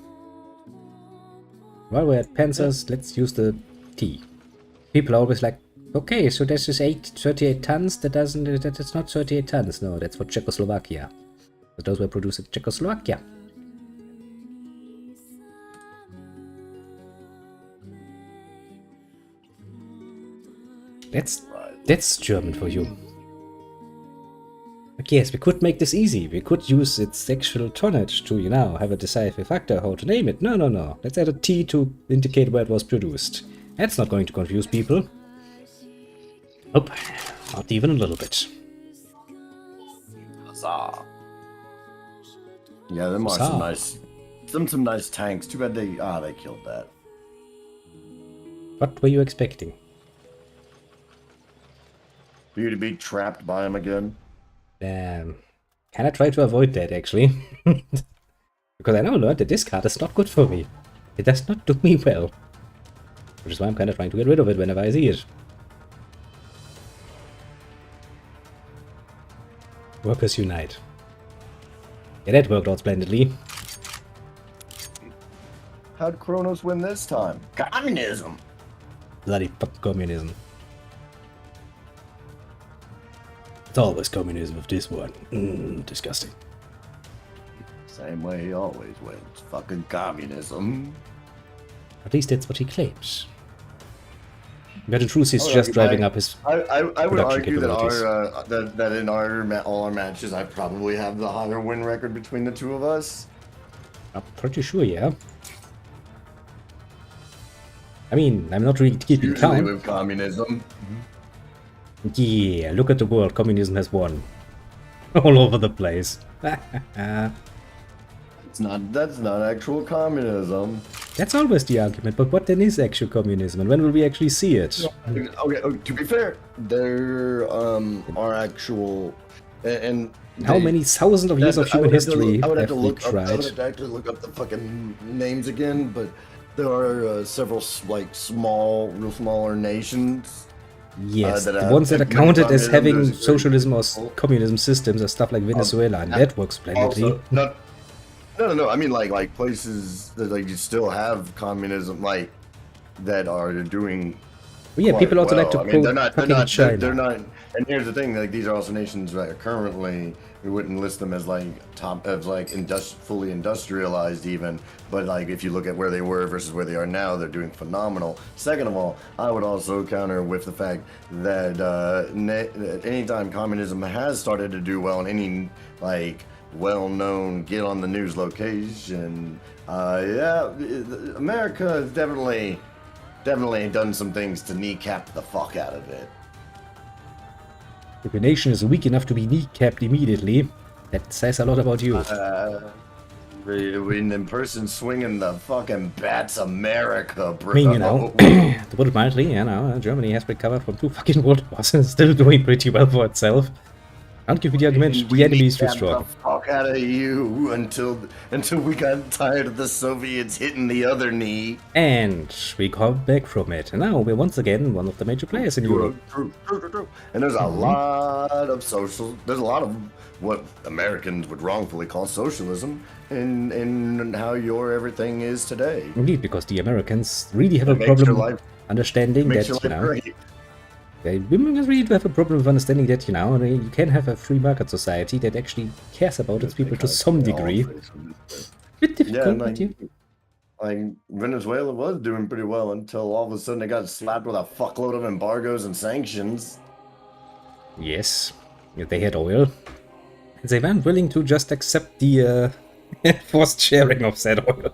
While we're at Panzers, let's use the T. People are always like, okay, so this is 38 tons, that is not 38 tons, no, that's for Czechoslovakia. But those were produced in Czechoslovakia. That's German for you. But yes, we could make this easy. We could use its actual tonnage to, you know, have a decisive factor how to name it. No. Let's add a T to indicate where it was produced. That's not going to confuse people. Nope, not even a little bit. Huzzah. Yeah, them are some nice, some nice tanks. Too bad they killed that. What were you expecting? For you to be trapped by him again? Can I try to avoid that, actually? Because I now learned that this card is not good for me. It does not do me well. Which is why I'm kind of trying to get rid of it whenever I see it. Workers unite. Yeah, that worked out splendidly. How'd Cronos win this time? Communism! Bloody fuck communism. It's always communism with this one. Disgusting. Same way he always wins. Fucking communism. At least that's what he claims. But in truth, he's Oh, just yeah, driving up his. I would production argue that capabilities. that in all our matches, I probably have the higher win record between the two of us. I'm pretty sure, yeah. I mean, I'm not really keeping Usually count. with communism. Yeah, look at the world. Communism has won. All over the place. That's not actual communism. That's always the argument, but what then is actual communism, and when will we actually see it? Okay, to be fair, there are actual and How many thousands of years of human history I would have have to we look up. I would tried? have to actually look up the fucking names again, but there are several like real smaller nations. Yes, that the have ones that are implemented counted as communism. having There's very socialism or few. communism systems are stuff like Venezuela, and that works splendidly. Also, no. I mean, like places that like you still have communism, like that are doing. But yeah, quite people also like to well. I quote mean, fucking China. they're not. And here's the thing: like these are also nations that are currently, we wouldn't list them as like fully industrialized even. But like if you look at where they were versus where they are now, they're doing phenomenal. Second of all, I would also counter with the fact that anytime communism has started to do well in any like well-known get on the news location, America has definitely done some things to kneecap the fuck out of it. If a nation is weak enough to be kneecapped immediately, that says a lot about you. When in person swinging the fucking bats, America, bro. I mean, you know, to put it mildly, you know, Germany has recovered from 2 fucking world wars and is still doing pretty well for itself. I'll give you the argument, the enemy is too strong. The fuck out of you until we got tired of the Soviets hitting the other knee. And we come back from it. And now we're once again one of the major players in Europe. True. And there's a lot of what Americans would wrongfully call socialism in how your everything is today. Indeed, because the Americans really have a Makes your problem life- understanding Makes that, your you life know, great. women really do have a problem with understanding that, you know, you can have a free market society that actually cares about its people to some degree. Bit difficult, but you. Like Venezuela was doing pretty well until all of a sudden they got slapped with a fuckload of embargoes and sanctions. Yes, they had oil. And they weren't willing to just accept the forced sharing of said oil.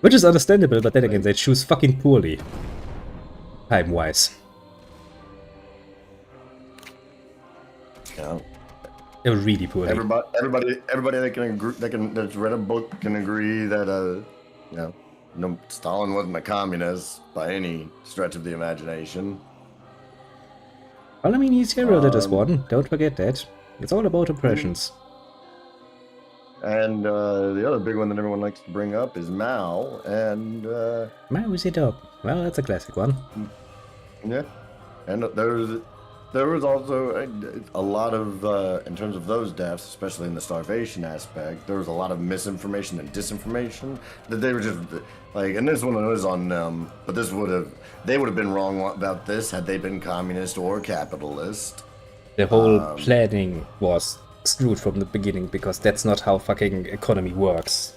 Which is understandable, but then again, they choose fucking poorly. Time-wise. Yeah. They were really poorly. Everybody that's read a book can agree that Stalin wasn't a communist by any stretch of the imagination. Well, I mean, he's heralded as one. Don't forget that. It's all about impressions. And the other big one that everyone likes to bring up is Mao. And Mao is it up? Well, that's a classic one. yeah, and there was also a lot of in terms of those deaths, especially in the starvation aspect. There was a lot of misinformation and disinformation that they were just like. And this one was on them, but they would have been wrong about this had they been communist or capitalist. The whole planning was screwed from the beginning because that's not how fucking economy works.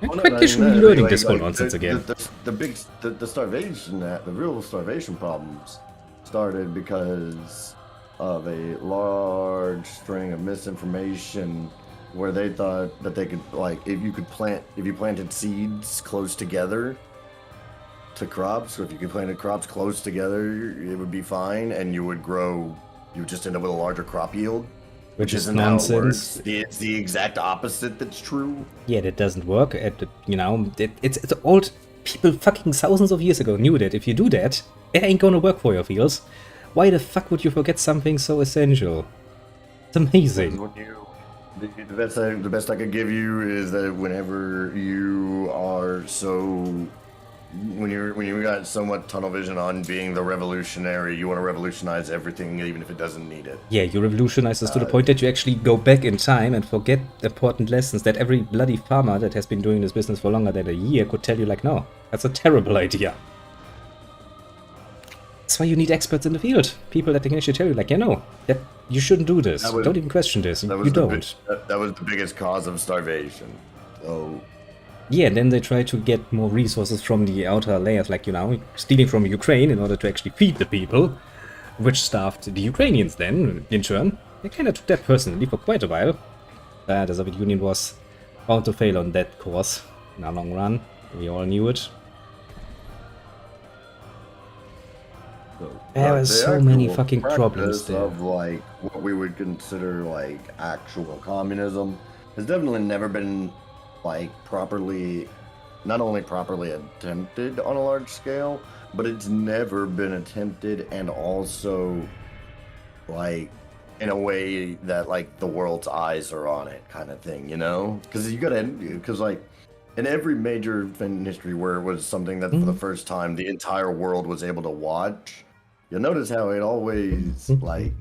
I'm quite casually learning this whole nonsense again. The starvation, the real starvation problems started because of a large string of misinformation where they thought that they could, like, if you planted seeds close together to crops, or if you could plant crops close together, it would be fine and you would just end up with a larger crop yield. Which is isn't how it nonsense. works. It's the exact opposite that's true. Yeah, that doesn't work. It's old people fucking thousands of years ago knew that if you do that, it ain't gonna work for your fields. Why the fuck would you forget something so essential? It's amazing. The best I could give you is that whenever you are when you got so much tunnel vision on being the revolutionary, you want to revolutionize everything even if it doesn't need it. Yeah, you revolutionize this to the point that you actually go back in time and forget important lessons that every bloody farmer that has been doing this business for longer than a year could tell you, like, no, that's a terrible idea. That's why you need experts in the field. People that can actually tell you, like, that you shouldn't do this. Don't even question this. You don't. That was the biggest cause of starvation. So Yeah, and then they try to get more resources from the outer layers, like, you know, stealing from Ukraine in order to actually feed the people, which starved the Ukrainians then, in turn. They kind of took that personally for quite a while. The Soviet Union was bound to fail on that course in the long run. We all knew it. There were so many fucking problems there. Of like what we would consider like actual communism has definitely never been like properly, not only properly attempted on a large scale, but it's never been attempted and also like in a way that like the world's eyes are on it kind of thing, you know? Because like in every major thing in history where it was something that for the first time the entire world was able to watch, you'll notice how it always like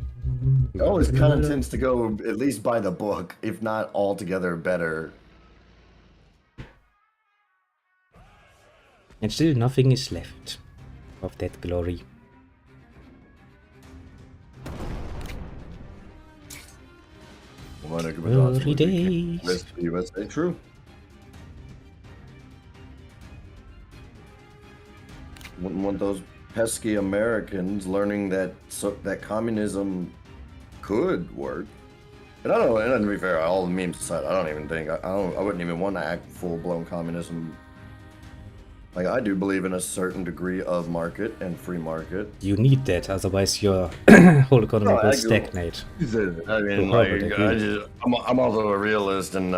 it always kind of tends to go at least by the book, if not altogether better. And still nothing is left of that glory. Glory days. The USA, true. Wouldn't want those pesky Americans learning that that communism could work. And I don't know. And to be fair, all the memes aside, I don't even think I wouldn't even want to act full-blown communism. Like, I do believe in a certain degree of market and free market. You need that, otherwise your whole economy will stagnate. I mean, like, I'm also a realist, and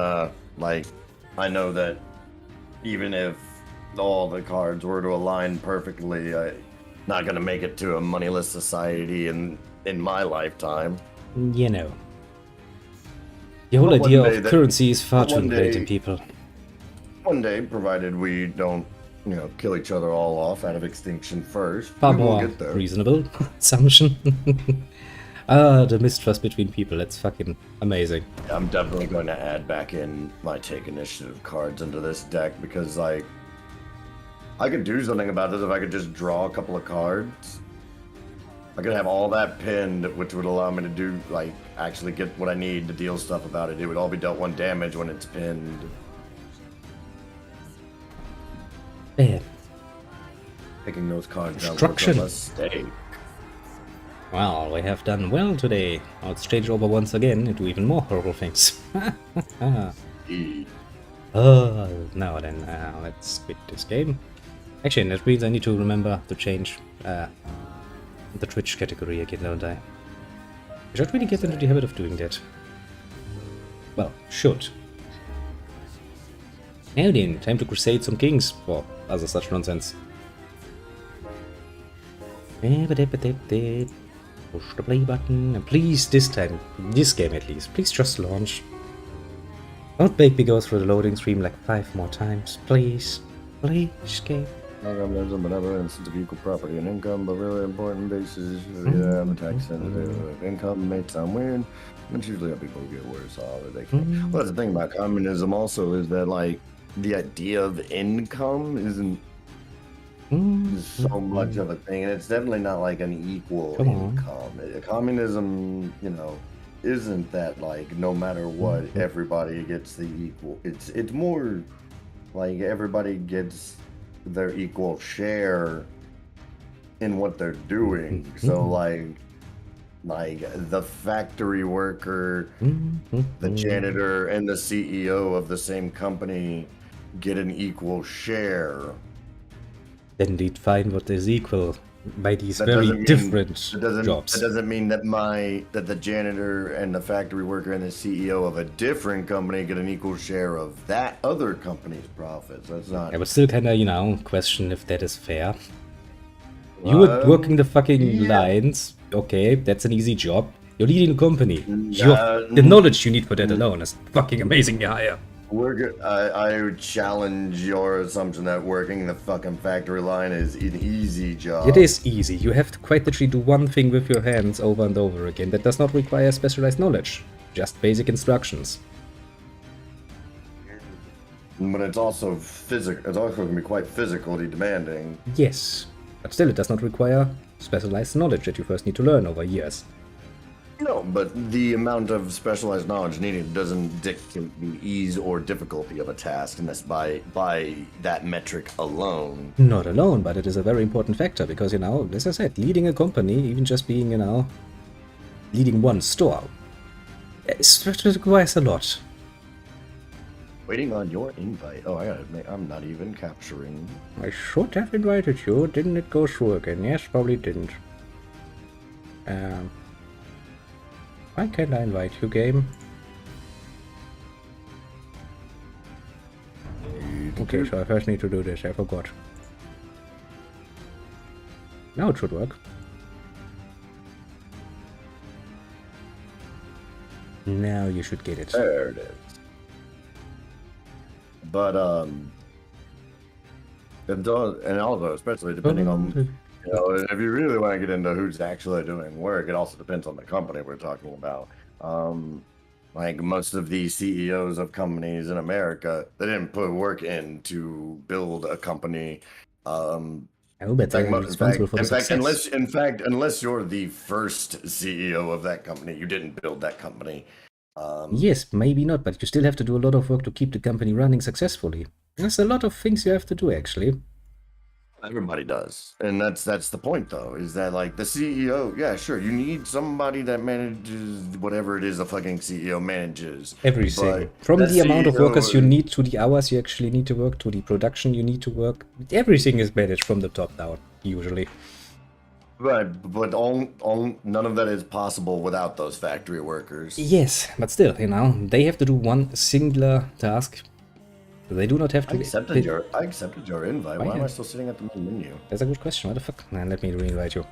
like, I know that even if all the cards were to align perfectly, I'm not gonna make it to a moneyless society in my lifetime. You know, the whole idea of currency is far too ingrained in people. One day, provided we don't, you know, kill each other all off out of extinction first. Far more reasonable assumption. The mistrust between people, that's fucking amazing. I'm definitely going to add back in my take initiative cards into this deck because, like, I could do something about this if I could just draw a couple of cards. I could have all that pinned, which would allow me to do, like, actually get what I need to deal stuff about it. It would all be dealt 1 damage when it's pinned. Bam. Picking those cards out was a mistake. Well, we have done well today. Now let's change over once again and do even more horrible things. Oh, now then, let's quit this game. Actually, that means I need to remember to change the Twitch category again, don't I? I should really get into the habit of doing that. Well, should. Now then, time to crusade some kings, or other such nonsense. Push the play button, and please, this time, this game at least, please just launch. Don't make me go through the loading screen like 5 more times, please. Please, game. Communism, whatever, instance of equal property and income, but really important basis. Yeah, I'm a tax sensitive. Income may sound weird, but it's usually how people get worse off. They can. Well, that's the thing about communism also is that, like, the idea of income isn't so much of a thing, and it's definitely not like an equal income. Communism, you know, isn't that like no matter what everybody gets the equal. It's more like everybody gets their equal share in what they're doing. So like the factory worker, the janitor, and the CEO of the same company get an equal share. Then they'd find what is equal by these very different jobs. That doesn't mean that the janitor and the factory worker and the CEO of a different company get an equal share of that other company's profits. That's not. I would still kind of, you know, question if that is fair. You were working the fucking lines. Okay, that's an easy job. You're leading a company. The knowledge you need for that alone is fucking amazingly higher. I would challenge your assumption that working the fucking factory line is an easy job. It is easy. You have to quite literally do one thing with your hands over and over again. That does not require specialized knowledge. Just basic instructions. But it's also physical. It's also going to be quite physically demanding. Yes, but still, it does not require specialized knowledge that you first need to learn over years. No, but the amount of specialized knowledge needed doesn't dictate the ease or difficulty of a task, and that's by that metric alone. Not alone, but it is a very important factor because, you know, as I said, leading a company, even just being, you know, leading one store, it requires a lot. Waiting on your invite. Oh, I gotta admit, I'm not even capturing. I should have invited you. Didn't it go through again? Yes, probably didn't. Why can't I invite you, game? Okay, so I first need to do this. I forgot. Now it should work. Now you should get it. There it is. But and also, especially depending on, you know, if you really want to get into who's actually doing work, it also depends on the company we're talking about. Like most of the CEOs of companies in America, they didn't put work in to build a company. I hope that's responsible for the success. Unless you're the first CEO of that company, you didn't build that company. Yes, maybe not, but you still have to do a lot of work to keep the company running successfully. There's a lot of things you have to do, actually. Everybody does, and that's the point, though, is that like the CEO, yeah, sure, you need somebody that manages whatever it is a fucking CEO manages. Everything. From the amount of workers you need to the hours you actually need to work to the production you need to work. Everything is managed from the top down, usually. Right, but none of that is possible without those factory workers. Yes, but still, you know, they have to do one singular task. They do not have to. I accepted your invite. Why am I still sitting at the main menu? That's a good question. What the fuck? Man, let me re-invite you.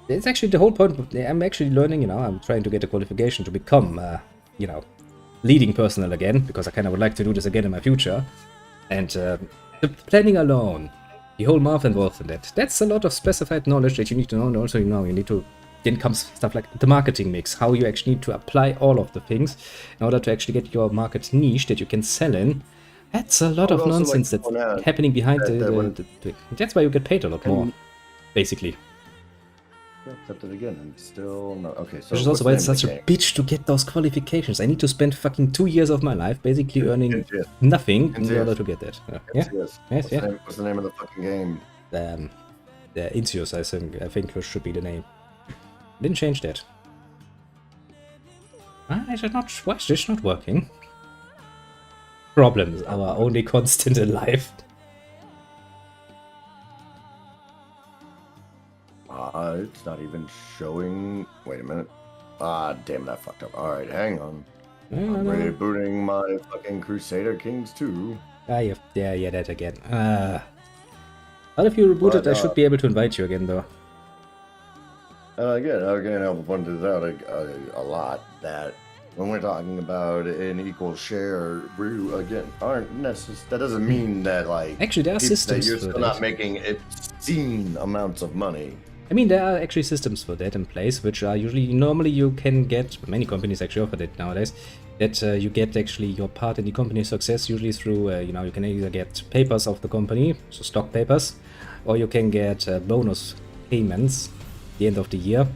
It's actually the whole point. I'm actually learning, you know, I'm trying to get a qualification to become, you know, leading personnel again, because I kind of would like to do this again in my future. And the planning alone, the whole month involved in that, that's a lot of specified knowledge that you need to know. And also, you know, you need to. Then comes stuff like the marketing mix, how you actually need to apply all of the things in order to actually get your market niche that you can sell in. That's a lot of nonsense that's happening behind the that's why you get paid a lot more, basically. Accepted again. I'm still not okay. So which is also why it's such a bitch to get those qualifications. I need to spend fucking 2 years of my life basically earning nothing in order to get that. Yeah. Yes. What's the name of the fucking game? Insius, I think should be the name. Didn't change that. Why is this not working? Problems, our only constant in life. It's not even showing. Wait a minute. Damn it, I fucked up. Alright, hang on. I'm rebooting my fucking Crusader Kings 2. Yeah, that again. Well, if you reboot it, I should be able to invite you again, though. Again, I can't help but point this out a lot, that when we're talking about an equal share, we, again, aren't necessarily, that doesn't mean that, like, actually, there are systems that you're still not making obscene amounts of money. I mean, there are actually systems for that in place, which are usually, normally you can get, many companies actually offer that nowadays, that you get actually your part in the company's success, usually through, you know, you can either get papers of the company, so stock papers, or you can get bonus payments the end of the year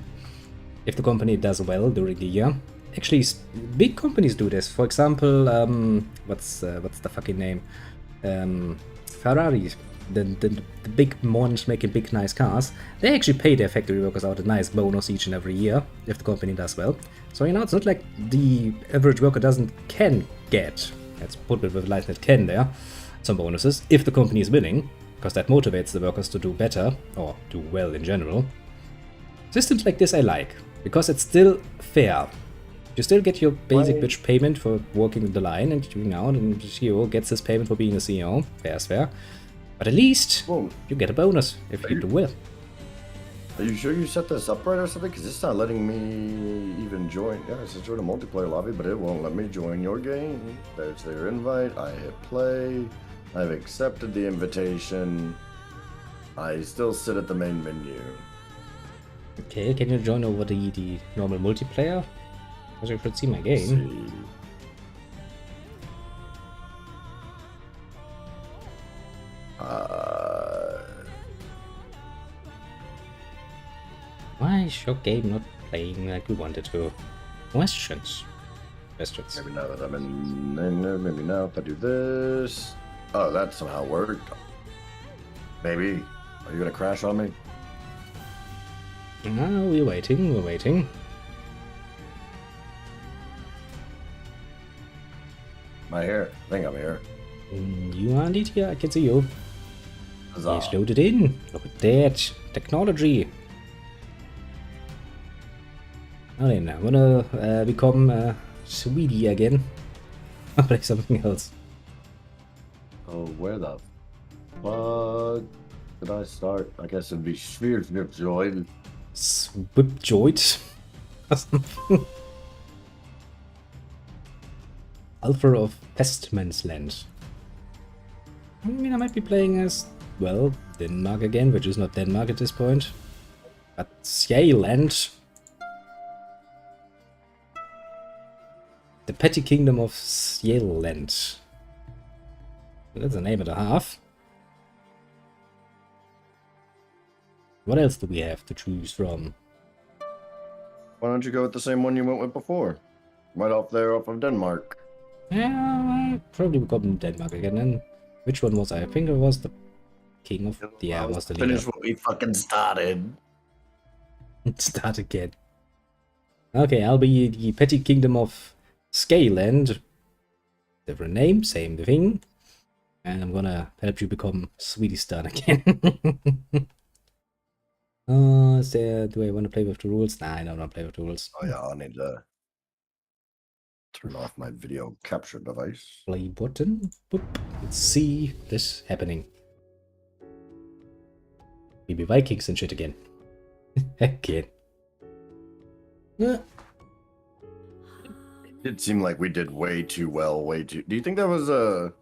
if the company does well during the year. Actually, big companies do this. For example, what's the fucking name? Ferrari, the big ones making big nice cars. They actually pay their factory workers out a nice bonus each and every year if the company does well. So, you know, it's not like the average worker can get. Let's put it with a light net can there. Some bonuses if the company is winning, because that motivates the workers to do better or do well in general. Systems like this I like, because it's still fair. You still get your basic bitch payment for working the line, and you know, and the CEO gets his payment for being a CEO. Fair is fair. But at least you get a bonus if you do well. Are you sure you set this up right or something? Because it's not letting me even join. Yeah, it's join a multiplayer lobby, but it won't let me join your game. There's their invite. I hit play. I've accepted the invitation. I still sit at the main menu. Okay, can you join over the normal multiplayer? Because you should see my game. Why is your game not playing like we wanted to. Questions. Questions. Maybe now that I'm in, maybe now if I do this. Oh, that somehow worked. Maybe. Are you gonna crash on me? No, we're waiting, we're waiting. Am I here? I think I'm here. You are indeed here, I can see you. Huzzah. It's loaded in. Look at that. Technology. Okay, now I'm gonna become Sweetie again. I'll play something else. Oh, where the fuck did I start? I guess it'd be Joy. Swipjoid. Alpha of Pestman's Land. I mean, I might be playing as, well, Denmark again, which is not Denmark at this point. But Sjaeland. The petty kingdom of Sjaeland. That's a name and a half. What else do we have to choose from? Why don't you go with the same one you went with before? Right off there, off of Denmark. Yeah, I probably become Denmark again. And which one was I? I think it was the king of. Yeah, it was the leader. Finish what we fucking started. Start again. Okay, I'll be the petty kingdom of Scaland. Different name, same thing. And I'm gonna help you become Sweetie Star again. Is there, do I want to play with the rules? Nah, I don't want to play with the rules. Oh yeah, I need to turn off my video capture device. Play button. Boop. Let's see this happening. Maybe Vikings and shit again. Again. Yeah. It seemed like we did way too well, way too. Do you think that was a?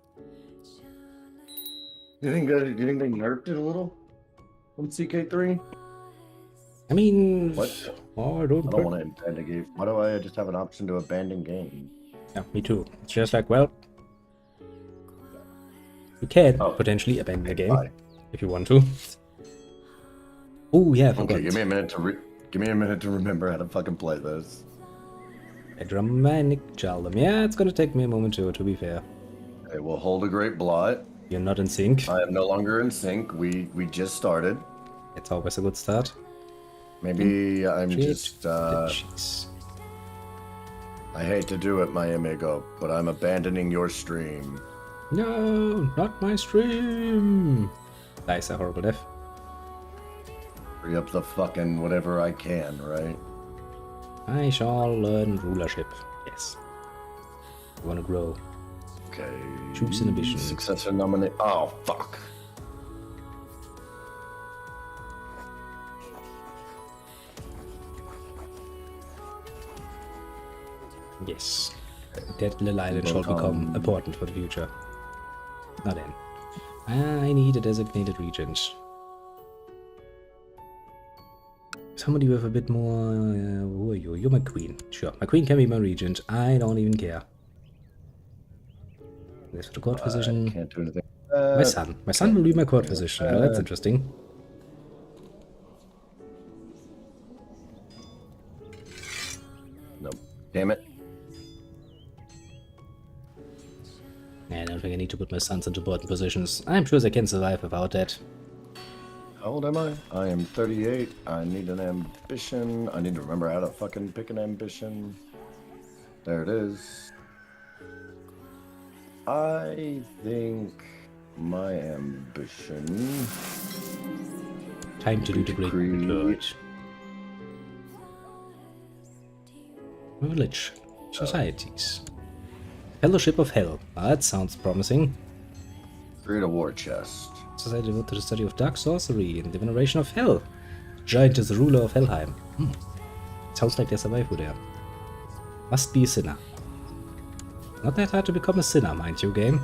Do you think they nerfed it a little from CK3? I mean, What? Oh, I don't want to abandon a game. Why do I just have an option to abandon game? Yeah, me too. It's just like, well, you can Oh. potentially abandon the game Bye. if you want to. Oh yeah, I forgot. Okay, give me a minute to remember how to fucking play this. A Dramatic Jaldum. Yeah, it's gonna take me a moment to be fair. Okay, we'll hold a great blot. You're not in sync. I am no longer in sync. We just started. It's always a good start. Maybe I'm Treat just the cheese. I hate to do it, my amigo, but I'm abandoning your stream. No, not my stream. Nice, a horrible death. Free up the fucking whatever I can, right? I shall learn rulership. Yes. I wanna grow. Okay. Choose an ambition. Successor nominate. Oh, fuck. Yes. That little island shall become important for the future. Now then. I need a designated regent. Somebody with a bit more... who are you? You're my queen. Sure, my queen can be my regent. I don't even care. There's the court position. Can't do anything. My son. My son will be my court position. Well, that's interesting. Nope. Damn it. I don't think I need to put my sons into important positions. I'm sure they can survive without that. How old am I? I am 38. I need an ambition. I need to remember how to fucking pick an ambition. There it is. I think my ambition... Time to do the great Lord. Village. Societies. Fellowship of Hell. Ah, that sounds promising. Create a war chest. Society devoted to the study of dark sorcery and the veneration of Hell. Giant is the ruler of Helheim. Sounds like there's a waifu there. Must be a sinner. Not that hard to become a sinner, mind you, game.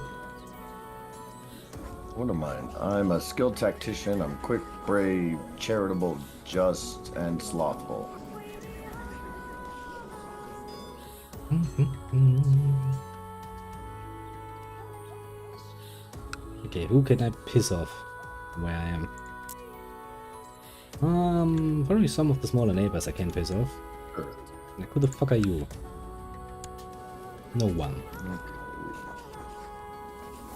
What am I? I'm a skilled tactician. I'm quick, brave, charitable, just, and slothful. Okay, who can I piss off where I am? Probably some of the smaller neighbors I can piss off. Sure. Like, who the fuck are you? No one.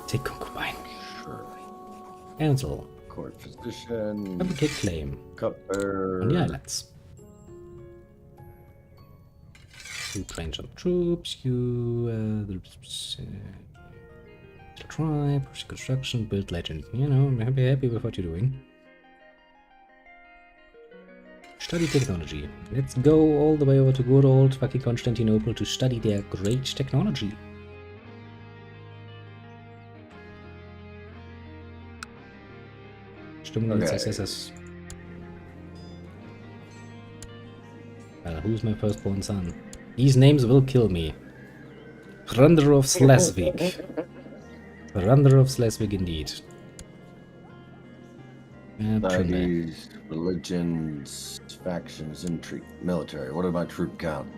Take concubine. Sure. Council. Court physician. Fabricate claim. Cupbearer. On the islands. You train some troops, you try, push construction, build legend. You know, I'm happy with what you're doing. Study technology. Let's go all the way over to good old fucking Constantinople to study their great technology. Stimulate successes. Well, who's my firstborn son? These names will kill me. Brander of Schleswig. Brander of Schleswig indeed. Societies, religions, factions, intrigue, military. What is my troop count?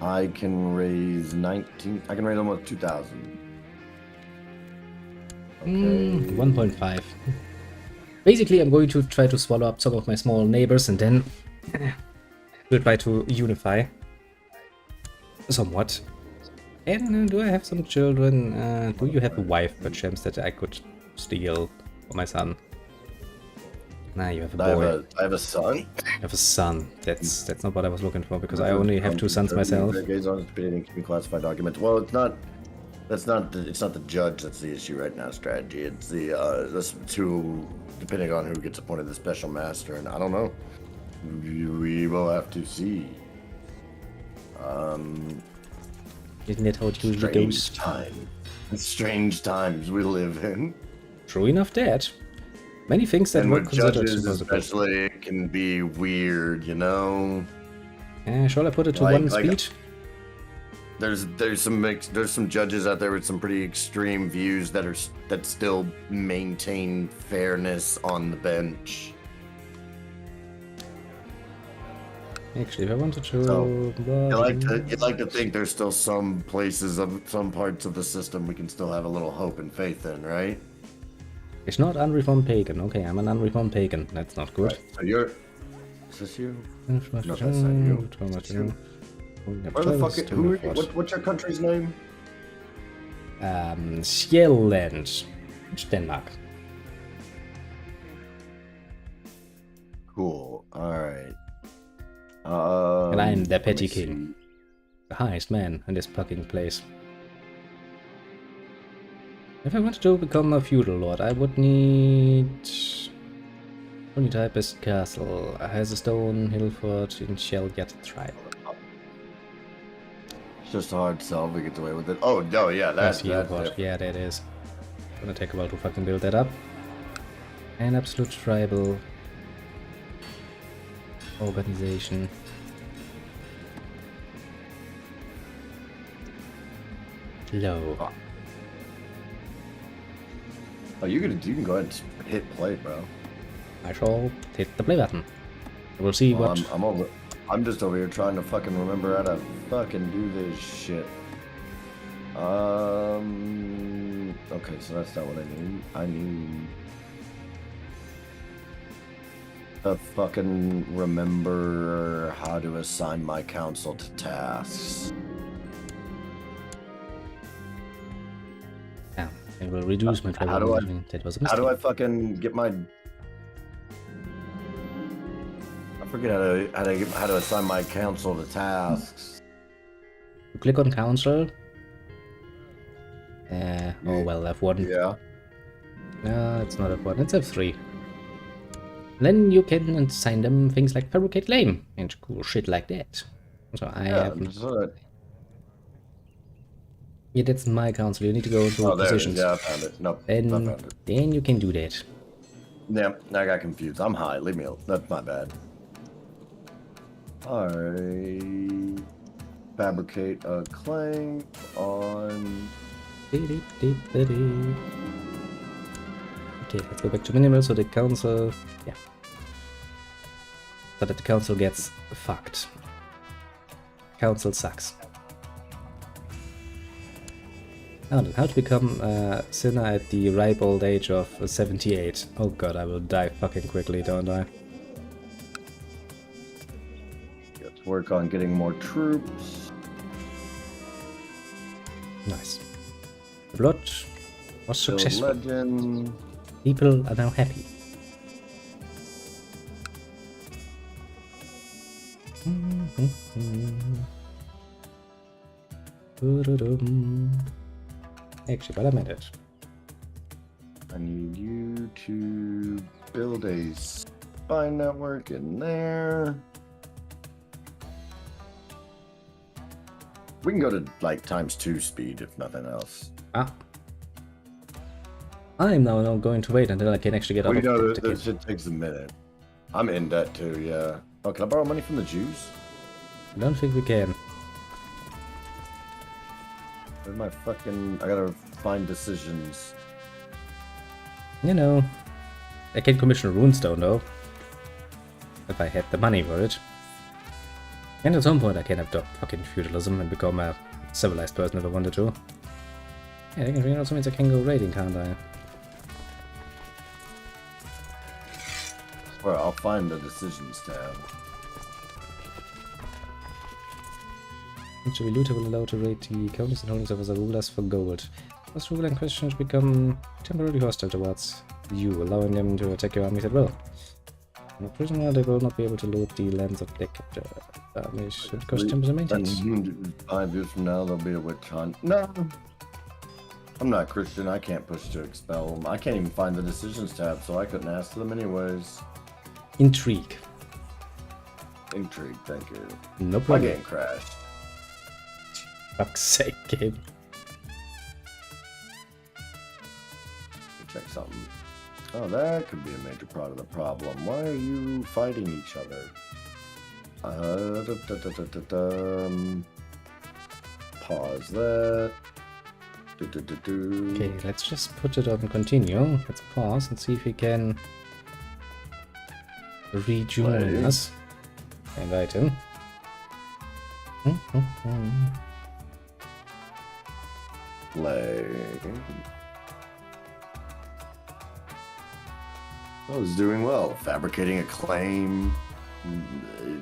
I can raise 19. I can raise almost 2,000. Okay. 1.5. Basically, I'm going to try to swallow up some of my small neighbors and then we'll try to unify somewhat. And do I have some children? Do you have a wife, perchance, that I could steal for my son? Nah, you have a boy. I have a son. I have a son. That's not what I was looking for because I only have 2 sons myself. Classified documents. Well, it's not. It's not the judge that's the issue right now. Strategy. It's the two, depending on who gets appointed the special master, and I don't know. We will have to see. Isn't that how it usually goes? Strange times we live in. True enough, that. Many things that And were with considered judges, impossible. especially, it can be weird, you know. Shall I put it to one speed? There's some judges out there with some pretty extreme views that still maintain fairness on the bench. Actually, if I wanted to, So, you'd like to think there's still some parts of the system we can still have a little hope and faith in, right? It's not unreformed pagan. Okay, I'm an unreformed pagan. That's not good. Right. So you're. Is this you? No, that's not you. Where the fuck? Who what's your country's name? Sjælland. Denmark. Cool. All right. And I'm the petty let me king. see. The highest man in this fucking place. If I wanted to become a feudal lord, I would need... Only typist castle. Has a stone, hill fort, in Shell-Yat tribe. It's just a hard sell if we get away with it. Oh, no, yeah, that's Fort. Yeah, that is. Gonna take a while to fucking build that up. An absolute tribal organization. Low. Oh, you can go ahead and hit play, bro. I shall hit the play button. We'll see Well, what. I'm just over here trying to fucking remember how to fucking do this shit. Okay, so that's not what I need. I need to fucking remember how to assign my council to tasks. Yeah, I will reduce my How do I- That was a How mistake. do I fucking get my? I forget how to assign my council to tasks. You click on council. Oh well, F1. Yeah. No, it's not F1, it's F3. Then you can assign them things like fabricate claim and cool shit like that. So I Yeah. have. So Yeah, that's my council. You need to go into oh, there it is. positions. Yeah, I found it. Nope. I Then, found it. then you can do that. Yeah, I got confused. I'm high. Leave me alone. That's my bad. Alright. Fabricate a claim on. Okay, let's go back to minimal so the council. Yeah. So that the council gets fucked. Council sucks. Now then, how to become a sinner at the ripe old age of 78. Oh god, I will die fucking quickly, don't I? Let's work on getting more troops. Nice. The blood was Build successful. legend. People are now happy. Actually, while I'm at it, I need you to build a spy network in there. We can go to like ×2 speed if nothing else. I'm now going to wait until I can actually get out We of know the that game. this shit takes a minute. I'm in debt too, yeah. Oh, can I borrow money from the Jews? I don't think we can. Where's my fucking... I gotta find decisions. You know, I can commission a runestone though. If I had the money for it. And at some point I can have the fucking feudalism and become a civilized person if I wanted to. Yeah, that also means I can go raiding, can't I? Or I'll find the decisions tab. Actually, looter will allow to raid the counties and holdings of other rulers for gold. Those ruler in question become temporarily hostile towards you, allowing them to attack your armies at will. In a prisoner, they will not be able to loot the lands of their captor. Armies should cost 10% maintenance. 5 years from now, there'll be a witch hunt. No! I'm not Christian. I can't push to expel them. I can't even find the decisions tab, so I couldn't ask them anyways. Intrigue. Intrigue, thank you. No My problem. game crashed. Fuck's sake, game. Check something. Oh, that could be a major part of the problem. Why are you fighting each other? Pause that. Okay, let's just put it on continue. Let's pause and see if we can rejoin Play. us. Invite him. Play. I was doing well. Fabricating a claim.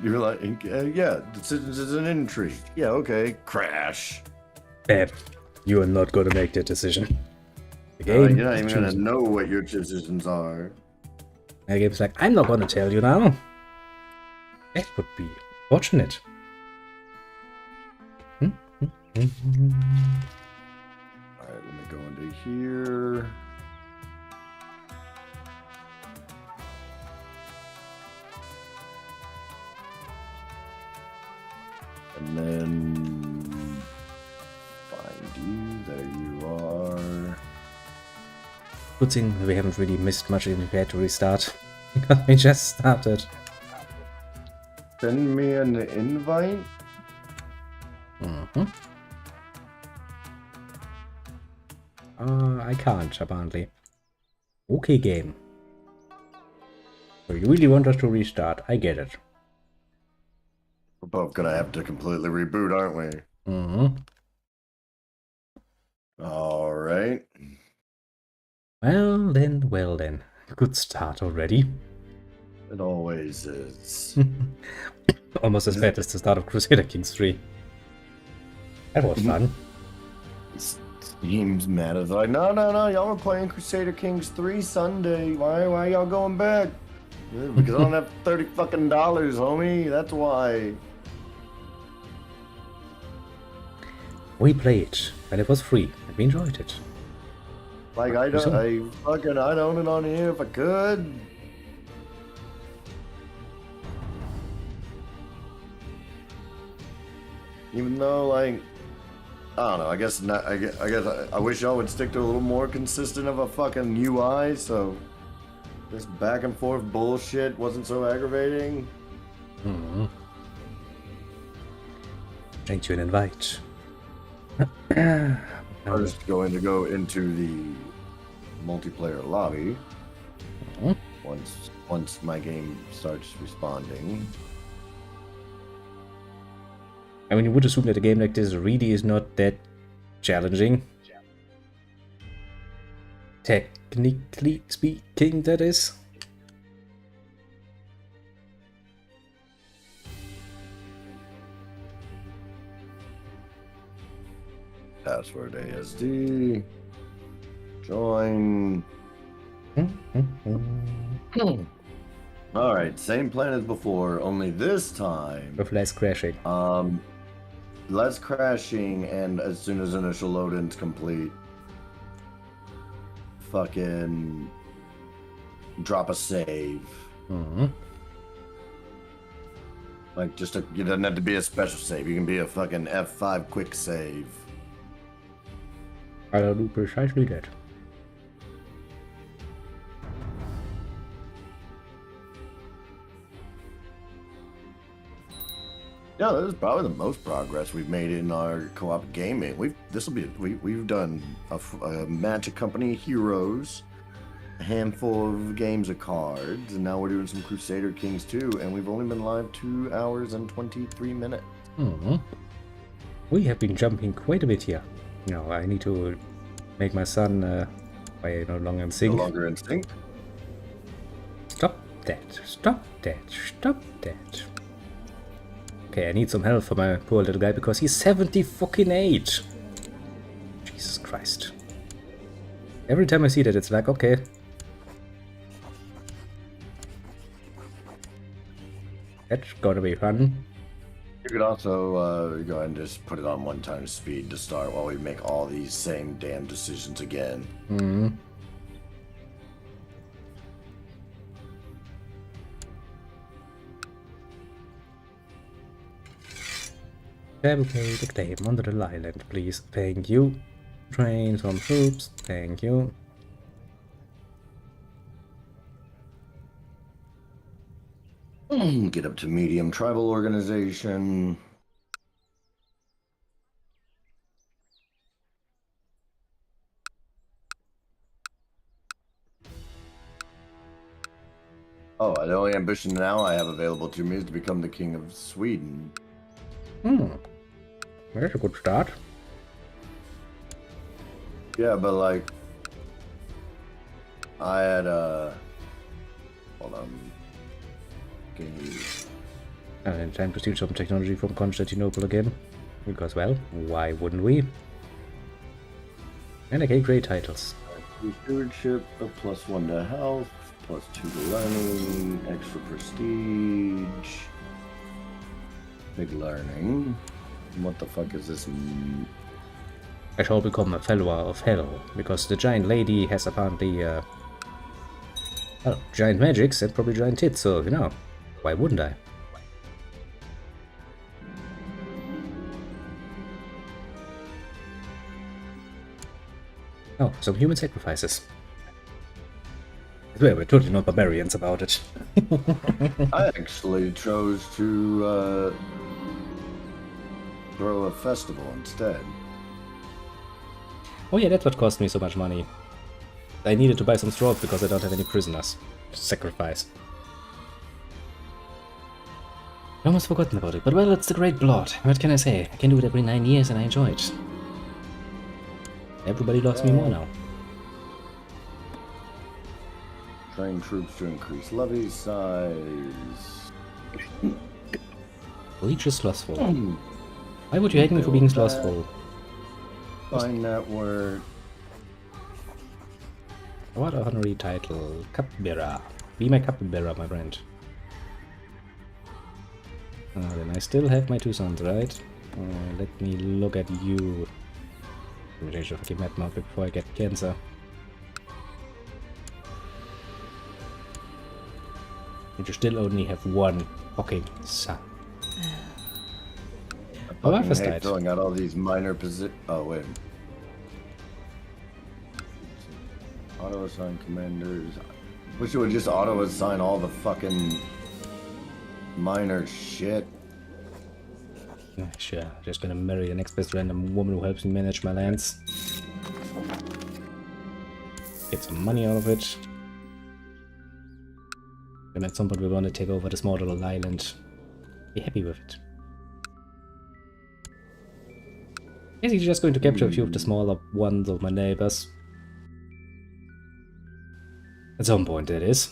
You're like, yeah, decisions is an intrigue. Yeah, okay. Crash. Bad. You are not going to make that decision. The You're game not is even gonna choosing. know what your decisions are. The game's like, I'm not going to tell you now. That would be fortunate. Alright, let me go into here. And then find you. There you are. Good thing we haven't really missed much in the to restart. Because we just started. Send me an invite. I can't, apparently. Okay, game. So you really want us to restart? I get it. We're both gonna have to completely reboot, aren't we? Alright. Well then. Good start already. It always is. Almost as bad as the start of Crusader Kings 3. That was fun. Steam's mad as like, no, y'all were playing Crusader Kings 3 Sunday. Why y'all going back? Yeah, because I don't have $30 fucking homie. That's why. We played, and it was free, and we enjoyed it. Like I'd own it on here if I could. Even though, like, I don't know. I guess not. I guess I wish y'all would stick to a little more consistent of a fucking UI, so this back and forth bullshit wasn't so aggravating. Sent you an invite. First, going to go into the multiplayer lobby. Once my game starts responding. I mean, you would assume that a game like this really is not that challenging. Technically speaking, that is. Password ASD. Join. All right, same plan as before, only this time With less crashing. less crashing, and as soon as initial load-in's complete, fucking drop a save. Like, just it doesn't have to be a special save. You can be a fucking F5 quick save. I'll do precisely that. Yeah, this is probably the most progress we've made in our co-op gaming. We've done a Magic Company Heroes, a handful of games of cards, and now we're doing some Crusader Kings 2, and we've only been live 2 hours and 23 minutes. We have been jumping quite a bit here. No, I need to make my son no longer in sync. No longer in sync. Stop that. Stop that. Stop that. Okay, I need some help for my poor little guy because he's 78. Jesus Christ. Every time I see that, it's like, okay. That's gonna be fun. You could also go ahead and just put it on 1 times speed to start while we make all these same damn decisions again. Fabricate a claim on the little island, please. Thank you. Train some troops. Thank you. Get up to medium tribal organization. Oh, the only ambition now I have available to me is to become the king of Sweden. That's a good start. Yeah, but like, I had hold on. And time to steal some technology from Constantinople again. Because, well, why wouldn't we? And I get great titles. Stewardship, a +1 to health, +2 to learning, extra prestige, big learning. What the fuck is this? I shall become a follower of hell, because the giant lady has apparently, well, giant magics and probably giant tits, so, you know, why wouldn't I? Oh, some human sacrifices. Well, we're totally not barbarians about it. I actually chose to throw a festival instead. Oh yeah, that's what cost me so much money. I needed to buy some straw because I don't have any prisoners to sacrifice. I almost forgotten about it, but well, it's the Great Blood. What can I say? I can do it every 9 years and I enjoy it. Everybody loves me more now. Train troops to increase levy size. Leech is slothful. Why would you hate me for being slothful? Find network. What a honorary title. Cupbearer. Be my cupbearer, my friend. Then I still have my 2 sons, right? Let me look at you. Let me change the fucking map now before I get cancer. And you still only have 1 fucking son. Oh, I first died. Filling out all these minor positions. Oh, wait. Auto assign commanders. Wish it would just auto assign all the fucking minor shit. Sure, just gonna marry the next best random woman who helps me manage my lands. Get some money out of it. And at some point we want to take over the small little island. Be happy with it. Guess he's just going to capture a few of the smaller ones of my neighbors. At some point, that is.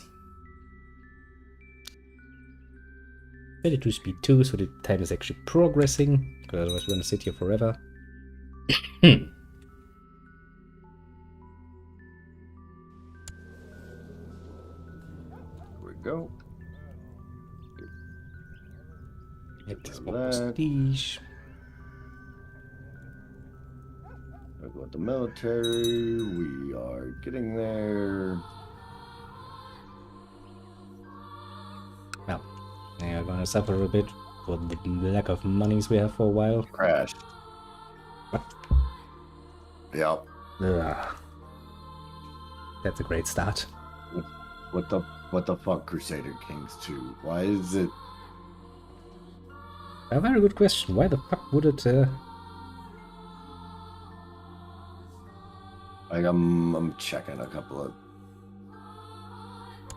32 speed 2, so the time is actually progressing. Because otherwise we're gonna sit here forever. Hmm. Here we go. It is That. more prestige. I've got the military. We are getting there. Well, they are gonna suffer a bit for the lack of monies we have for a while. Crash. What? Yep. Ugh. That's a great start. What the fuck, Crusader Kings 2? Why is it? A very good question. Why the fuck would it? Like I'm checking a couple of.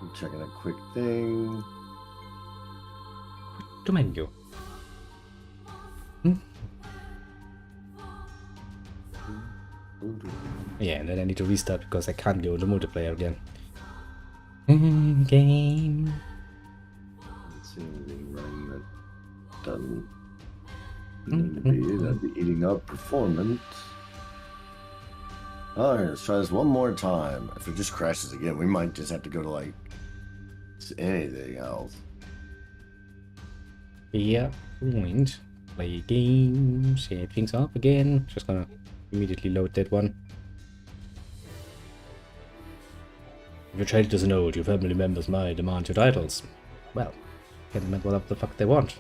I'm checking a quick thing. To menu. Yeah, and then I need to restart because I can't go to multiplayer again. Game. Let's see anything running that doesn't need to be. That'd be eating up performance. Alright, let's try this one more time. If it just crashes again, we might just have to go to like anything else. Yeah, point. Play game, shape things up again. Just gonna immediately load that one. If your child doesn't know what your family members might demand your titles, well, get them what the fuck they want.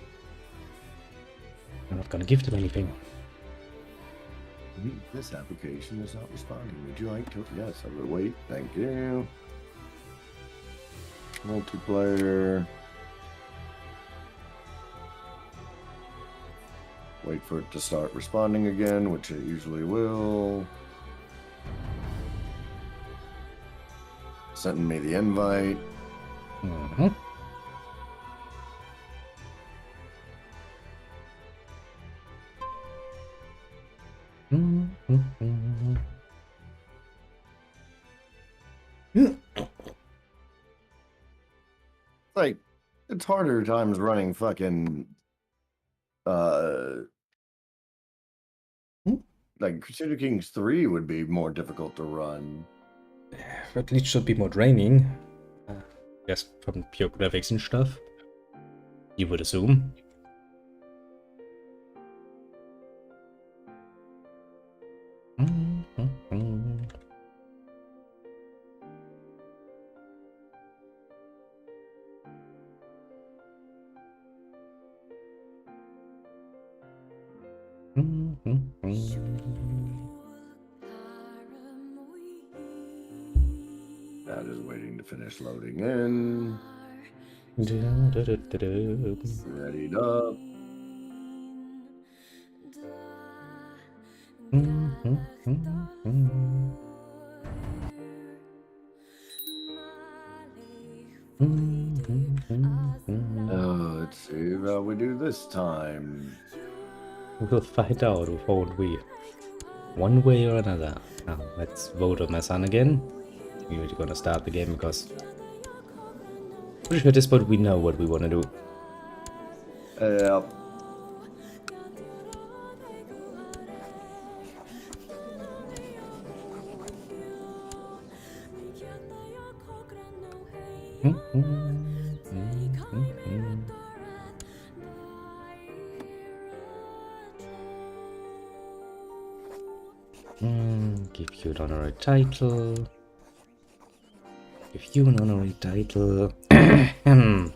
I'm not gonna give them anything. This application is not responding. Would you like to? Yes, I will wait. Thank you. Multiplayer. Wait for it to start responding again, which it usually will. Sending me the invite. Mm-hmm. Like, it's harder times running fucking like Crusader Kings 3 would be more difficult to run. At least should be more draining. Just from pure graphics and stuff. You would assume. That is waiting to finish loading in. Ready up. Let's see how we do this time. We'll find out, won't we? One way or another. Now, let's vote on my son again. We're gonna start the game because pretty sure at this point we know what we want to do. Yep. Give you an honorary title. Give you an honorary title. The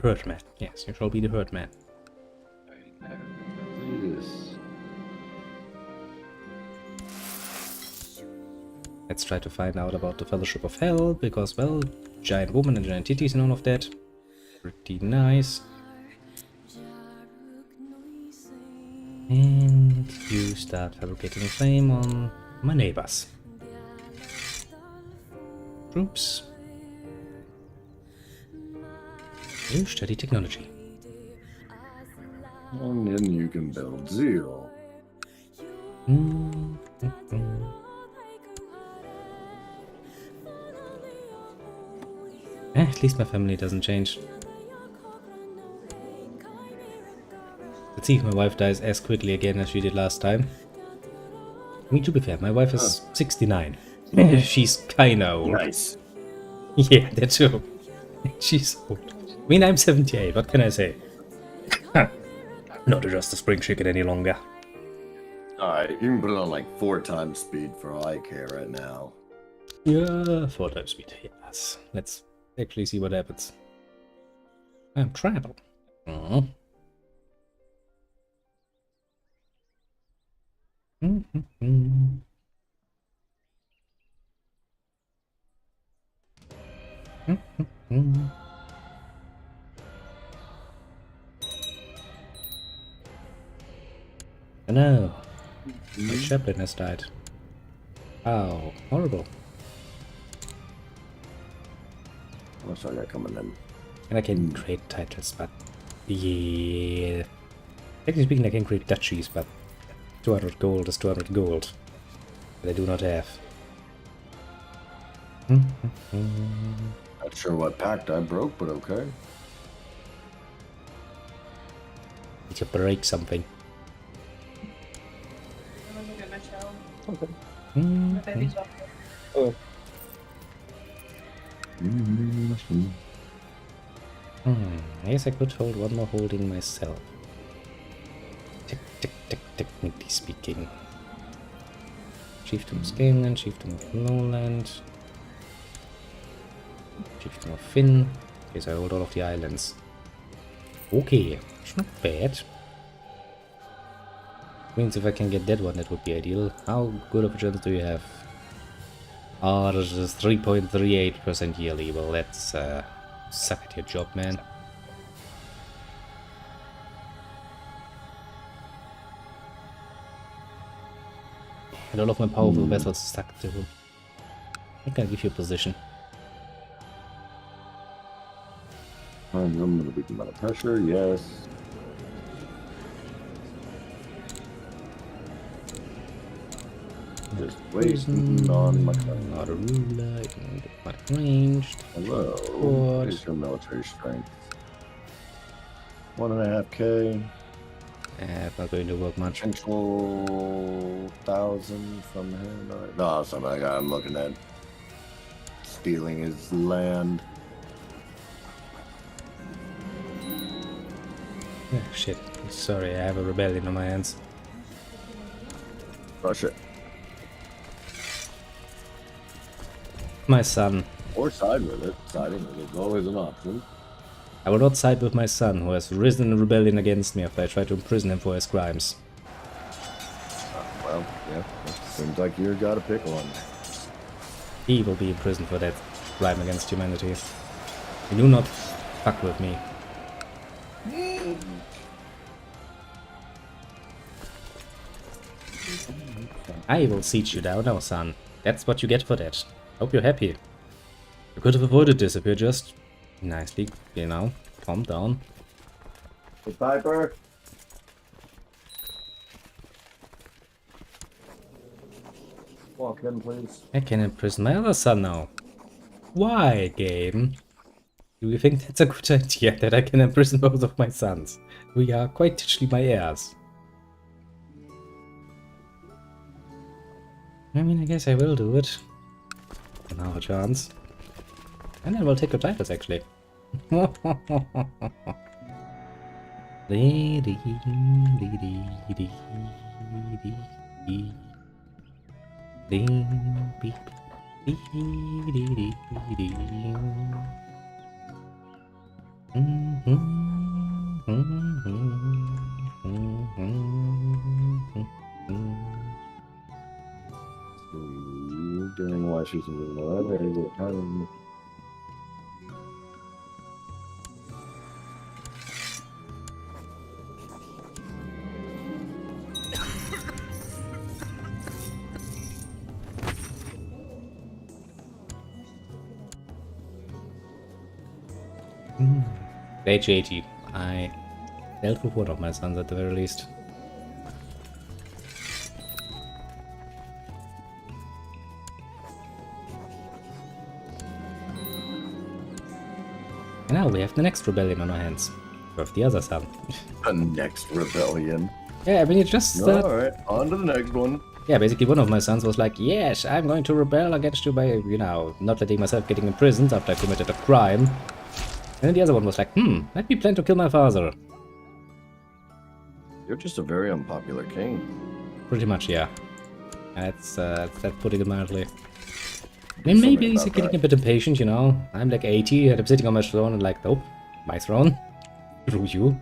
Herdman. Yes, you shall be the Herdman. This. Let's try to find out about the Fellowship of Hell, because, well, giant woman and giant titties and all of that. Pretty nice. And you start fabricating a flame on my neighbors. Troops. You study technology. And then you can build zeal. At least my family doesn't change. Let's see if my wife dies as quickly again as she did last time. I mean, to be fair, my wife is 69. She's kinda old. Nice. Yeah, that too. She's old. I mean, I'm 78, what can I say? Not just a spring chicken any longer. Alright, you can put it on like 4 times speed for all I care right now. Yeah, 4 times speed, yes. Let's actually see what happens. I'm travel. Oh no, my chaplain has died. How horrible. What's I got coming in? And I can create titles, but yeah. Technically speaking, I can create duchies, but 200 gold is 200 gold that I do not have. Not sure what pact I broke, but okay. Need to break something. I'm gonna look at my shower. Okay. My baby's off there. Oh. I guess I could hold one more holding myself. Technically speaking. Chieftain of Skaneland, Chieftain of Lowland, Chieftain of Finn. Okay, so I hold all of the islands. Okay, it's not bad. Means if I can get that one, that would be ideal. How good of a chance do you have? Oh, this is 3.38% yearly. Well, that's suck at your job, man. And all of my powerful vessels stuck to. I can give you a position. I'm gonna beat them out of pressure, yes. Just waiting on my turn. Not a ruler, not ranged. Hello. Support. Here's your military strength. 1.5k. Not going to work much. Potential 1,000 from him. No, something like that. I'm looking at stealing his land. Oh, shit. Sorry, I have a rebellion on my hands. Rush it. My son. Or side with it. Siding with it is always an option. I will not side with my son, who has risen in rebellion against me after I tried to imprison him for his crimes. Well, yeah. It seems like you got a pickle on there. He will be imprisoned for that crime against humanity. You do not fuck with me. I will siege you down now, son. That's what you get for that. Hope you're happy. You could have avoided this if you just nicely, you know, calm down. The Piper. Walk in, please. I can imprison my other son now. Why, game? Do you think that's a good idea that I can imprison both of my sons? We are quite literally my heirs. I mean, I guess I will do it. Now a chance. And then we'll take your titles, actually. During Washington, time. Age 80. I dealt with one of my sons at the very least. And now we have the next rebellion on our hands. With the other son. The next rebellion. Yeah, I mean, it just... Alright, on to the next one. Yeah, basically one of my sons was like, yes, I'm going to rebel against you by, you know, not letting myself getting imprisoned after I committed a crime. And then the other one was like, let me plan to kill my father. You're just a very unpopular king. Pretty much, yeah. That's putting it mildly. I mean, maybe he's getting a bit impatient, you know. I'm like 80 and I'm sitting on my throne and like, nope, my throne. Screw you.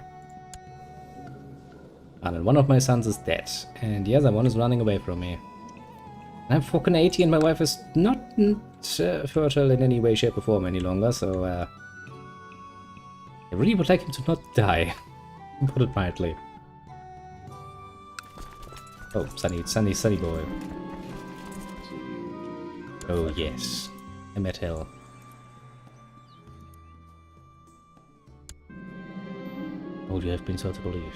And then one of my sons is dead, and the other one is running away from me. I'm fucking 80 and my wife is not fertile in any way, shape or form any longer, so I really would like him to not die. Put it mildly. Oh, sunny boy. Oh yes, I'm at hell. Oh, you have been so to believe.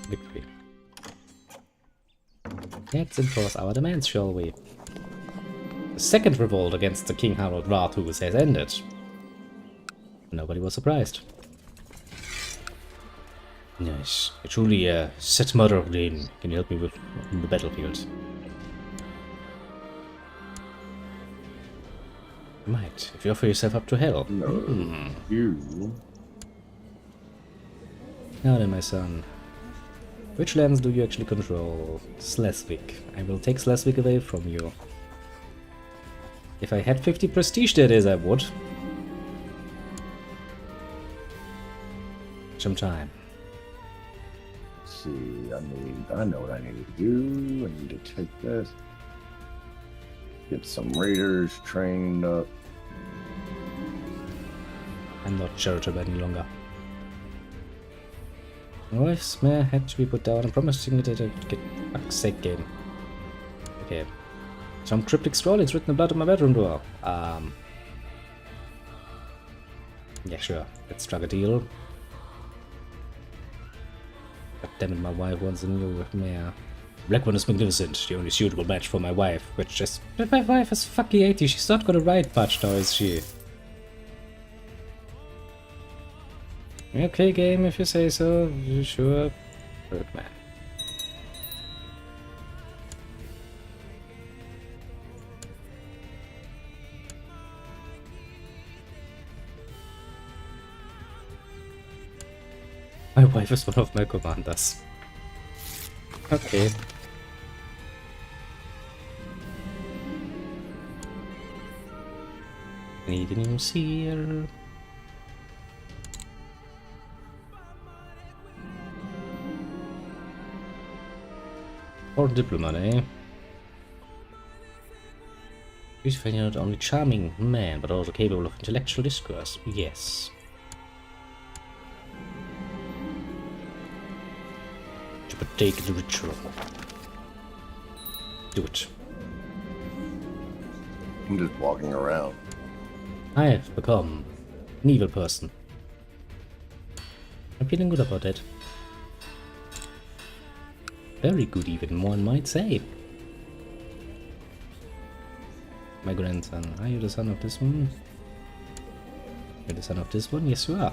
Victory. Let's enforce our demands, shall we? The second revolt against the King Harold Varthus has ended. Nobody was surprised. Nice. You're truly a set mother of Lane. Can you help me with the battlefield? You might, if you offer yourself up to hell. No, you. Now then, my son. Which lands do you actually control? Schleswig. I will take Schleswig away from you. If I had 50 prestige, that is, I would. Some time. Let's see, I know what I need to do. I need to take this. Get some raiders trained up. I'm not charitable any longer. My wife's mare had to be put down and promising it to get fuck's sake game. Okay. Some cryptic scrawlings written in blood on my bedroom door. Yeah, sure. Let's strike a deal. God damn it, my wife wants a new mare. Black one is magnificent, the only suitable match for my wife, which is... But my wife is fucking 80, she's not gonna ride much now, is she? Okay, game, if you say so. Sure. Birdman. My wife is one of my commanders. Okay. Need a new seer. Or diplomat, eh? He's finding not only charming man, but also capable of intellectual discourse. Yes. To partake in the ritual. Do it. I'm just walking around. I have become an evil person. I'm feeling good about it. Very good, even one might say. My grandson. Are you the son of this one? You're the son of this one? Yes, you are.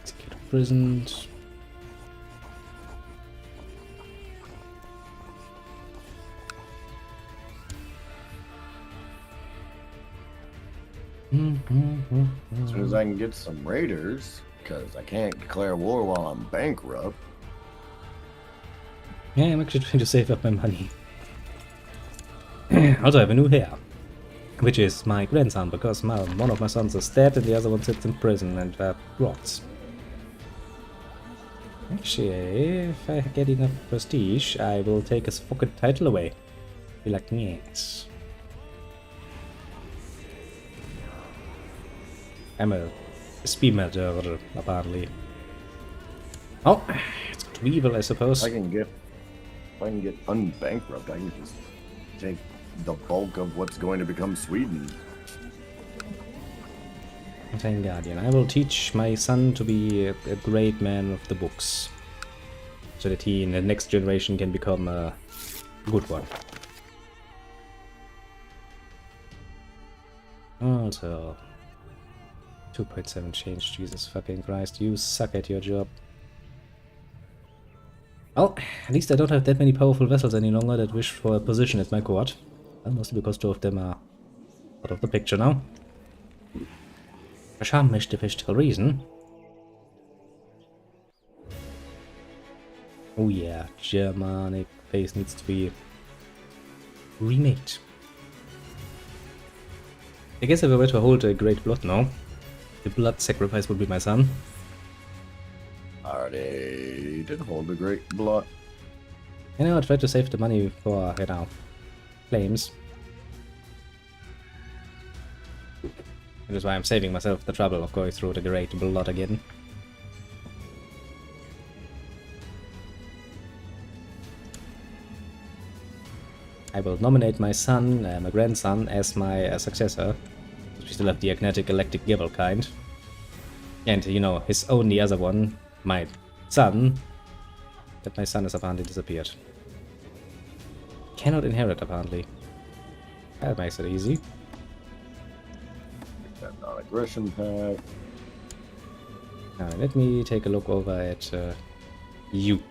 Execute imprisoned. As soon as I can get some raiders, because I can't declare war while I'm bankrupt. Yeah, I'm actually trying to save up my money. Also, I have a new heir, which is my grandson, because one of my sons is dead and the other one sits in prison and rots. Actually, if I get enough prestige, I will take his fucking title away. Be like, yes. I'm a speed murderer, apparently. Oh, it's got evil, I suppose. If I can get unbankrupt, I can just take the bulk of what's going to become Sweden. Thank Guardian. I will teach my son to be a great man of the books, so that he in the next generation can become a good one. Also, 2.7 change. Jesus fucking Christ, you suck at your job. Well, at least I don't have that many powerful vessels any longer that wish for a position at my court. Well, mostly because 2 of them are out of the picture now. For some mystical reason. Oh yeah, Germanic base needs to be remade. I guess if I were to hold a great blood now, the blood sacrifice would be my son. Already did hold the great block. You know, I tried to save the money for, you know, claims. That is why I'm saving myself the trouble of going through the great blood again. I will nominate my son, my grandson, as my successor. We still have the Agnetic Electric Gibble kind. And, you know, his only other one, my son, that my son has apparently disappeared. Cannot inherit, apparently. That makes it easy. That non-aggression pack. Now, let me take a look over at you.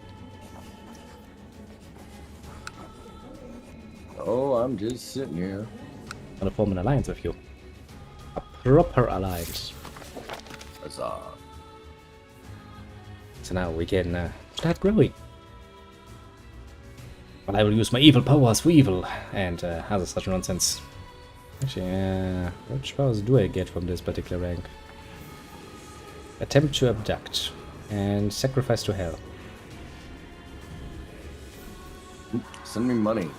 Oh, I'm just sitting here. I want to form an alliance with you. A proper alliance. Huzzah. So now we can start growing. But I will use my evil powers for evil and other such nonsense. Actually, which powers do I get from this particular rank? Attempt to abduct and sacrifice to hell. Send me money.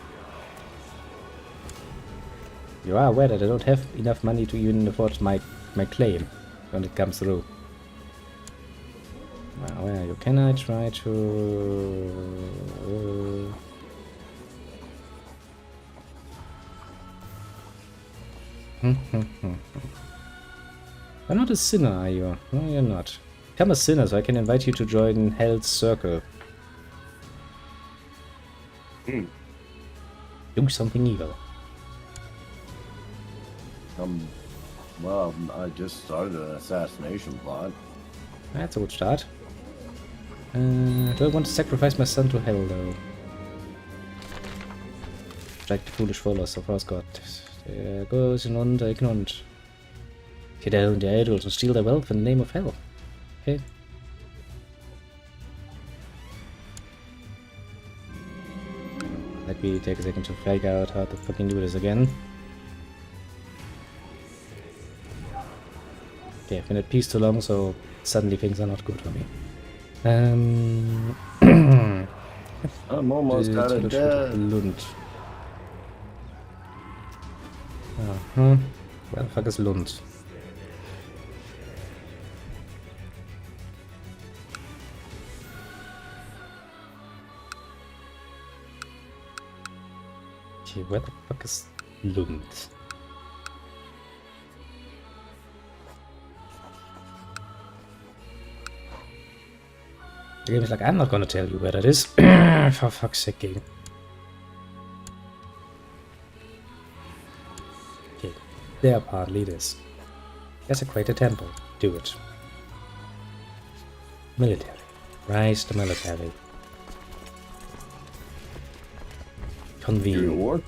You are aware that I don't have enough money to even afford my claim when it comes through. Well, where are you? Can I try to... You're not a sinner, are you? No, you're not. Become a sinner so I can invite you to join Hell's Circle. Do something evil. Well, I just started an assassination plot. That's a good start. Do I want to sacrifice my son to hell, though? Strike the foolish followers of Asgard. There goes an ignorant. Kill down the idols and steal their wealth in the name of hell. Okay. Let me take a second to figure out how to fucking do this again. Okay, I've been at peace too long, so suddenly things are not good for me. I'm almost out of dead. Lund. Where the fuck is Lund? Okay, where the fuck is Lund? The game is like, I'm not gonna tell you where that is. For fuck's sake, game. Okay, there apparently it is. Desecrate a temple. Do it. Military. Rise the military. Convene. War?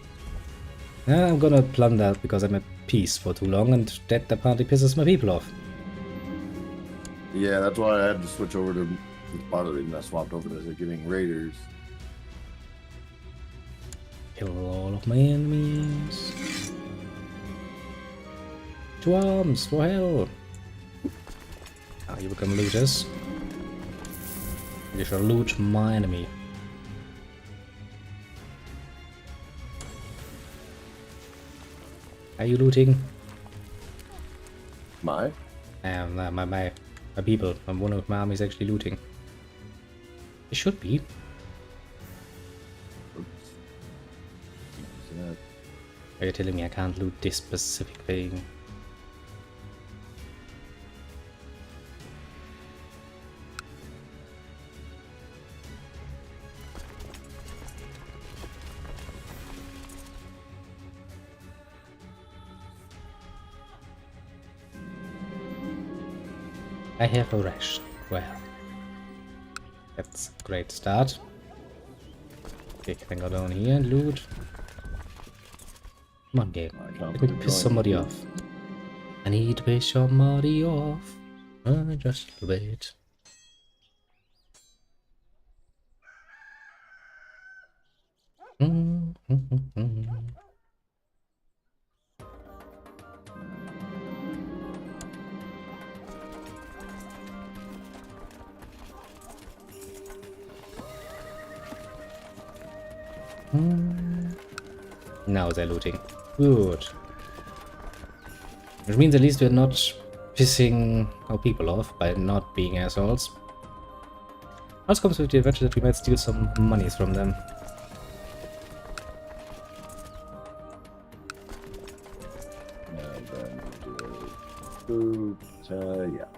I'm gonna plunder because I'm at peace for too long and that apparently pisses my people off. Yeah, that's why I had to switch over to... It's part of the reason I swapped over to getting raiders. Kill all of my enemies. To arms, for hell! Now you become looters. You shall loot my enemy. Are you looting? My? My people. One of my armies actually looting. It should be. Oops. Are you telling me I can't loot this specific thing? I have a ration. Well, that's a great start. Okay, can I go down here and loot? Come on, game. Let me piss somebody off. I need to piss somebody off. Just a little bit. Now they're looting. Good. Which means at least we're not pissing our people off by not being assholes. Also comes with the adventure that we might steal some monies from them. And then do food. Yeah.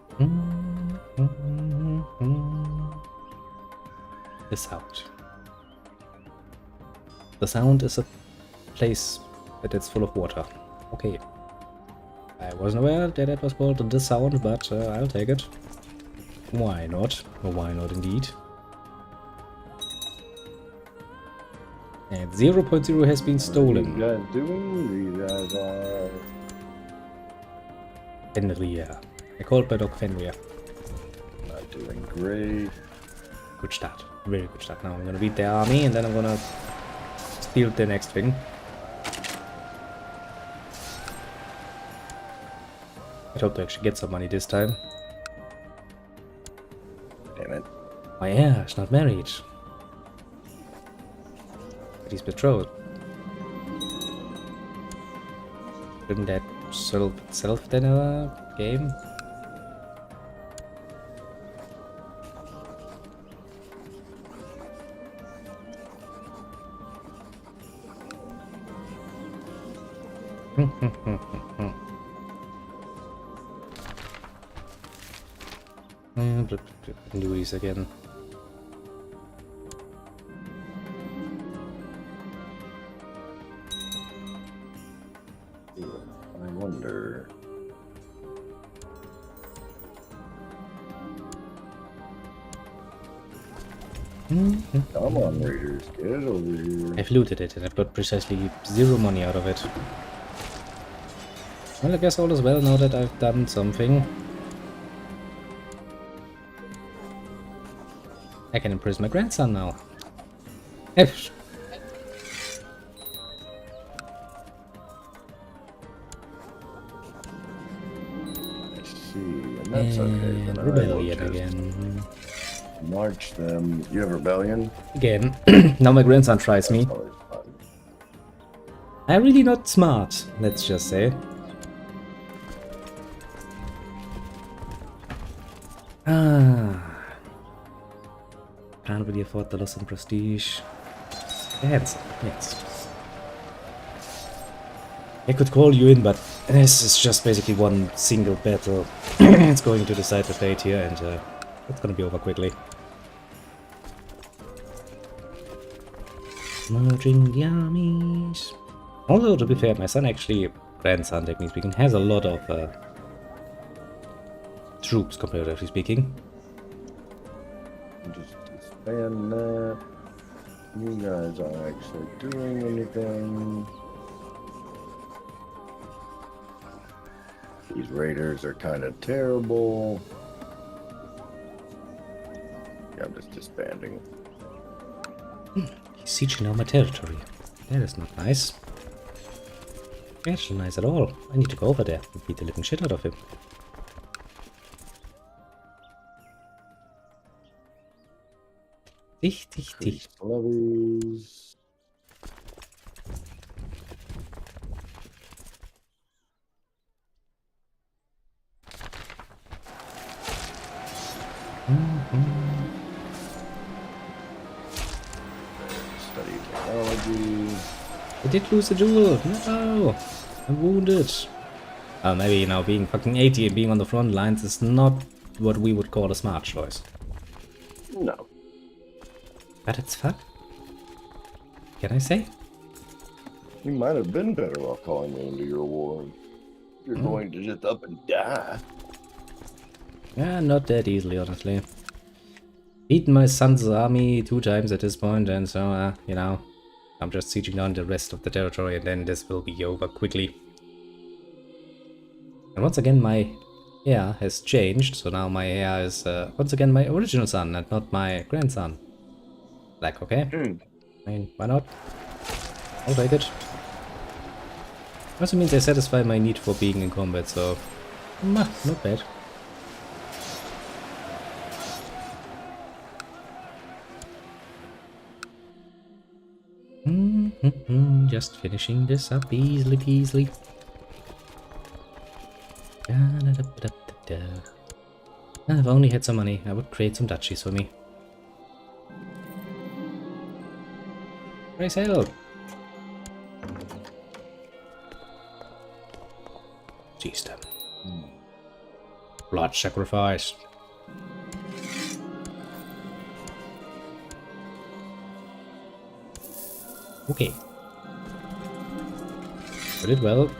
The sound. The sound is a place that is full of water. Okay. I wasn't aware that it was called the sound, but I'll take it. Why not? Why not indeed? And 0.0 has been stolen. What are you guys doing? You guys are... Fenrir. I called my dog Fenrir. not doing great. Good start. Very good start. Now I'm gonna beat the army and then I'm gonna steal the next thing. I hope to actually get some money this time. Damn it. My heir is not married. But he's betrothed. Shouldn't that solve itself then a game? Do these again. I wonder. Come on, Raiders, get over here. I've looted it and I've got precisely 0 money out of it. Well, I guess all is well now that I've done something. I can imprison my grandson now. I see, and that's okay. And Then I will rebellion just again. march them. You have rebellion? Again. Now my grandson tries me. Always fun. I'm really not smart, let's just say. Can't really afford the loss in prestige. Handsome, yes. I could call you in, but this is just basically one single battle. It's going to decide the fate here, and it's gonna be over quickly. Merging the armies. Although, to be fair, my son actually, grandson technically speaking, has a lot of troops, comparatively speaking. Just expand that. You guys aren't actually doing anything. These raiders are kind of terrible. Yeah, I'm just disbanding. He's sieging on my territory. That is not nice. That's not nice at all. I need to go over there and beat the living shit out of him. Dich. Increase levies. Study technology. I did lose a duel. No, I'm wounded. Maybe, you know, being fucking 80 and being on the front lines is not what we would call a smart choice. No. But it's fun. Can I say? You might have been better off calling me into your war. You're going to just up and die. Yeah, not that easily, honestly. Beaten my son's army 2 times at this point, and so, you know, I'm just sieging down the rest of the territory, and then this will be over quickly. And once again, my heir has changed, so now my heir is once again my original son and not my grandson. Like, okay, I mean, why not? I'll take it. Also means I satisfy my need for being in combat, so not bad. Just finishing this up easily peasily. If I only had some money, I would create some duchies for me. Praise hell! Jeez, them. Blood sacrifice. Okay. I did well.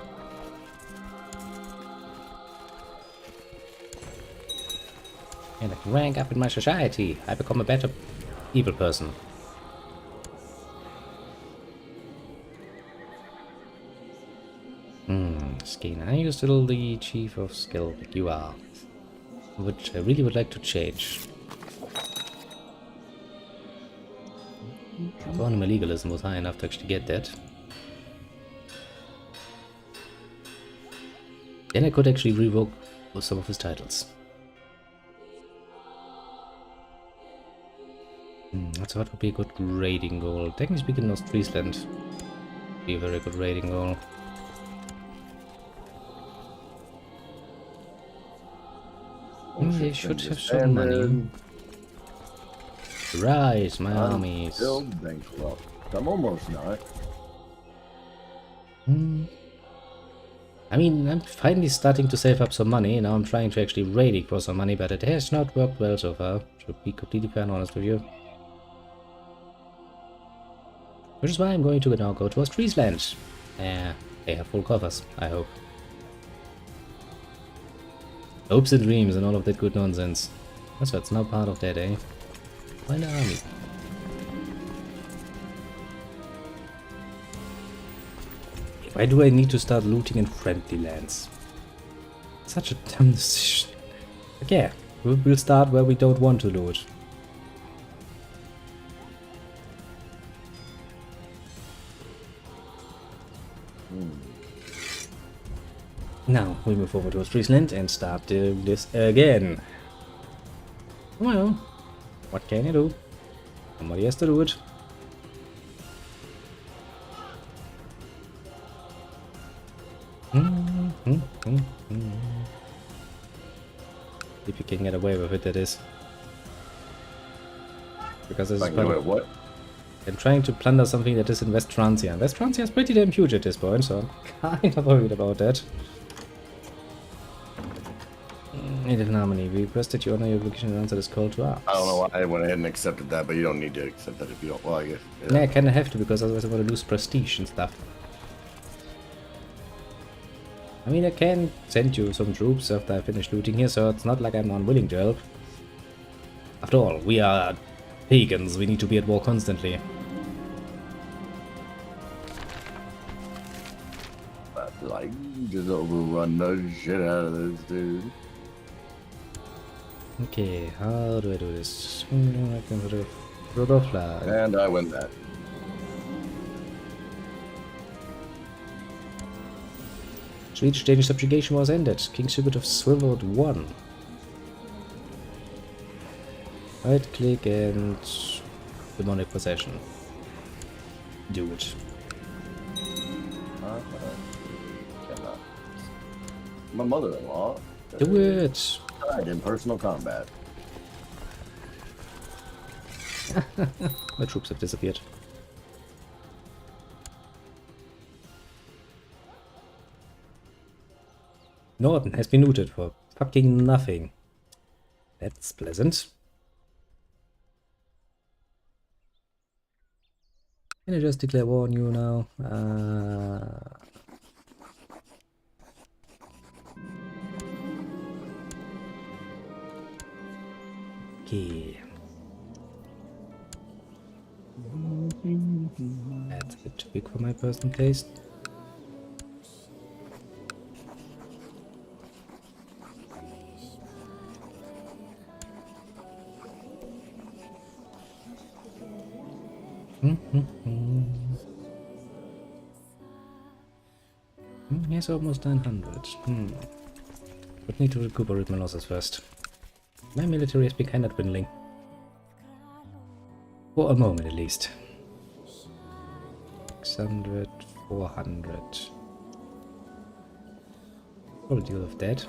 And I can rank up in my society. I become a better evil person. Skin. Are you still the chief of skill? You are. Which I really would like to change. If only my legalism was high enough to actually get that. Then I could actually revoke some of his titles. So what would be a good raiding goal? Technically speaking, Ostfriesland would be a very good raiding goal. They should have some money. Rise, my armies. Still bankrupt. I'm almost not. I mean, I'm finally starting to save up some money. Now I'm trying to actually raiding for some money, but it has not worked well so far. To be completely fair and honest with you. Which is why I'm going to now go to Ostfriesland. They have full coffers, I hope. Hopes and dreams and all of that good nonsense. So it's now part of that, eh? Why an army? Why do I need to start looting in friendly lands? Such a dumb decision. Okay, we'll start where we don't want to loot. Now we move over to Ostfriesland and start doing this again. Well, what can you do? Somebody has to do it. If you can get away with it, that is. Because this is What? I'm trying to plunder something that is in West Francia. West Francia is pretty damn huge at this point, so I'm kind of worried about that. Native Harmony, we request that you honor your obligation and answer this call to arms. I don't know why I went ahead and accepted that, but you don't need to accept that if you don't. Well, I guess. Yeah, I kind of have to, because otherwise I'm going to lose prestige and stuff. I mean, I can send you some troops after I finish looting here, so it's not like I'm unwilling to help. After all, we are pagans, we need to be at war constantly. Like, just overrun the shit out of this dude. Okay, how do I do this? I can throw the flag. And I win that. Swedish-Danish subjugation was ended. King Sigurd of Swithrd won. Right click and demonic possession. Do it. Cannot. My mother-in-law Do it! died in personal combat. My troops have disappeared. Norton has been looted for fucking nothing. That's pleasant. Can I just declare war on you now? Okay. That's a bit too big for my personal taste. Yes, almost 900. But need to recuperate my losses first. My military has been kind of dwindling. For a moment at least. 600, 400. Probably deal with that.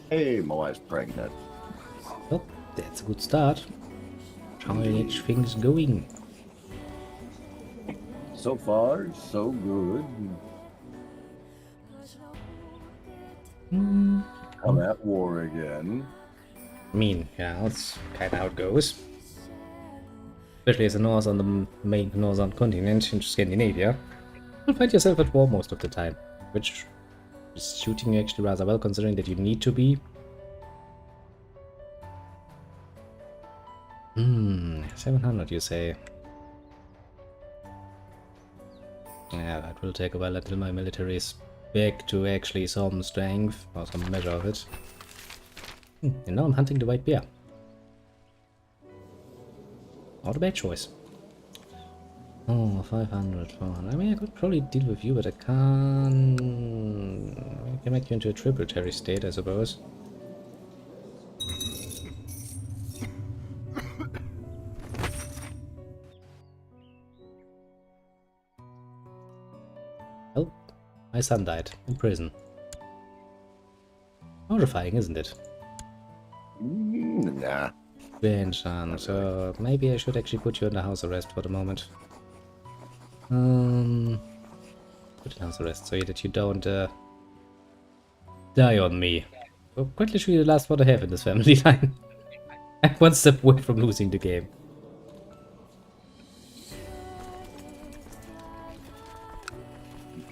Hey, my wife's pregnant. Well, that's a good start. How are things going? So far, so good. I'm at war again. I mean, yeah, that's kind of how it goes. Especially as a Norse on the main northern continent in Scandinavia. You'll find yourself at war most of the time, which is suiting you actually rather well considering that you need to be. 700 you say. Yeah, that will take a while until my military is back to actually some strength, or some measure of it. And now I'm hunting the white bear. Not a bad choice. Oh, 500, 400. I mean, I could probably deal with you, but I can't... I can make you into a tributary state, I suppose. Well, my son died in prison. Horrifying, isn't it? Nah. Benchon, so maybe I should actually put you under house arrest for the moment. Put in house arrest so that you don't die on me. Well, quite literally the last one I have in this family line. I'm one step away from losing the game.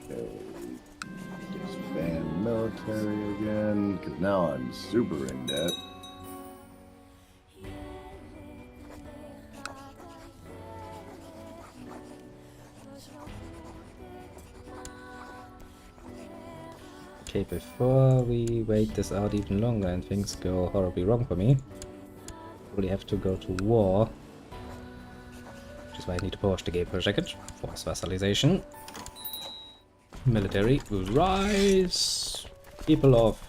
Okay. Expand military again, because now I'm super in debt. Okay, before we wait this out even longer and things go horribly wrong for me, probably have to go to war. Which is why I need to pause the game for a second. Force vassalization. Military will rise. People of...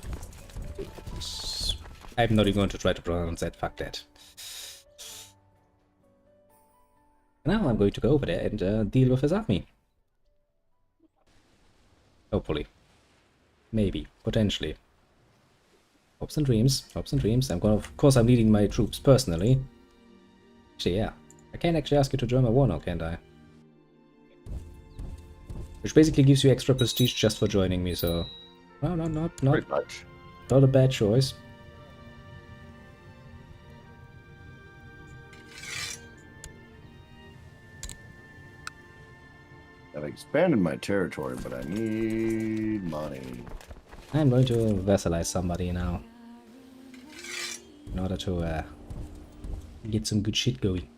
I'm not even going to try to pronounce that, fuck that. Now I'm going to go over there and deal with his army. Hopefully. Maybe. Potentially. Hopes and dreams. Hopes and dreams. Of course I'm leading my troops personally. Actually, yeah. I can actually ask you to join my war now, can't I? Which basically gives you extra prestige just for joining me, so... No, not Pretty much. a bad choice. I've expanded my territory, but I need money. I'm going to vassalize somebody now. In order to get some good shit going.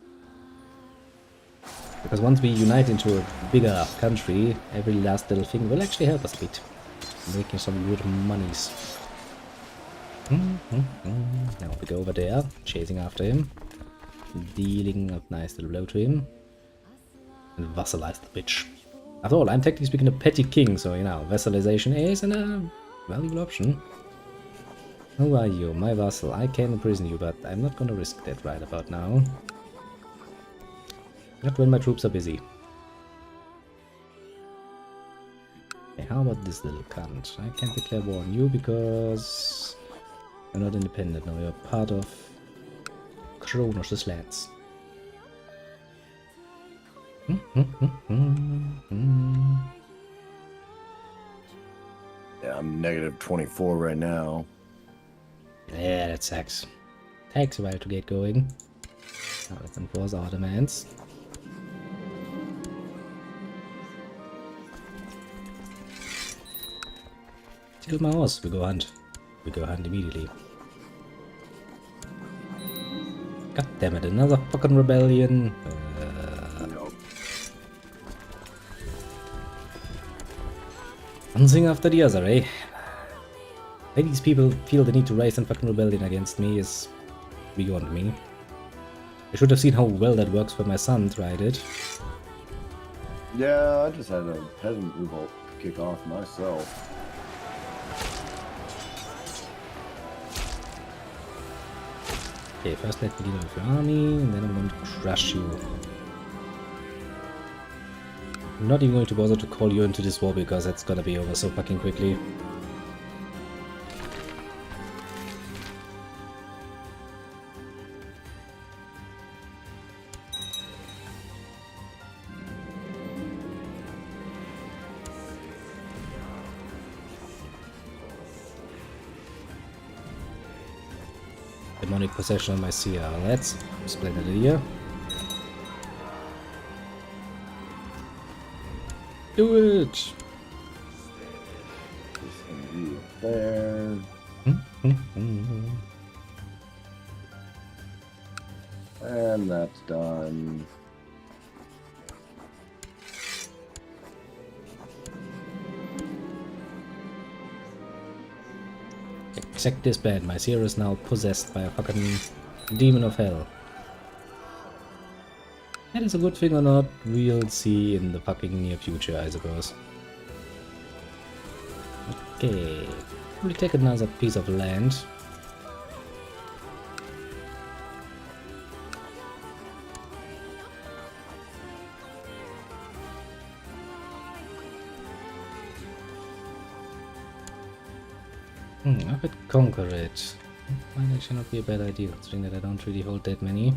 Because once we unite into a bigger country, every last little thing will actually help us a bit. Making some good monies. Now we go over there, chasing after him. Dealing a nice little blow to him. And vassalize the bitch. After all, I'm technically speaking a petty king, so you know, vassalization is a valuable option. Who are you? My vassal. I can imprison you, but I'm not gonna risk that right about now. Not when my troops are busy. Okay, how about this little cunt? I can't declare war on you because you're not independent. No, you're part of Cronos' lands. Yeah, I'm negative 24 right now. Yeah, that sucks. Takes a while to get going. Now let's enforce our demands. Kill my horse, we go hunt. We go hunt immediately. God damn it, another fucking rebellion. One thing after the other, eh? Why these people feel the need to rise in fucking rebellion against me is beyond me. I should have seen how well that works when my son tried it. Yeah, I just had a peasant revolt kick off myself. Okay, first let me deal with your army, and then I'm going to crush you. I'm not even going to bother to call you into this war because that's gonna be over so fucking quickly. Demonic possession on my CR. That's a splendid idea. Do it! Just gonna be there. And that's done. Check this bad. My CR is now possessed by a fucking demon of hell. That is a good thing or not, we'll see in the fucking near future, I suppose. Okay, we'll take another piece of land. I could conquer it. Might actually not be a bad idea, considering that I don't really hold that many.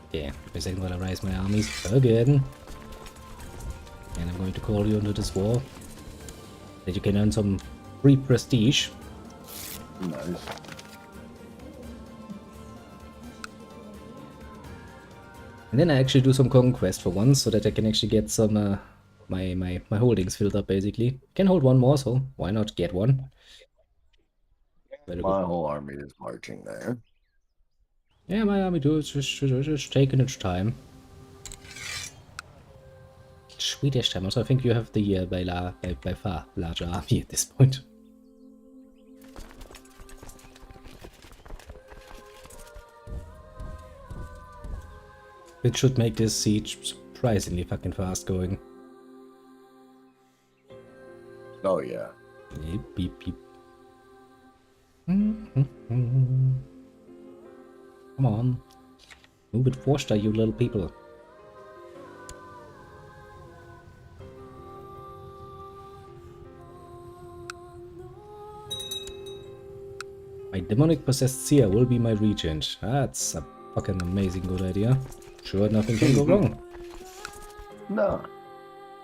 Okay, for a second while I raise my armies again. And I'm going to call you into this war. That you can earn some free prestige. Nice. And then I actually do some conquest for once, so that I can actually get some my holdings filled up basically. Can hold one more, so why not get one? My whole army is marching there. Yeah, my army too. It's just taking its time. Swedish time. Also, I think you have the by far larger army at this point. It should make this siege surprisingly fucking fast going. Oh yeah. Beep, beep, beep. Come on. Move it faster, you little people. My demonic possessed seer will be my regent. That's a fucking amazing good idea. Sure, nothing can go wrong. No.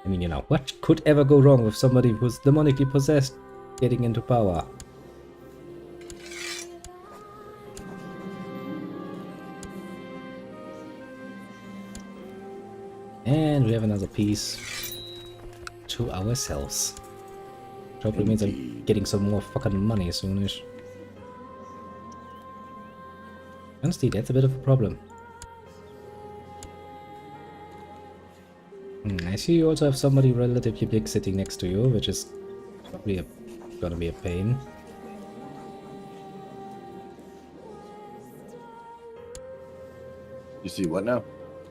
I mean, you know, what could ever go wrong with somebody who's demonically possessed getting into power? And we have another piece to ourselves. Hopefully means I'm getting some more fucking money soonish. Honestly, that's a bit of a problem. I see you also have somebody relatively big sitting next to you, which is probably gonna be a pain. You see what now?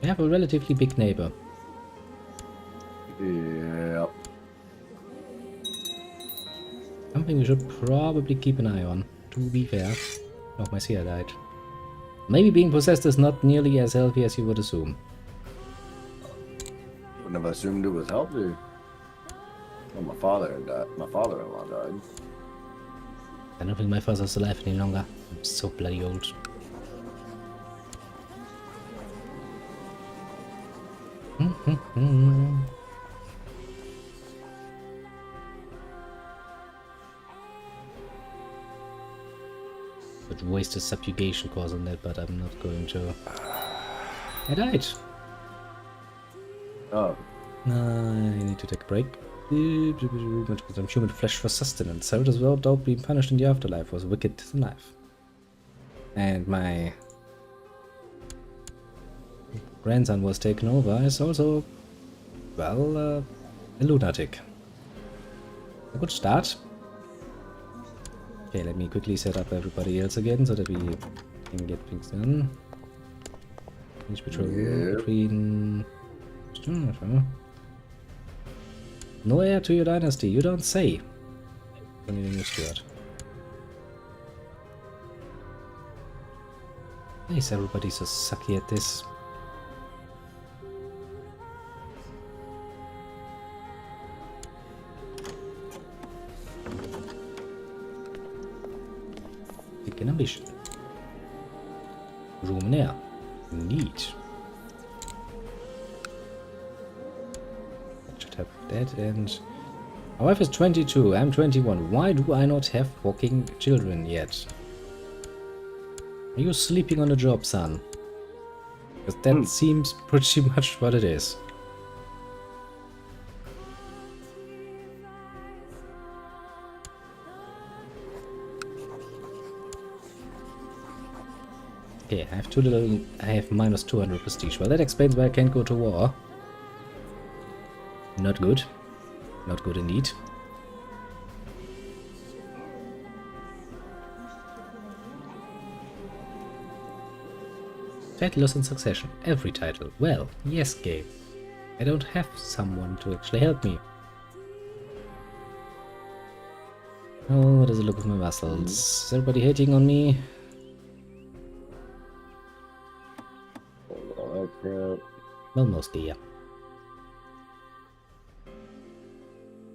I have a relatively big neighbor. Yeah. Something we should probably keep an eye on, to be fair. Oh, my seer died. Maybe being possessed is not nearly as healthy as you would assume. Wouldn't have assumed it was healthy. Well, my father-in-law died. I don't think my father's alive any longer. I'm so bloody old. should waste a subjugation course on that, but I'm not going to. I died. Oh, I need to take a break. Consume human flesh for sustenance. Served as well, without being punished in the afterlife, was wicked to the knife. And my grandson was taken over is also, well, a lunatic. A good start. Okay, let me quickly set up everybody else again so that we can get things done. Finish patrol between... No heir to your dynasty, you don't say. Only the new steward. Nice, everybody's so sucky at this. Pick an ambition. Room and air. Neat. I should have that, and my wife is 22, I'm 21. Why do I not have fucking children yet? Are you sleeping on the job, son? Because that seems pretty much what it is. Okay, I have I have minus 200 prestige. Well, that explains why I can't go to war. Not good. Not good indeed. Titles in succession. Every title. Well, yes, game. I don't have someone to actually help me. Oh, what does it look with my vassals? Is everybody hating on me? Well, mostly, yeah.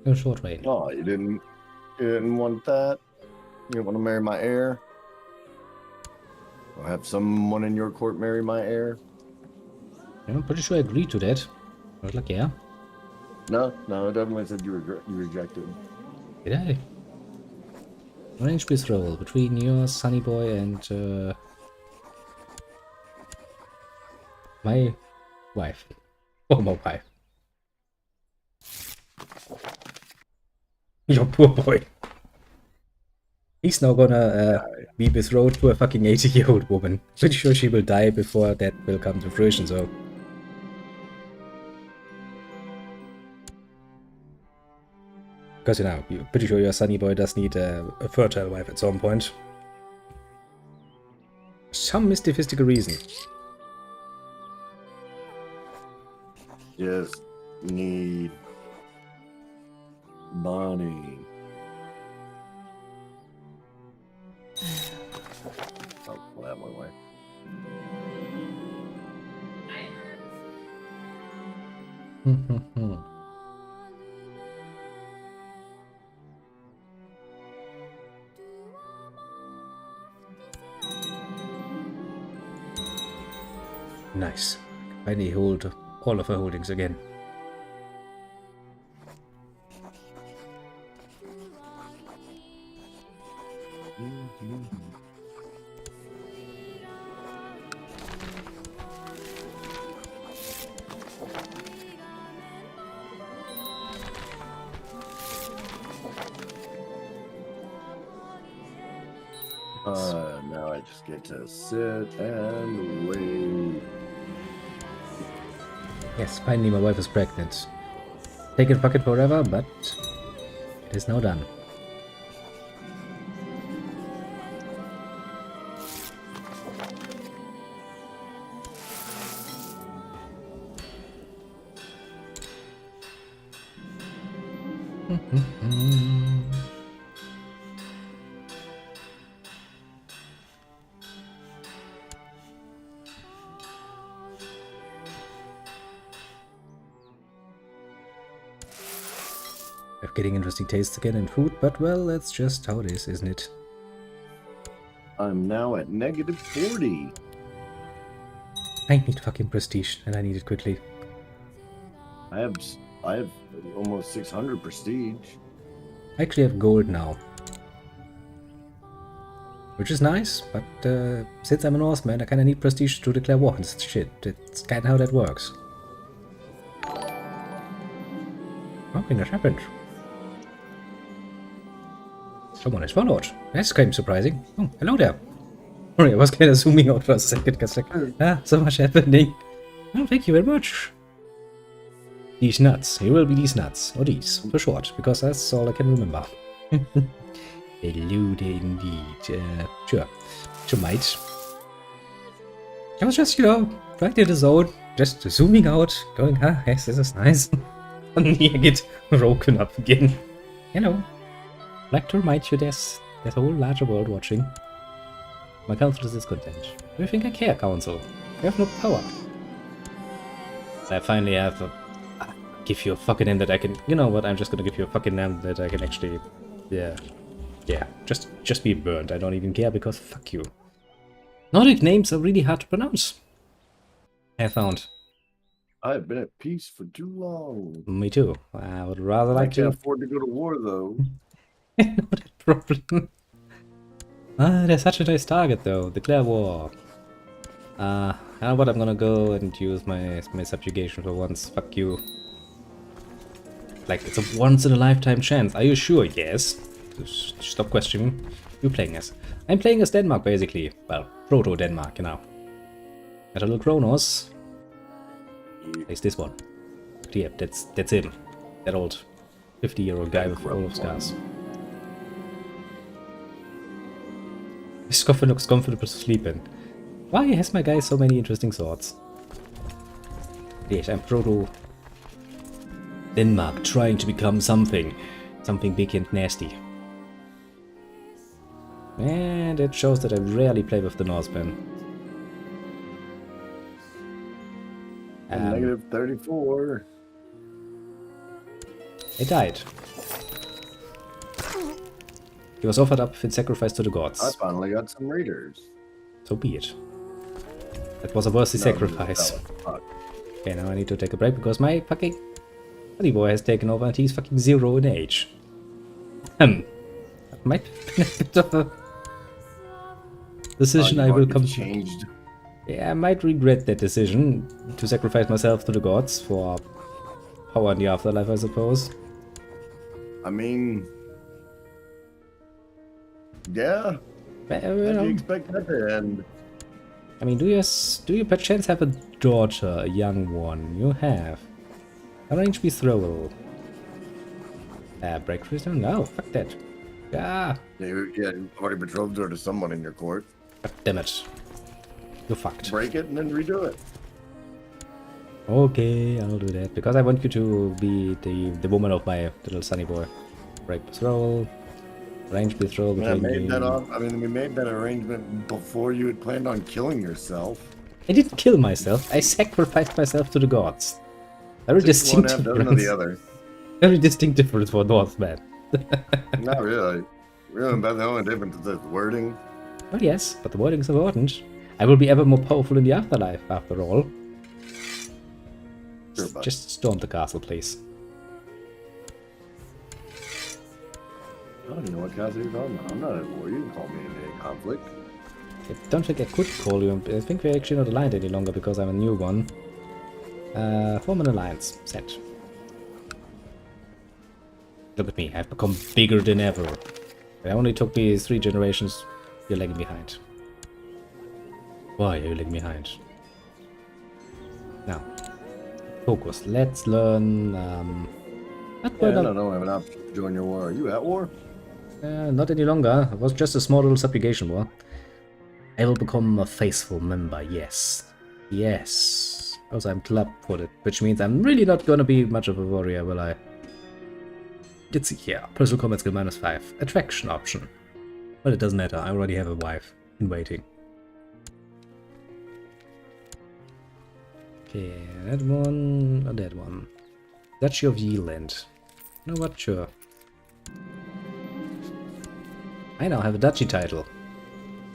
No short reign. Oh, you didn't want that? You didn't want to marry my heir? Or have someone in your court marry my heir? I'm pretty sure I agreed to that. I was like, yeah. No, it definitely said you rejected. Did I? Arrange peace roll between your sunny boy and my wife. Oh, my wife. Your poor boy. He's now gonna be betrothed to a fucking 80-year-old woman. Pretty sure she will die before that will come to fruition, so... Because, you know, you're pretty sure your sunny boy does need a fertile wife at some point. Some mystifistical reason. Just need money. Oh, well, that went away. Nice. Finally hold all of her holdings again. Now I just get to sit and wait. Yes, finally my wife is pregnant. Taken fucking forever, but it is now done. I'm getting interesting tastes again in food, but well, that's just how it is, isn't it? I'm now at negative 40. I need fucking prestige, and I need it quickly. I have almost 600 prestige. I actually have gold now. Which is nice, but since I'm a Norseman, I kinda need prestige to declare war and shit. That's kinda how that works. Nothing has happened. Someone is followed. That's kind of surprising. Oh, hello there. Sorry, I was kinda zooming out for a second, because like, so much happening. Oh, thank you very much. These nuts. Here will be these nuts. Or these, for short, because that's all I can remember. Hello there indeed. Sure. You might. I was just, right in the zone, just zooming out, going, yes, this is nice. Suddenly I get broken up again. Hello. I'd like to remind you there's a whole larger world watching. My council is discontent. Do you think I care, council? You have no power. I finally have a... give you a fucking name that I can... You know what, I'm just gonna give you a fucking name that I can actually... Yeah. Yeah, just be burned. I don't even care because fuck you. Nordic names are really hard to pronounce. I found. I've been at peace for too long. Me too. I would rather I like can't to... afford to go to war, though. I know that problem. There's such a nice target though. Declare war. You know what? I'm gonna go and use my subjugation for once. Fuck you. Like, it's a once in a lifetime chance. Are you sure? Yes. Stop questioning. You're playing as. I'm playing as Denmark, basically. Well, proto-Denmark, you know. Got a little Cronos. It's this one. Yeah, that's him. That old 50-year-old guy with all of scars. This coffin looks comfortable to sleep in. Why has my guy so many interesting swords? Yes, I'm proto-Denmark, trying to become something. Something big and nasty. And it shows that I rarely play with the Norsemen. Negative 34. I died. He was offered up in sacrifice to the gods. I finally got some raiders. So be it. That was a worthy sacrifice. Okay, now I need to take a break because my fucking buddy boy has taken over and he's fucking 0 in age. That might be a bit of a decision I will come changed. Yeah, I might regret that decision to sacrifice myself to the gods for power in the afterlife, I suppose. I mean, yeah. You How do know, you expect that to end? I mean, do you perchance have a daughter, a young one? You have. Arrange betrothal. Breakthrough stone? No, fuck that. Yeah. You already betrothed her to someone in your court. God damn it. You're fucked. Break it and then redo it. Okay, I'll do that. Because I want you to be the woman of my little sunny boy. Break betrothal. Arrange betrothal between we made that arrangement before you had planned on killing yourself. I didn't kill myself. I sacrificed myself to the gods. Very distinct One half dozen of difference. the other. Very distinct difference for Northman. Not really. Really, but the only difference is the wording. Well, yes, but the wording is important. I will be ever more powerful in the afterlife, after all. Sure, bud. Just storm the castle, please. I don't know what castle you're talking about. I'm not at war. You can call me in a conflict. I don't think I could call you. I think we're actually not aligned any longer because I'm a new one. Form an alliance. Sent. Look at me. I've become bigger than ever. It only took me 3 generations. You're lagging behind. Why are you lagging behind? Now. Focus. Let's learn... I don't have an option to join your war. Are you at war? Not any longer. It was just a small little subjugation war. I will become a faithful member, yes. Yes. Also, I'm club-footed, which means I'm really not gonna be much of a warrior, will I? Let's see here. Personal combat skill -5. Attraction option. Well, it doesn't matter. I already have a wife in waiting. Okay, that one, or that one. Duchy of Yeeland. You know what? Sure. I now have a duchy title.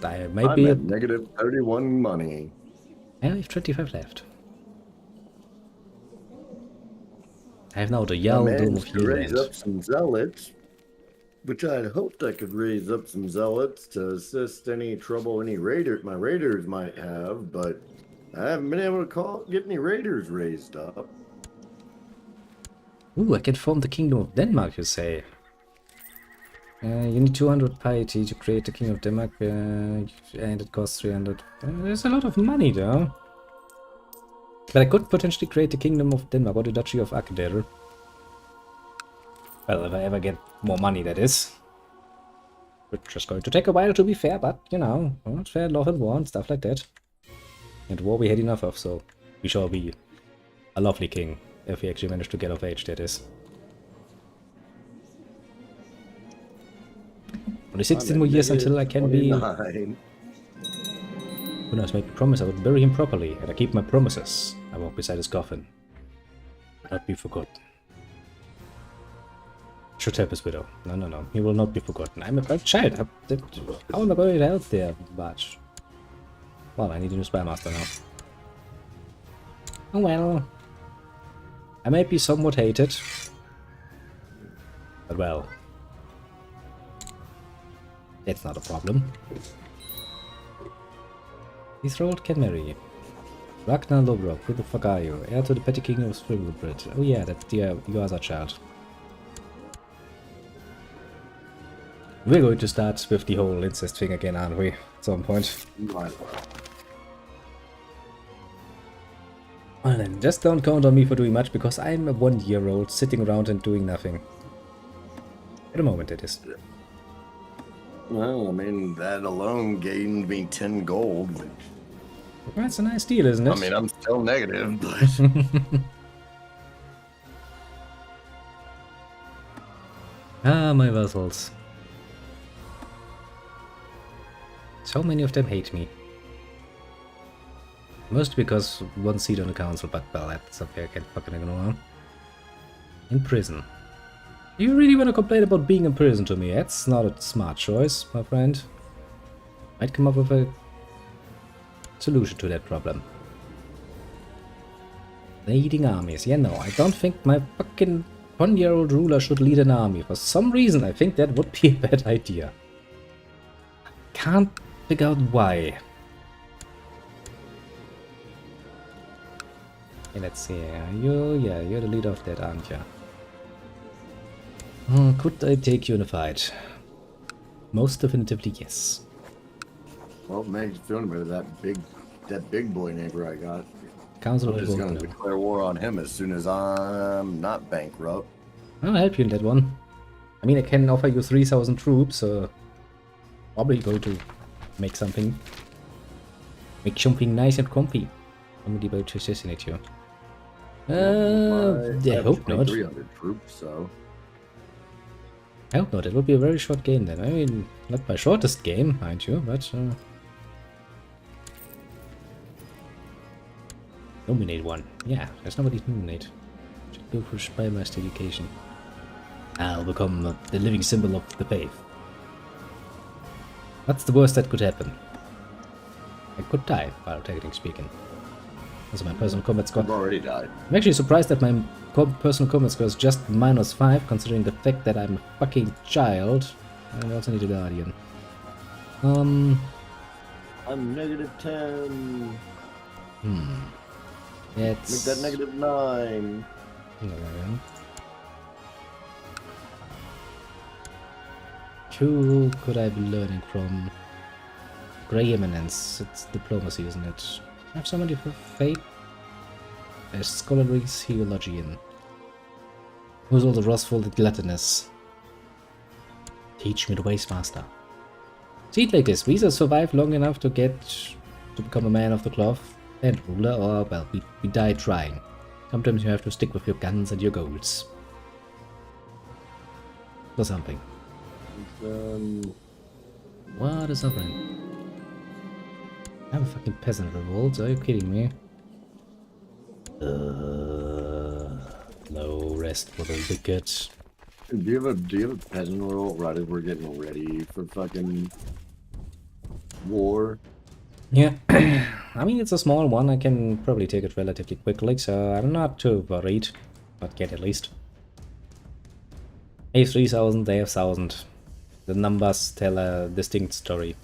I might be at negative 31 money. I have 25 left. I have now the Jarldom of raise Yeeland. up some zealots. which I had hoped I could raise up some zealots to assist any trouble my raiders might have, but I haven't been able to get any raiders raised up. Ooh, I can form the Kingdom of Denmark, you say? You need 200 piety to create the King of Denmark, and it costs 300. There's a lot of money, though. But I could potentially create the Kingdom of Denmark or the Duchy of Agder. Well, if I ever get more money, that is. Which is going to take a while, to be fair, but, you know, it's fair, love and war and stuff like that. And war we had enough of, so we shall be a lovely king, if we actually manage to get of age, that is. Only 16 more years until I can be... Cronos made me promise I would bury him properly, and I keep my promises. I walk beside his coffin. Not be forgotten. Should help his widow. No, no, no. He will not be forgotten. I'm a child. How am I going to help there, Batch? Well, I need a new spy master now. Oh well. I may be somewhat hated. But well. That's not a problem. Betrothed can marry. Ragnar Lodbrok, who the fuck are you? Heir to the petty kingdom of Springbridge. Oh yeah, that's your other child. We're going to start with the whole incest thing again, aren't we? At some point. Well then, just don't count on me for doing much, because I'm a 1-year-old sitting around and doing nothing. At the moment it is. Well, I mean, that alone gained me 10 gold. Which... Well, that's a nice deal, isn't it? I mean, I'm still negative, but... Ah, my vassals. So many of them hate me. Mostly because one seat on the council, but well, that's something I can't fucking ignore. In prison. You really want to complain about being in prison to me? That's not a smart choice, my friend. Might come up with a solution to that problem. Leading armies. Yeah, no, I don't think my fucking 1-year-old ruler should lead an army. For some reason, I think that would be a bad idea. Can't figure out why. Okay, let's see. You're the leader of that, aren't you? Could I take you in a fight? Most definitively, yes. Well, man, you feeling better. That big boy neighbor I got. Council I'm just gonna declare war on him as soon as I'm not bankrupt. I'll help you in that one. I mean, I can offer you 3,000 troops, so probably going to make something nice and comfy. I'm about to assassinate you. I hope not. 300 troops, so. I hope not. It will be a very short game then. I mean, not my shortest game, mind you, but nominate one. Yeah, there's nobody to nominate. Should go for spy master education. I'll become the living symbol of the faith. What's the worst that could happen? I could die, while technically speaking. Also, my personal combat score. I've already died. I'm actually surprised that my personal combat score is just -5, considering the fact that I'm a fucking child. I also need a guardian. I'm -10. It's... Make that -9. Who could I be learning from? Grey Eminence. It's diplomacy, isn't it? I have somebody for faith. There's scholarly theologian. Who's all the wrathful and gluttonous? Teach me the ways, master. See it like this. We either survive long enough to become a man of the cloth and ruler, or, well, we die trying. Sometimes you have to stick with your guns and your goals. Or something. What is happening? I have a fucking peasant revolt, are you kidding me? No rest for the wicked. Do you have a peasant revolt right as we're getting ready for fucking war? Yeah, I mean it's a small one, I can probably take it relatively quickly, so I'm not too worried. But get at least. They have 3,000, they have 1,000. The numbers tell a distinct story.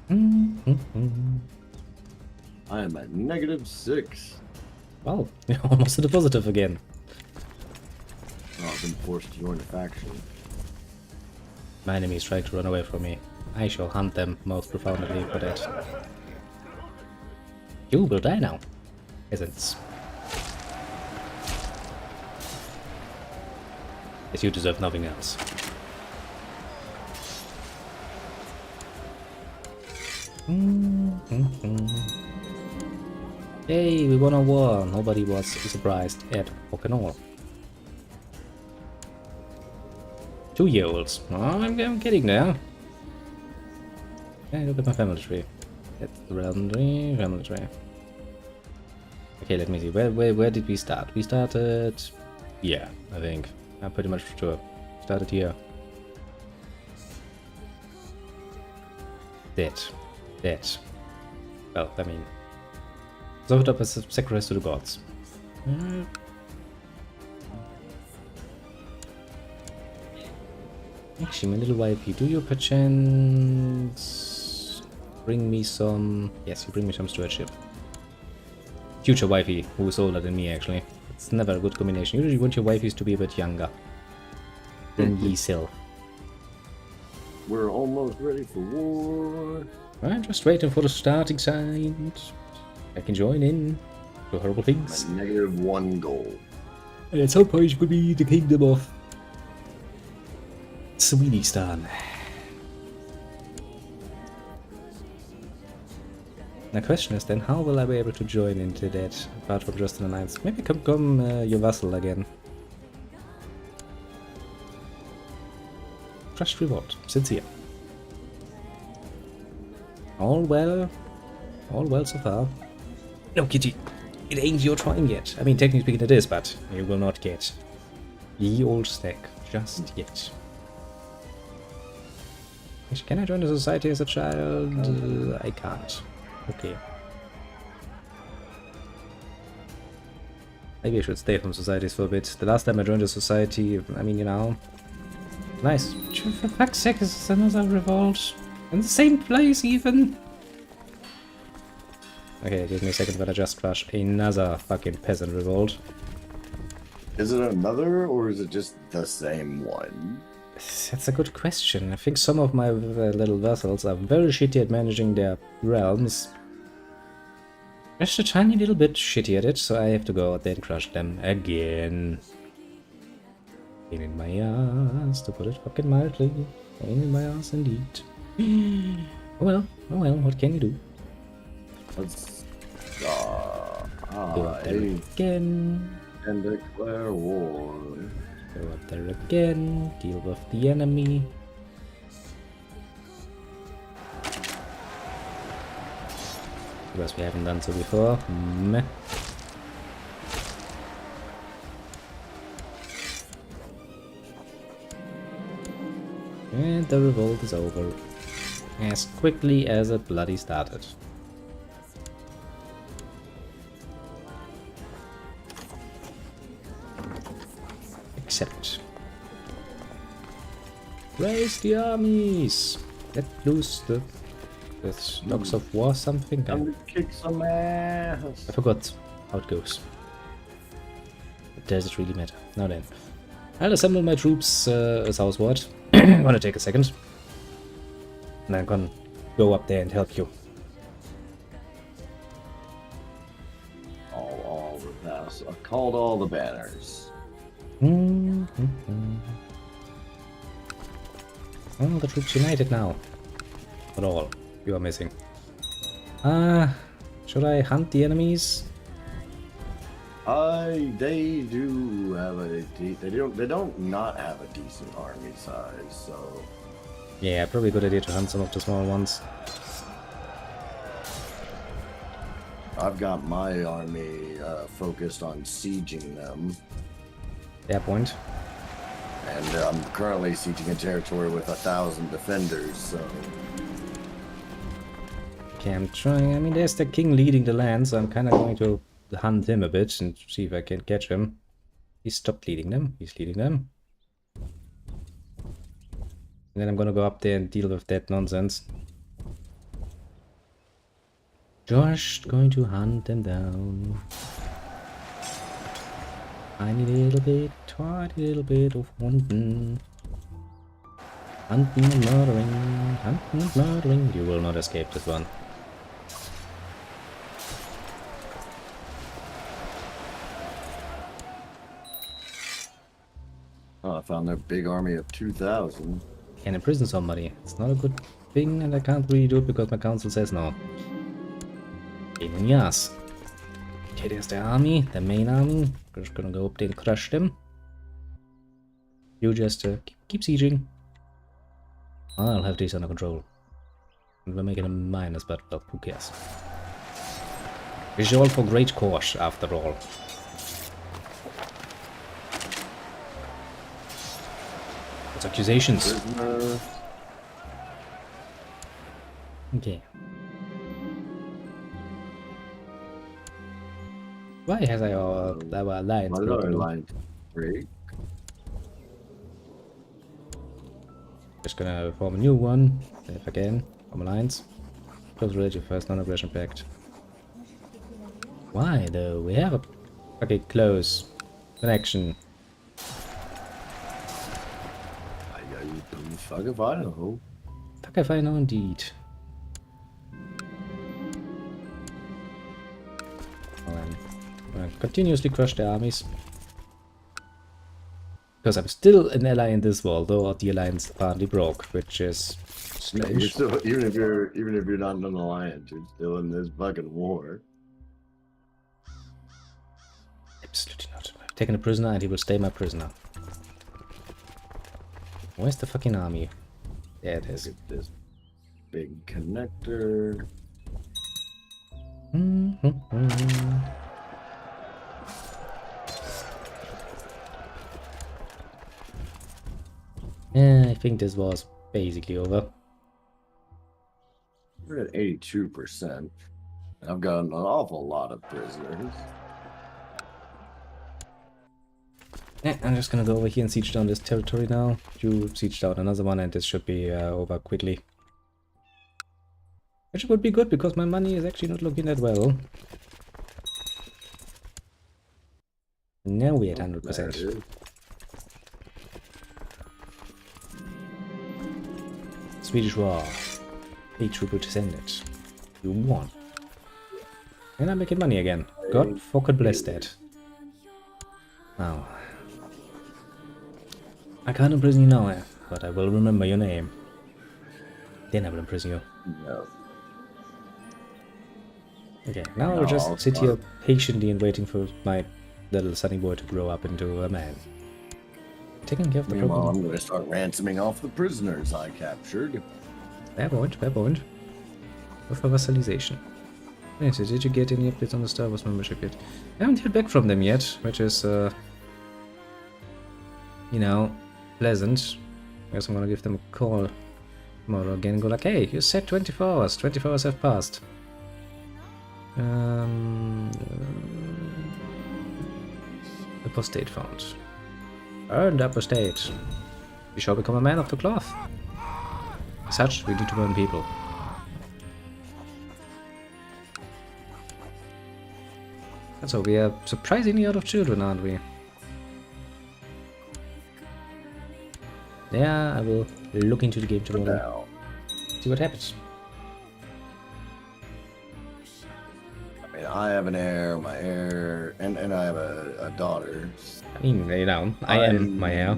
I am at -6. Wow, you're almost to the positive again. Oh, I've been forced to join the faction. My enemies trying to run away from me. I shall hunt them most profoundly for that. You will die now, peasants. As you deserve nothing else. Hey, we won a war. Nobody was surprised at fucking all. 2-year-olds. Oh, I'm getting there. Okay, look at my family tree. That's the family tree. Okay, let me see. Where did we start? We started here, I think. I'm pretty much sure. Started here. That. Well, I mean, offered up as a sacrifice to the gods. Actually, my little wifey, do you perchance bring me some? Yes, you bring me some stewardship. Future wifey, who is older than me, actually. It's never a good combination. Usually, you want your wifeys to be a bit younger than ye self. We're almost ready for war. I'm just waiting for the starting signs. I can join in. Do horrible things. My -1 goal. And at some point, it could be the kingdom of Swedenistan. The question is then, how will I be able to join into that, apart from just an alliance? Maybe become your vassal again. Trust reward, sincere. All well so far. No, Kitty, it ain't your time yet. I mean, technically speaking it is, but you will not get the old stack just yet. Actually, can I join the society as a child? I can't. Okay. Maybe I should stay from societies for a bit. The last time I joined a society, I mean, you know... Nice. For fuck's sake, is another revolt? In the same place, even? Okay, give me a second when I just crush another fucking peasant revolt. Is it another, or is it just the same one? That's a good question. I think some of my little vassals are very shitty at managing their realms. Just a tiny little bit shitty at it, so I have to go out there and crush them again. Pain in my ass, to put it fucking mildly. Pain in my ass indeed. Oh well, what can you do? Let's Go up there again. and declare war. Go up there again. Deal with the enemy. Because we haven't done so before. Meh. And the revolt is over. As quickly as it bloody started. Except... Raise the armies! Let loose the dogs of war something? Time to kick some ass. I forgot how it goes. But does it really matter? Now then. I'll assemble my troops southward. I'm gonna take a second. And I'm gonna go up there and help you. All the pass. I called all the banners. Well, the troops united now. Not all. You are missing. Should I hunt the enemies? They do have they don't not have a decent army size, so Yeah, probably a good idea to hunt some of the small ones. I've got my army focused on sieging them. Fair point. And I'm currently sieging a territory with 1,000 defenders, so... Okay, I'm trying. I mean, there's the king leading the land, so I'm kind of going to hunt him a bit and see if I can catch him. He stopped leading them. He's leading them. And then I'm gonna go up there and deal with that nonsense. Just going to hunt them down. Tiny little bit of hunting. Hunting and murdering, hunting and murdering. You will not escape this one. Oh, I found their big army of 2,000. Can imprison somebody. It's not a good thing, and I can't really do it because my council says no. Pain in the ass. Okay, there's the army, the main army. We're just gonna go up there and crush them. You just keep sieging. I'll have these under control. And we're making a minus, but well, who cares? It's all for great cause, after all. What's accusations? Prisoner. Okay. Why has our alliance Why did our broken? alliance break? Just gonna form a new one. If again, form alliance. Close relative first, non-aggression pact. Why though? We have a okay close connection. Fuck if I know. Fuck if I know indeed. Continuously crush the armies. Because I'm still an ally in this war, though the alliance apparently broke, which is Yeah, you're strange. still, even if you're not in an alliance, you're still in this fucking war. Absolutely not. I've taken a prisoner and he will stay my prisoner. Where's the fucking army? There it is. Look at this big connector. Yeah, I think this was basically over. We're at 82%. I've got an awful lot of prisoners. Yeah, I'm just gonna go over here and siege down this territory now. You siege down another one and this should be over quickly. Which would be good because my money is actually not looking that well. Now we're at 100%. Swedish War. A trooper descended. You won. And I'm making money again. God fucking bless that. Now. I can't imprison you now, but I will remember your name. Then I will imprison you. No. Okay, now No, I'll just I'll sit start. here patiently and waiting for my little sunny boy to grow up into a man. Taking care of the Meanwhile, problem. I'm going to start ransoming off the prisoners I captured. Fair point, fair point. With a vassalization. Wait, so did you get any updates on the Star Wars membership yet? I haven't heard back from them yet, which is, you know, pleasant. I guess I'm gonna give them a call tomorrow again and go like, hey, you said 24 hours. 24 hours have passed. Apostate found. Earned apostate. You shall become a man of the cloth. As such, we need to burn people. And so we are surprisingly out of children, aren't we? Yeah, I will look into the game tomorrow. Now, See what happens. I mean, I have an heir, my heir, and I have a daughter. I mean, you know, I am my heir.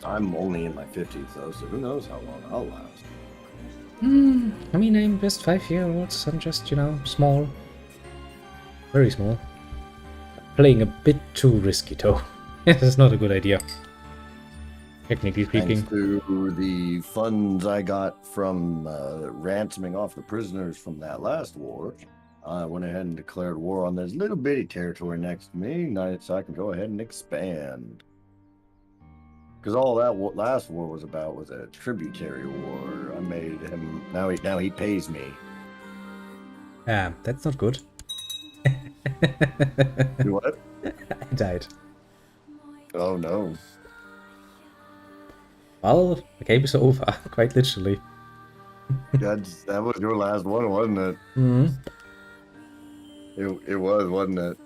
I'm only in my 50s, though, so who knows how long I'll last. I mean, I'm just 5-year-old, so I'm just, you know, small. Very small. Playing a bit too risky, though. This is not a good idea. Technically speaking. Thanks to the funds I got from ransoming off the prisoners from that last war, I went ahead and declared war on this little bitty territory next to me, so I can go ahead and expand. Because all that last war was about was a tributary war. I made him now he pays me. Ah, that's not good. Do what? I died. Oh no. Well, the game is over, quite literally. That was your last one, wasn't it? Hmm. It was, wasn't it?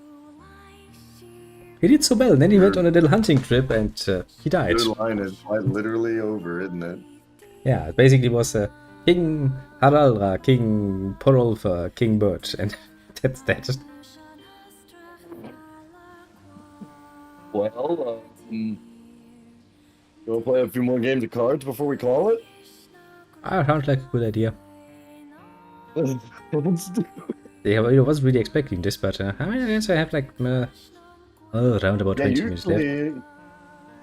He did so well, and then he went Your on a little hunting trip and he died. your line is quite literally over, isn't it? Yeah, it basically was King Haraldra, King Porolfa, King Bert, and that's that. Well, you want to play a few more games of cards before we call it? Sounds like a good idea. Let's do it. Yeah, well, I wasn't really expecting this, but I mean, I guess I have like around about 20 minutes left.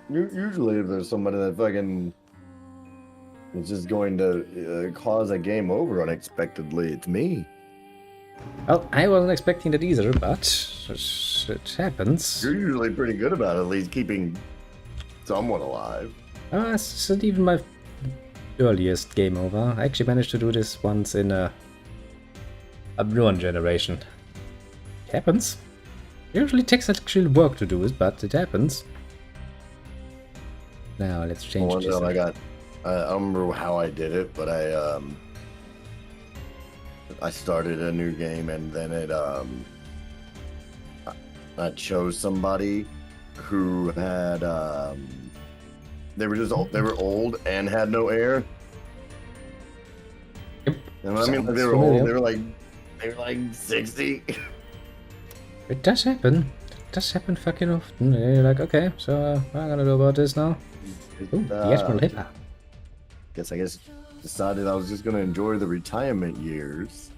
Usually if there's somebody that fucking is just going to cause a game over unexpectedly, it's me. Well, I wasn't expecting that either, but it happens. You're usually pretty good about at least keeping someone alive. It's not even my earliest game over. I actually managed to do this once in a one generation. It happens. It usually takes actual work to do it, but it happens. Now let's change One this. time I don't remember how I did it, but I started a new game and then I chose somebody who had they were old and had no air. Yep. And I mean, like, they were Sounds old. familiar. They were like 60. It does happen. It does happen fucking often. You're like, okay, so what am I gonna do about this now? Ooh, the Admiral Hitler. I guess decided I was just gonna enjoy the retirement years.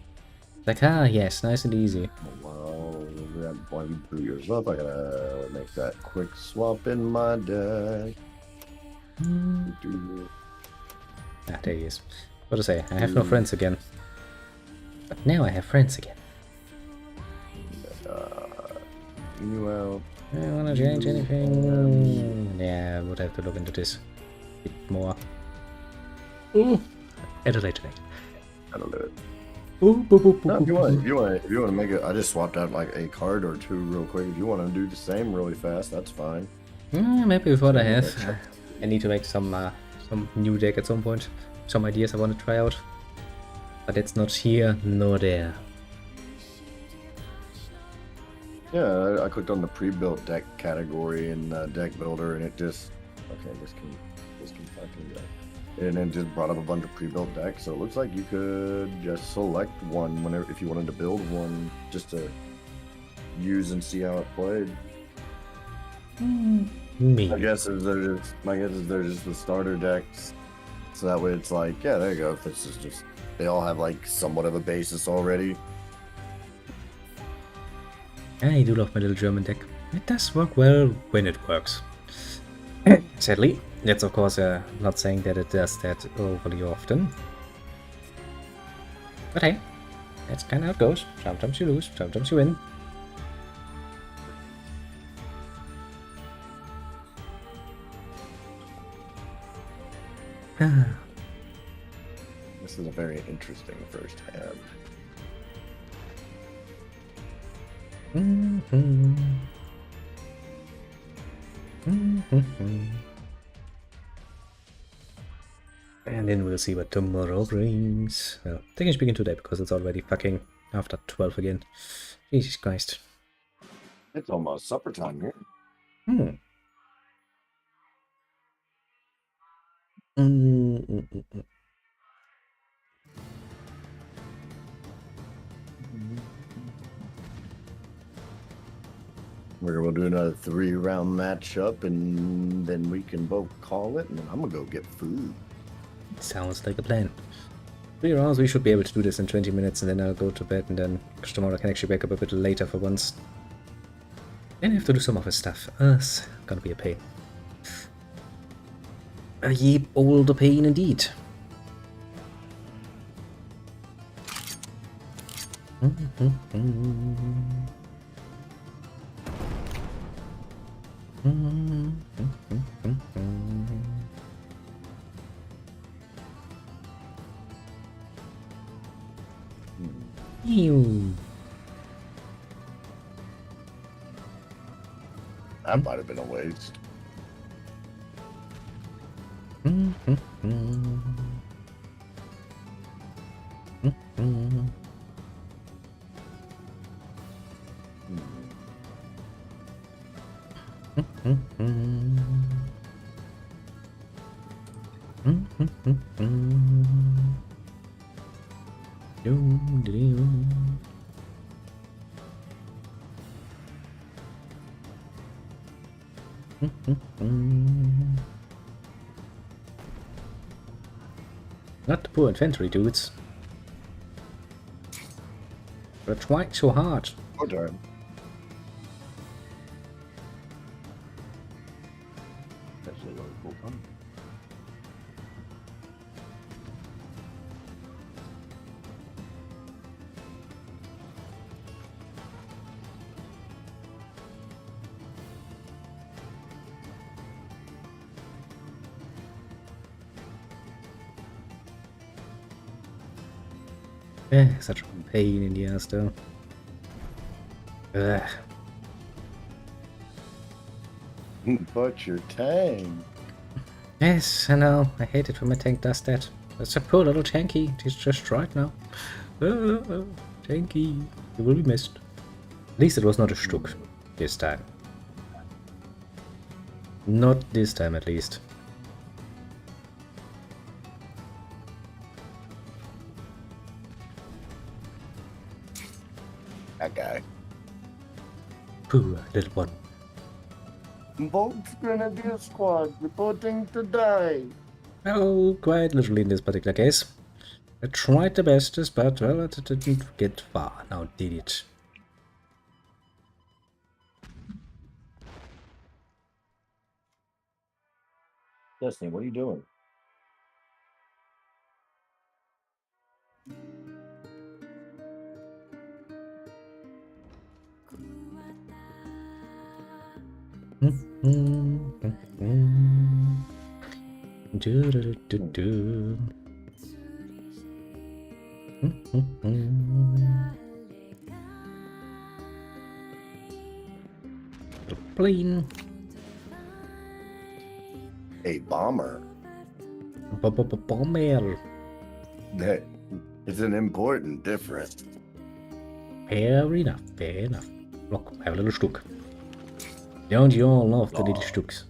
Like, yes, nice and easy. Well, that 1, 2 years up. I gotta make that quick swap in my deck. There he is. What to say? I have no friends again. But now I have friends again. Well, I wanna change anything? Yeah, I would have to look into this a bit more. Ooh, at a later date. I don't do it. Ooh, boop, boop, boop, No, boop, if you want to make it, I just swapped out like a card or two real quick. If you want to do the same really fast, that's fine. Maybe with what I have. I need to make some new deck at some point. Some ideas I want to try out. But it's not here nor there. Yeah, I clicked on the pre-built deck category in deck builder, and it just this can fucking go. And it just brought up a bunch of pre-built decks. So it looks like you could just select one whenever if you wanted to build one, just to use and see how it played. Me. My guess is they're just the starter decks. So that way it's like, yeah, there you go. If this is just they all have like somewhat of a basis already. I do love my little German deck. It does work well when it works. Sadly, that's of course not saying that it does that overly often. But hey, that's kind of how it goes. Sometimes you lose, sometimes you win. This is a very interesting first hand. And then we'll see what tomorrow brings. Well, they can speak into that because it's already fucking after 12 again. Jesus Christ. It's almost supper time here. We'll do another 3-round matchup, and then we can both call it, and then I'm gonna go get food. Sounds like a plan. 3 rounds, we should be able to do this in 20 minutes, and then I'll go to bed, and then tomorrow I can actually wake up a bit later for once. Then I have to do some other stuff. It's gonna be a pain. A ye older pain indeed. Ew. That might have been a waste. Not the poor infantry dudes. But trying so hard. Oh darn. That's a really cool one. Such a pain in the ass though. Ugh. But your tank. Yes, I know. I hate it when my tank does that. It's a poor little tanky. He's just right now. Tanky. You will be missed. At least it was not a Stuck this time. Not this time at least. That guy. Poor little one. Volk's Grenadier Squad reporting to die. Oh, quite literally in this particular case. I tried the bestest, but well, it didn't get far. Now did it. Destiny, what are you doing? Plane. A bomber. Bomber. That is an important difference. Fair enough, fair enough. Look, I have a little Stuck. Don't you all love the little Stucks?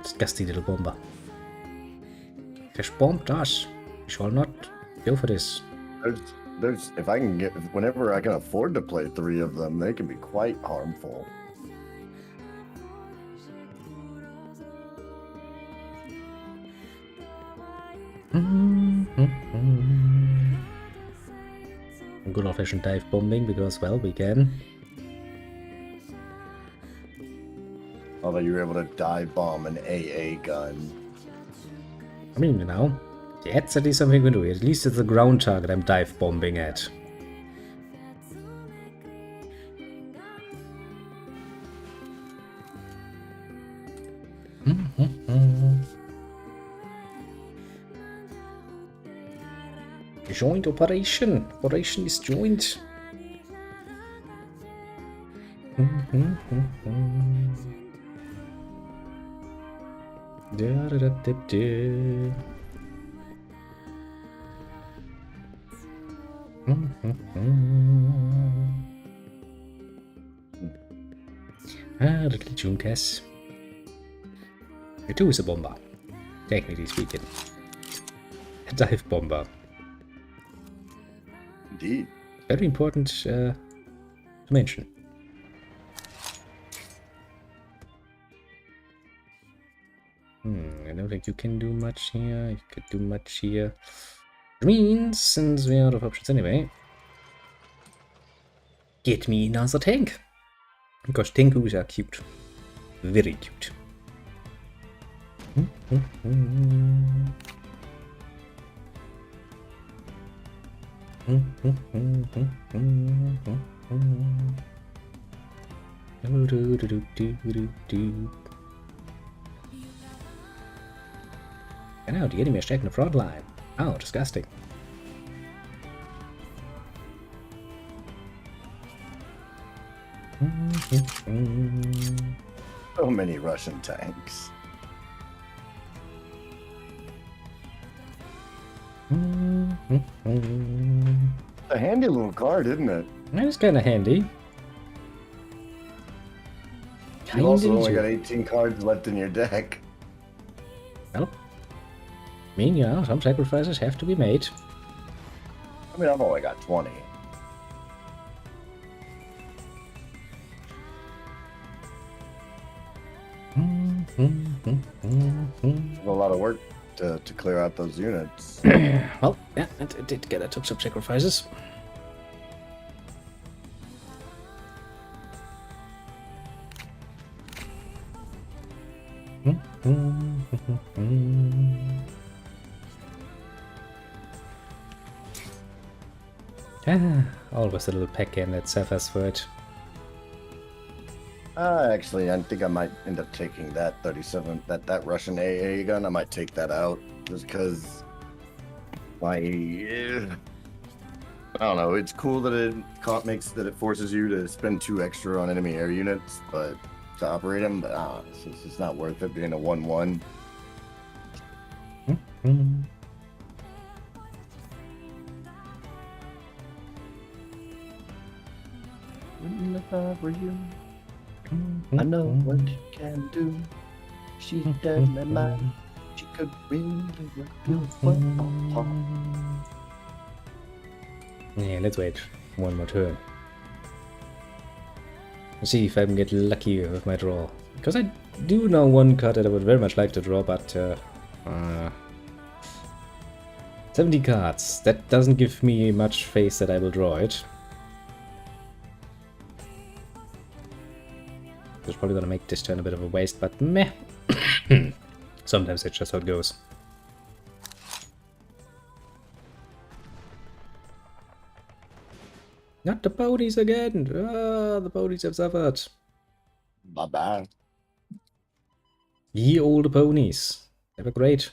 Disgusting little bomber. Just bombed us. We shall not go for this. There's if I can get whenever I can afford to play 3 of them, they can be quite harmful. Good old-fashioned dive bombing because, well, we can. Although you were able to dive bomb an AA gun. I mean, you know, that's at least something we can do. At least it's a ground target I'm dive bombing at. Joint operation. Operation is joint. Little Junkas. It too is a bomber, technically speaking. A dive bomber. Indeed. Very important to mention. I don't think you can do much here. You could do much here. Which means, since we're out of options anyway, get me another tank. Because tankus are cute. Very cute. And now the enemy is checking the front line. Oh, disgusting. So many Russian tanks. A handy little card, isn't it? That's kind of handy. You also only got 18 cards left in your deck. Well, I mean, you know, some sacrifices have to be made. I mean, I've only got 20. A lot of work to clear out those units. Well, yeah, it did get. I took some sacrifices. Always a little peck in that suffers for it. Actually, I think I might end up taking that 37, that Russian AA gun. I might take that out just because I don't know. It's cool that it forces you to spend 2 extra on enemy air units, but to operate them, but it's just not worth it being a 1/1. If I were you, I know what you can do. She's deadly mine. She could really rip you apart. Yeah, let's wait one more turn. Let's see if I can get lucky with my draw. Because I do know one card that I would very much like to draw, but 70 cards. That doesn't give me much faith that I will draw it. It's probably gonna make this turn a bit of a waste, but meh. Sometimes it's just how it goes. Not the ponies again! Ah, the ponies have suffered. Bye-bye. Ye old ponies. They were great.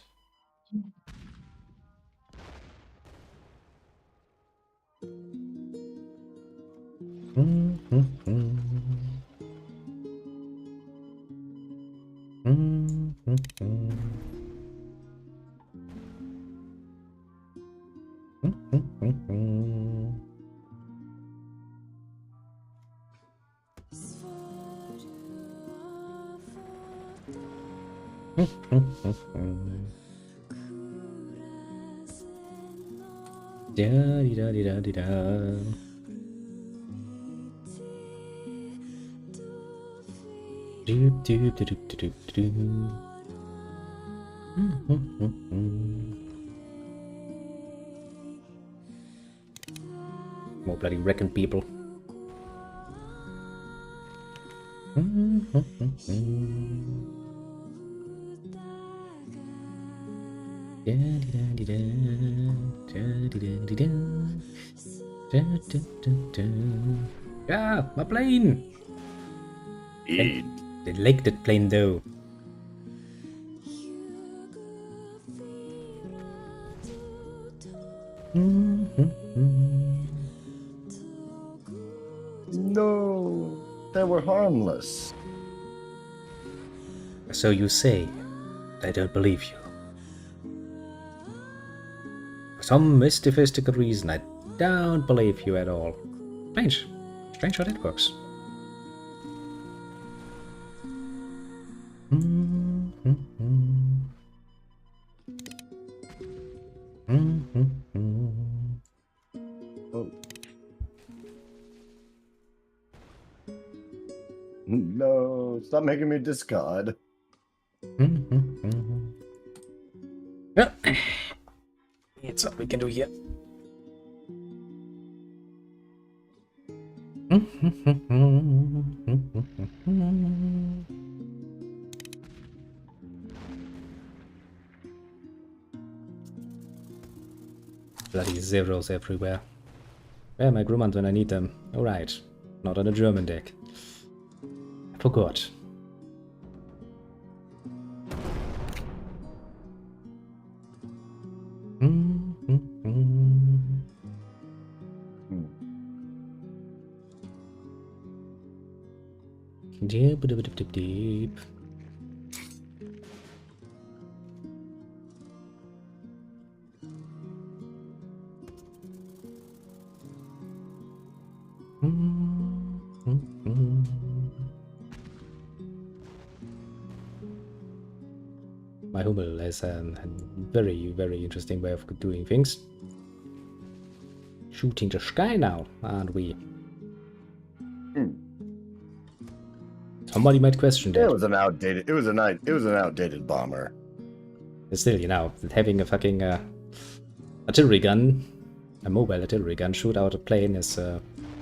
Da-dee-da-dee-da-dee-da. Doop, doop, doop, doop, doop, More bloody wrecking people. Ah, my plane! Eat. They liked that plane though. No, they were harmless. So you say. I don't believe you. For some mystifistical reason, I don't believe you at all. Strange. Strange how that works. Oh. No, stop making me discard. Yeah. It's what we can do here. Bloody zeros everywhere. Where are my Grumans when I need them? Alright. Not on a German deck. I forgot. Deep, deep, deep, deep. My Hummel has a very, very interesting way of doing things. Shooting the sky now, aren't we? Somebody might question that. It was an outdated bomber. But still, you know, having a fucking artillery gun, a mobile artillery gun, shoot out a plane is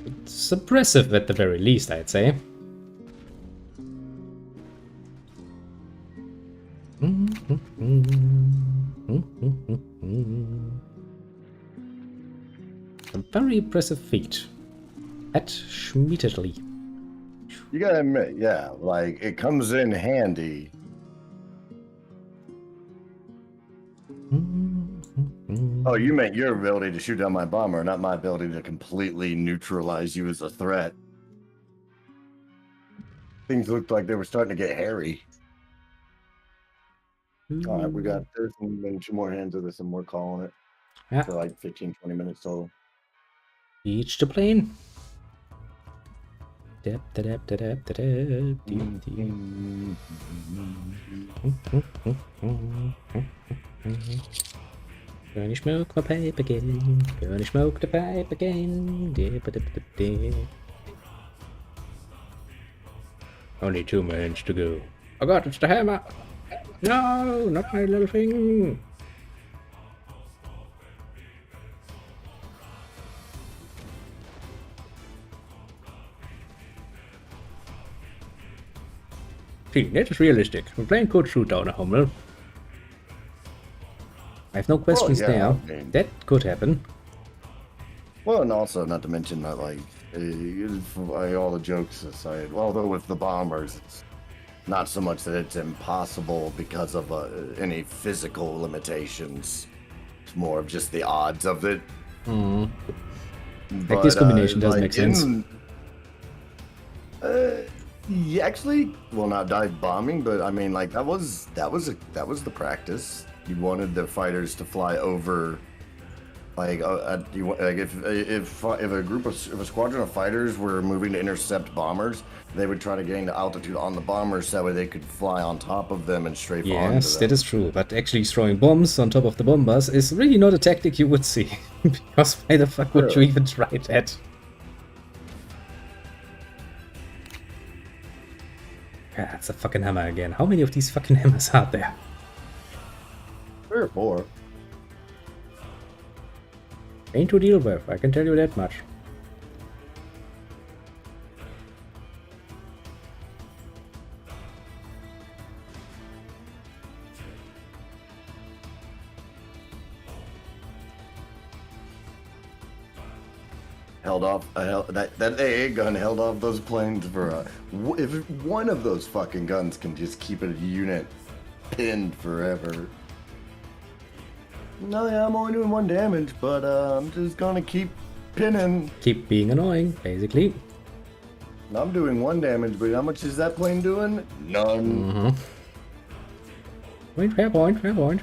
it's impressive at the very least, I'd say. A very impressive feat. Admittedly. You gotta admit, yeah, like it comes in handy. Oh, you meant your ability to shoot down my bomber, not my ability to completely neutralize you as a threat. Things looked like they were starting to get hairy. All right, we got this and then 2 more hands of this and we're calling it. Yeah. For like 15, 20 minutes total. Reach the plane. Gonna smoke my pipe again. Gonna smoke the pipe again. Only 2 minutes to go. Oh god, it's the hammer! No, not my little thing! See, that is realistic. The plane could shoot down a Hummel. I have no questions yeah, there. I mean- That could happen. Well, and also not to mention that, like, all the jokes aside, although with the bombers, it's not so much that it's impossible because of any physical limitations. It's more of just the odds of it. Like this combination does make sense. Yeah, actually, well, not dive bombing, but I mean, like that was the practice. You wanted the fighters to fly over, like, if a squadron of fighters were moving to intercept bombers, they would try to gain the altitude on the bombers so that way they could fly on top of them and strafe onto them. Yes, that is true, but actually throwing bombs on top of the bombers is really not a tactic you would see. Because why the fuck would you even try that? Yeah, it's a fucking hammer again. How many of these fucking hammers are there? 3 or 4. Ain't to deal with, I can tell you that much. That AA gun held off those planes for if one of those fucking guns can just keep a unit pinned forever. No, yeah, I'm only doing 1 damage, but I'm just gonna keep pinning. Keep being annoying, basically. I'm doing 1 damage, but how much is that plane doing? None. Wait, fair point, fair point.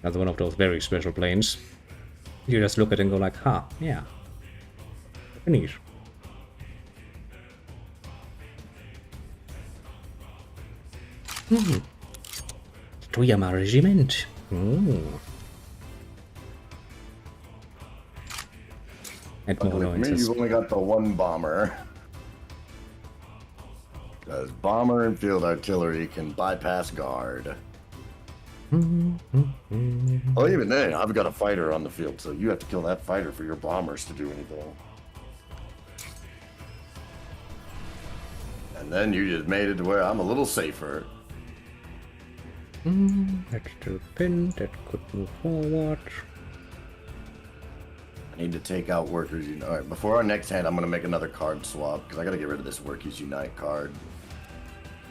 Another one of those very special planes. You just look at it and go like, huh, yeah. Finish. Toyama Regiment. And more Luckily for me, annoyances. you've only got the 1 bomber. Because bomber and field artillery can bypass guard. Well, even then, I've got a fighter on the field, so you have to kill that fighter for your bombers to do anything. And then you just made it to where I'm a little safer. Extra pin that could move forward. I need to take out Workers Unite. Alright, before our next hand, I'm going to make another card swap, because I got to get rid of this Workers Unite card.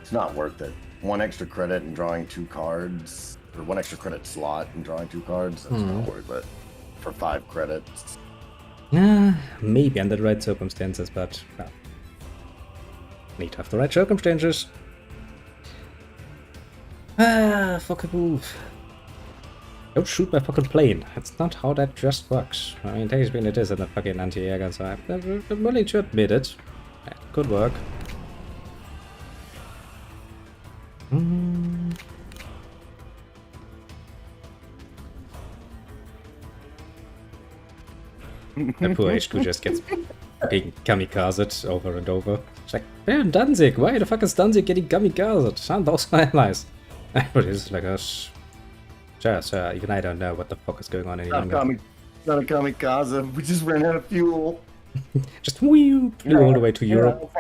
It's not worth it. 1 extra credit and drawing 2 cards, or 1 extra credit slot and drawing 2 cards, that's not worth it. For 5 credits. Maybe under the right circumstances, but well, need to have the right circumstances. Fuck a move. Don't shoot my fucking plane. That's not how that just works. I mean, technically it is in a fucking anti-air gun, so I'm willing to admit it. That could work. That poor HQ just gets being kamikazed over and over. It's like, damn, Danzig, why the fuck is Danzig getting kamikazed? Aren't those my allies? But it's like, sir, even I don't know what the fuck is going on any longer. Not a kamikaze, we just ran out of fuel. Just flew all the way to Europe.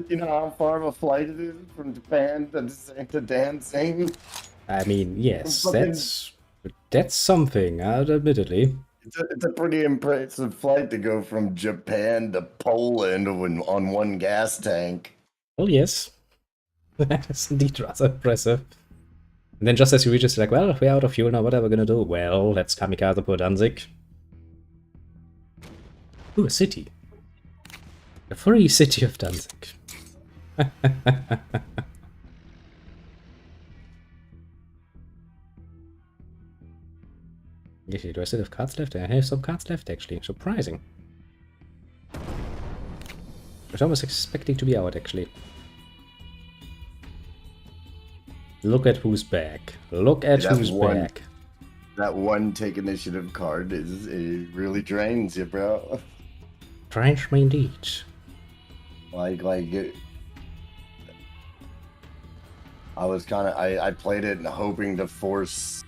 You know how far of a flight it is from Japan to Danzig? I mean, yes, that's something, admittedly. It's a pretty impressive flight to go from Japan to Poland on 1 gas tank. Well, yes. That is indeed rather impressive. And then just as you reach, it's like, well, we're out of fuel now, what are we gonna do? Well, let's kamikaze poor Danzig. Ooh, a city. The free city of Danzig. Actually, do I still have cards left? I have some cards left, actually. Surprising. I was almost expecting to be out, actually. Look at who's back. Look at who's back. That 1 take initiative card it really drains you, bro. Drains me indeed. Like it. I was kind of I played it hoping to force.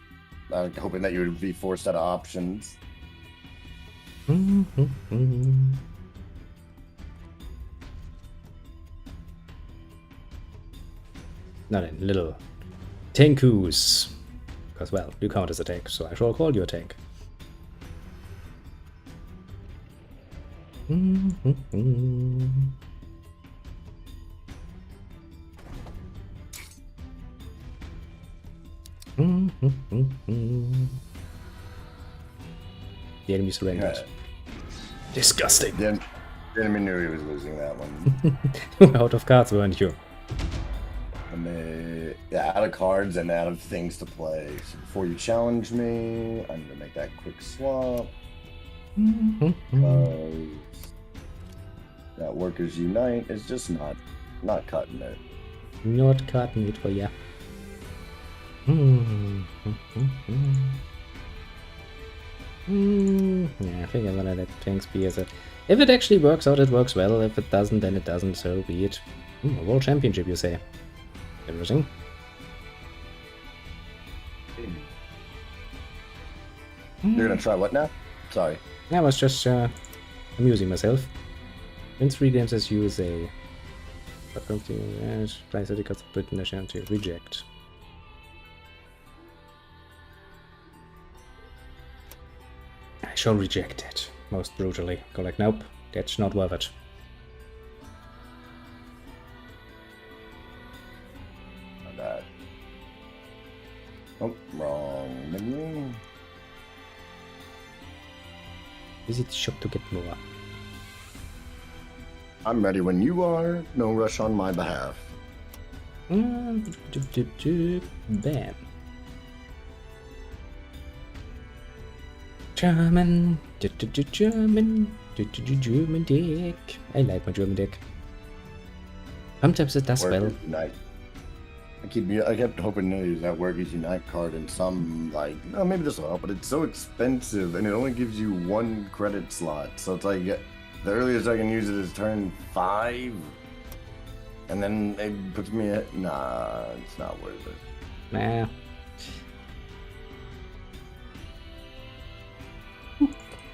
Hoping that you would be forced out of options. Now then, little tankus. Because, well, you count as a tank, so I shall call you a tank. The enemy surrendered. Disgusting. The enemy knew he was losing that one. Out of cards, weren't you? And out of cards and out of things to play. So before you challenge me, I'm gonna make that quick swap. That Workers Unite is just not cutting it. Not cutting it for ya. Yeah, I think I'm gonna let tanks be as a... If it actually works out, it works well. If it doesn't, then it doesn't, so be it. A world championship, you say? Interesting. You're gonna try what now? Sorry. I was just amusing myself. In 3 games as use a... Try 30 cards put in the chance to reject. I shall reject it, most brutally. Go like, nope, that's not worth it. Not that. Oh, wrong menu. Visit the shop to get more. I'm ready when you are. No rush on my behalf. Bam. German. German dick. I like my German dick. Sometimes it does well. Workers Unite. I kept hoping to use that Workers Unite card in some, like, oh, maybe this will help, but it's so expensive and it only gives you 1 credit slot. So it's like, the earliest I can use it is turn 5. And then it puts me at... Nah, it's not worth it. Nah.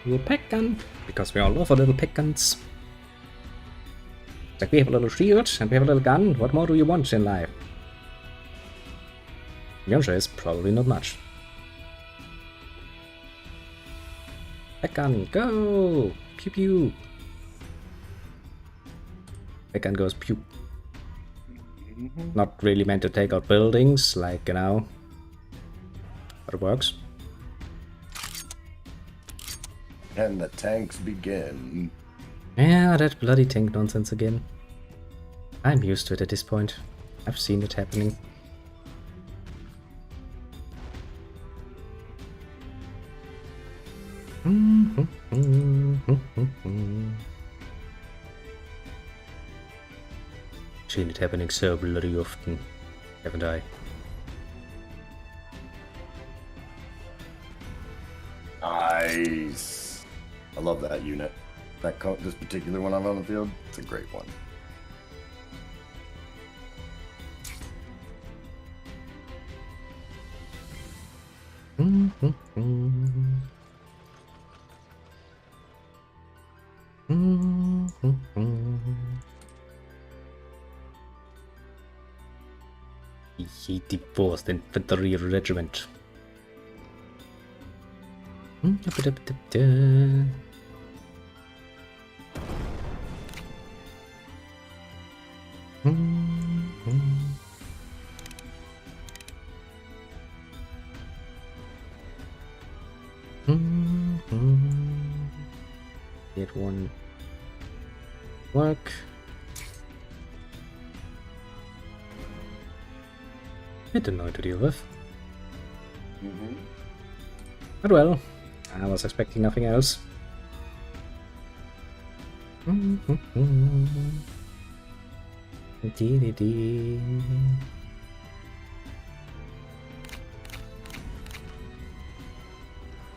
A pet gun, because we all love our little pet guns. Like we have a little shield and we have a little gun. What more do you want in life? The answer is probably not much. Pet gun, go! Pew pew! Pet gun goes pew. Not really meant to take out buildings, like, you know. But it works. And the tanks begin. Yeah, that bloody tank nonsense again. I'm used to it at this point. I've seen it happening. Seen it happening so bloody often, haven't I? Nice. I love that unit. This particular one I'm on the field, it's a great one. The 84th Infantry Regiment. Get one work. Bit annoying to deal with. But well, I was expecting nothing else.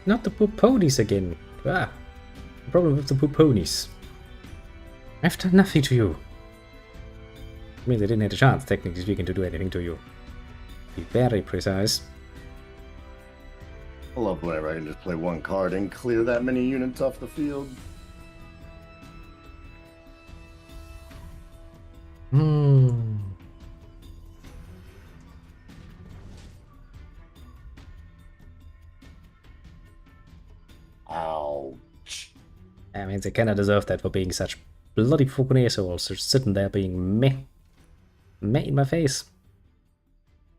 Not the poop ponies again. Ah, the problem with the poop ponies. I've done nothing to you. I mean, they didn't have a chance, technically speaking, to do anything to you. Be very precise. I love whenever I can just play one card and clear that many units off the field. Ouch. I mean, they kinda deserve that for being such bloody fucking assholes. They're sitting there being meh. Meh in my face.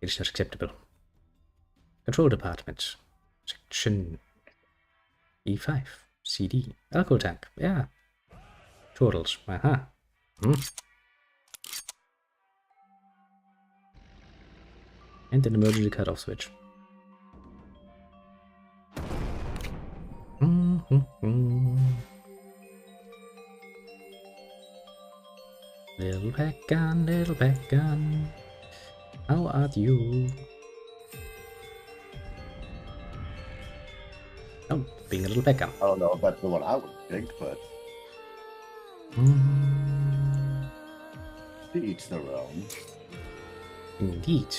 It's not acceptable. Control Department. Section E5. CD. Alcohol tank. Yeah. Totals. Aha. And an emergency cutoff switch. Little pack gun, little pack gun. How are you? Oh, being a little pack gun. I don't know if that's the one I would have picked, but to each their own. Indeed.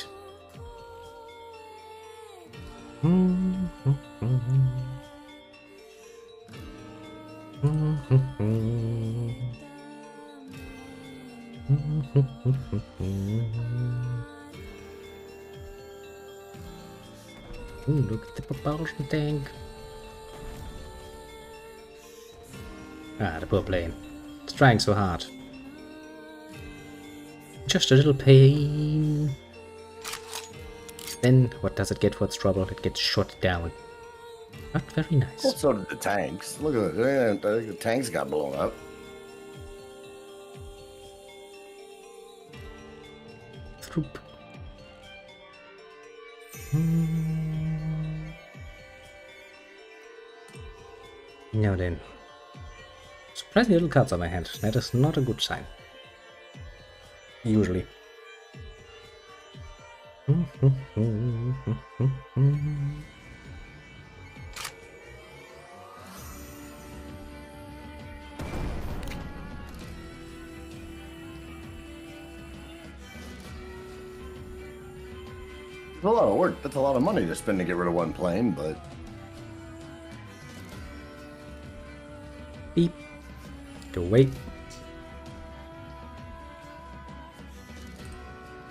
Ooh, look at the propulsion tank. Ah, the poor plane. It's trying so hard. Just a little pain. Then, what does it get for its trouble? It gets shot down. Not very nice. Well, so did the tanks. Look at it. The tanks got blown up. Throop. Now then. Surprising little cards on my hand. That is not a good sign. Usually. a lot of work. That's a lot of money to spend to get rid of one plane, but Beep. Go away.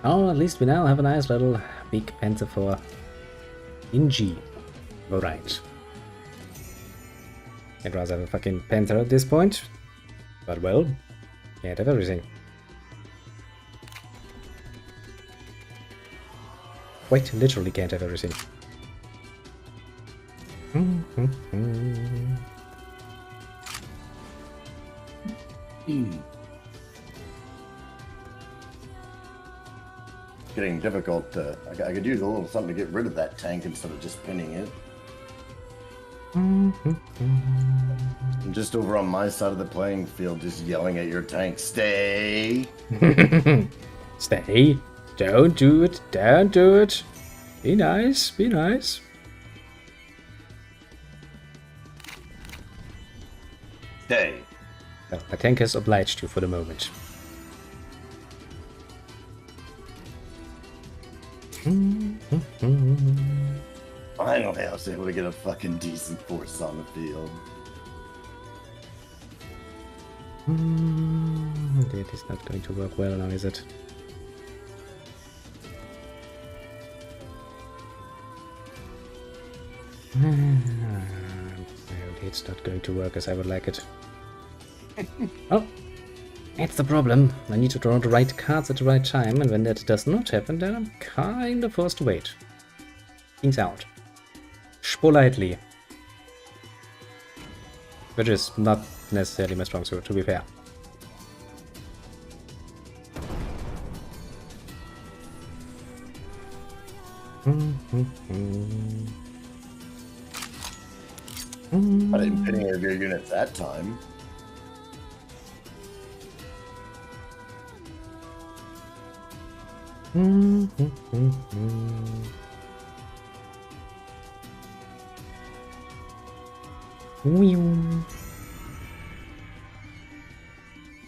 Oh, at least we now have a nice little big Panther for Inji. Alright. I'd rather have a fucking Panther at this point. But well, can't have everything. Quite literally can't have everything. getting difficult to... I could use a little something to get rid of that tank instead of just pinning it. And just over on my side of the playing field, just yelling at your tank, stay! Stay! Don't do it! Don't do it! Be nice! Be nice! Stay! Well, my tank has obliged you for the moment. Finally, I was able to get a fucking decent force on the field. That is not going to work well now, is it? Well, it's not going to work as I would like it. Oh, that's the problem. I need to draw the right cards at the right time, and when that does not happen, then I'm kind of forced to wait. Things out. Politely. Which is not necessarily my strong suit, to be fair. I didn't pin any of your units that time.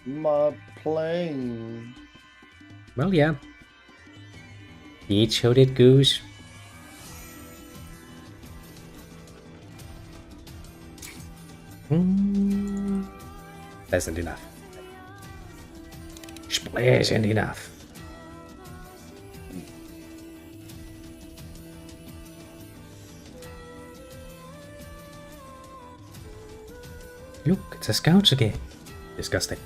My plane. Well, yeah. It showed it goose. That isn't enough. Splash isn't enough. Look, it's a scout again. Disgusting.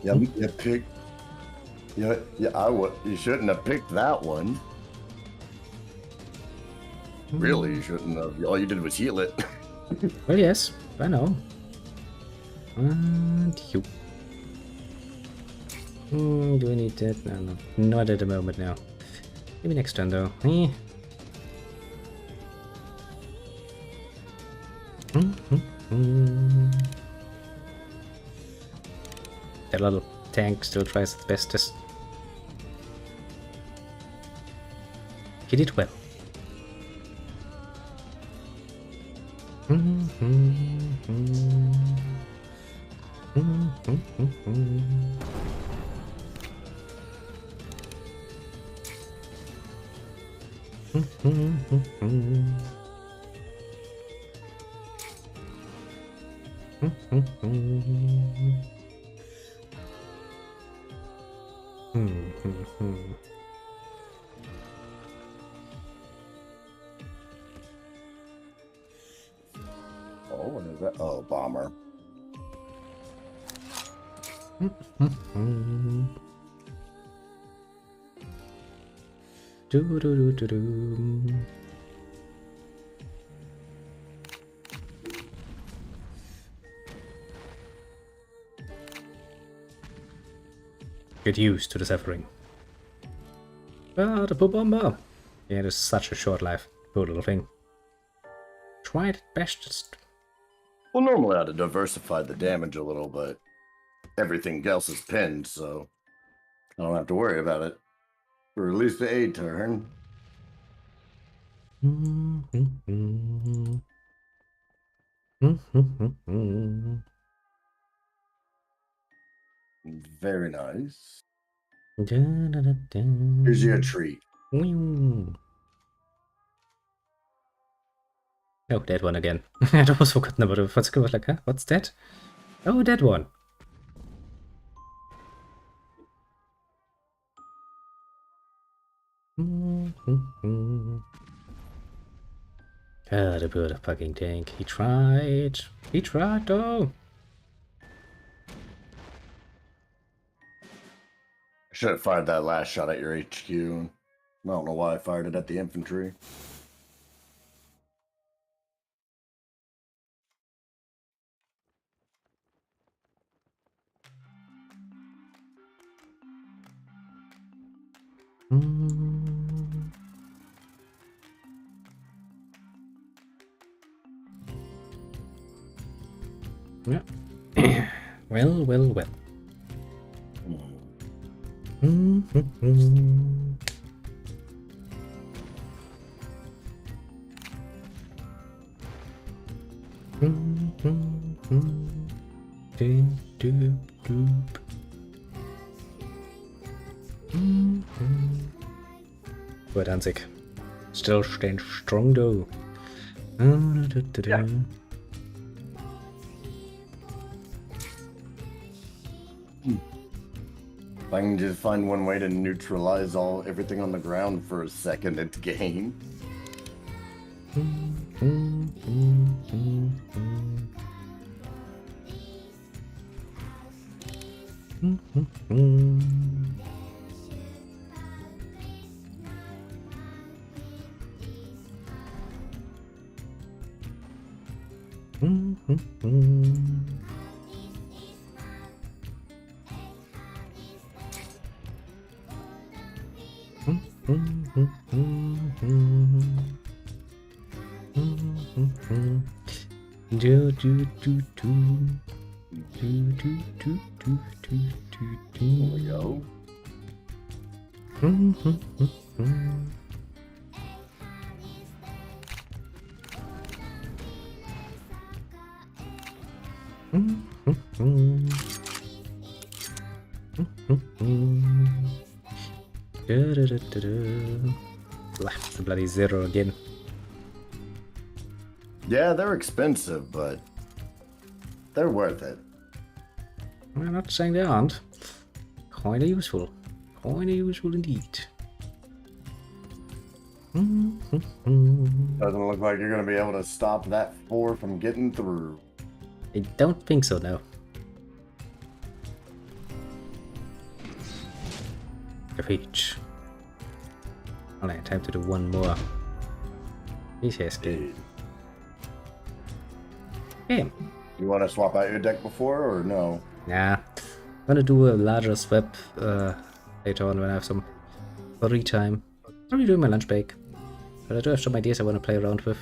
You picked. Yeah, you shouldn't have picked that one. Really, you shouldn't have. All you did was heal it. Well, yes, I know. And you. Do I need that? No, not at the moment now. Maybe next turn though. That little tank still tries its bestest. He did well. Oh, what is that? Oh, bomber. Get used to the suffering. Ah, the poor bomber. Yeah, it is such a short life. Poor little thing. Try it bestest. Well, normally I'd have diversified the damage a little, but everything else is pinned, so I don't have to worry about it. For at least the A turn. Very nice. Here's your treat. Oh, that one again. I'd almost forgotten about it. I was like, huh? What's that? Oh, that one. Ah, the poor fucking tank. He tried. He tried, though. I should have fired that last shot at your HQ. I don't know why I fired it at the infantry. Yeah. Well, well, well. Boah, Danzig. Still staying strong though. Yeah. If I can just find one way to neutralize everything on the ground for a second, it's game. There we go. The bloody zero again. Yeah, they're expensive, but they're worth it. I'm not saying they aren't. Kinda useful. Kinda useful indeed. Doesn't look like you're going to be able to stop that 4 from getting through. I don't think so, no. Reach. Alright, time to do one more. He's asking. Hey. You want to swap out your deck before or no? Nah. I'm gonna do a larger swap later on when I have some free time. Probably doing my lunch break. But I do have some ideas I want to play around with.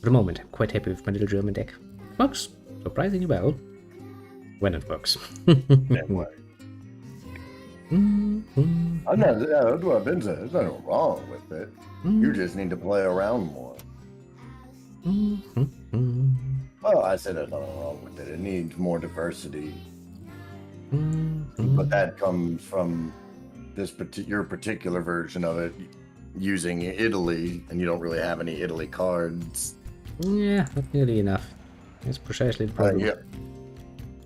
For the moment, I'm quite happy with my little German deck. Works surprisingly well. When it works. Anyway. I'm not, yeah, that's what I've been saying. There's nothing wrong with it. You just need to play around more. Well, I said there's nothing wrong with it. It needs more diversity. But that comes from your particular version of it using Italy, and you don't really have any Italy cards. Yeah, not nearly enough. That's precisely the problem. Yeah.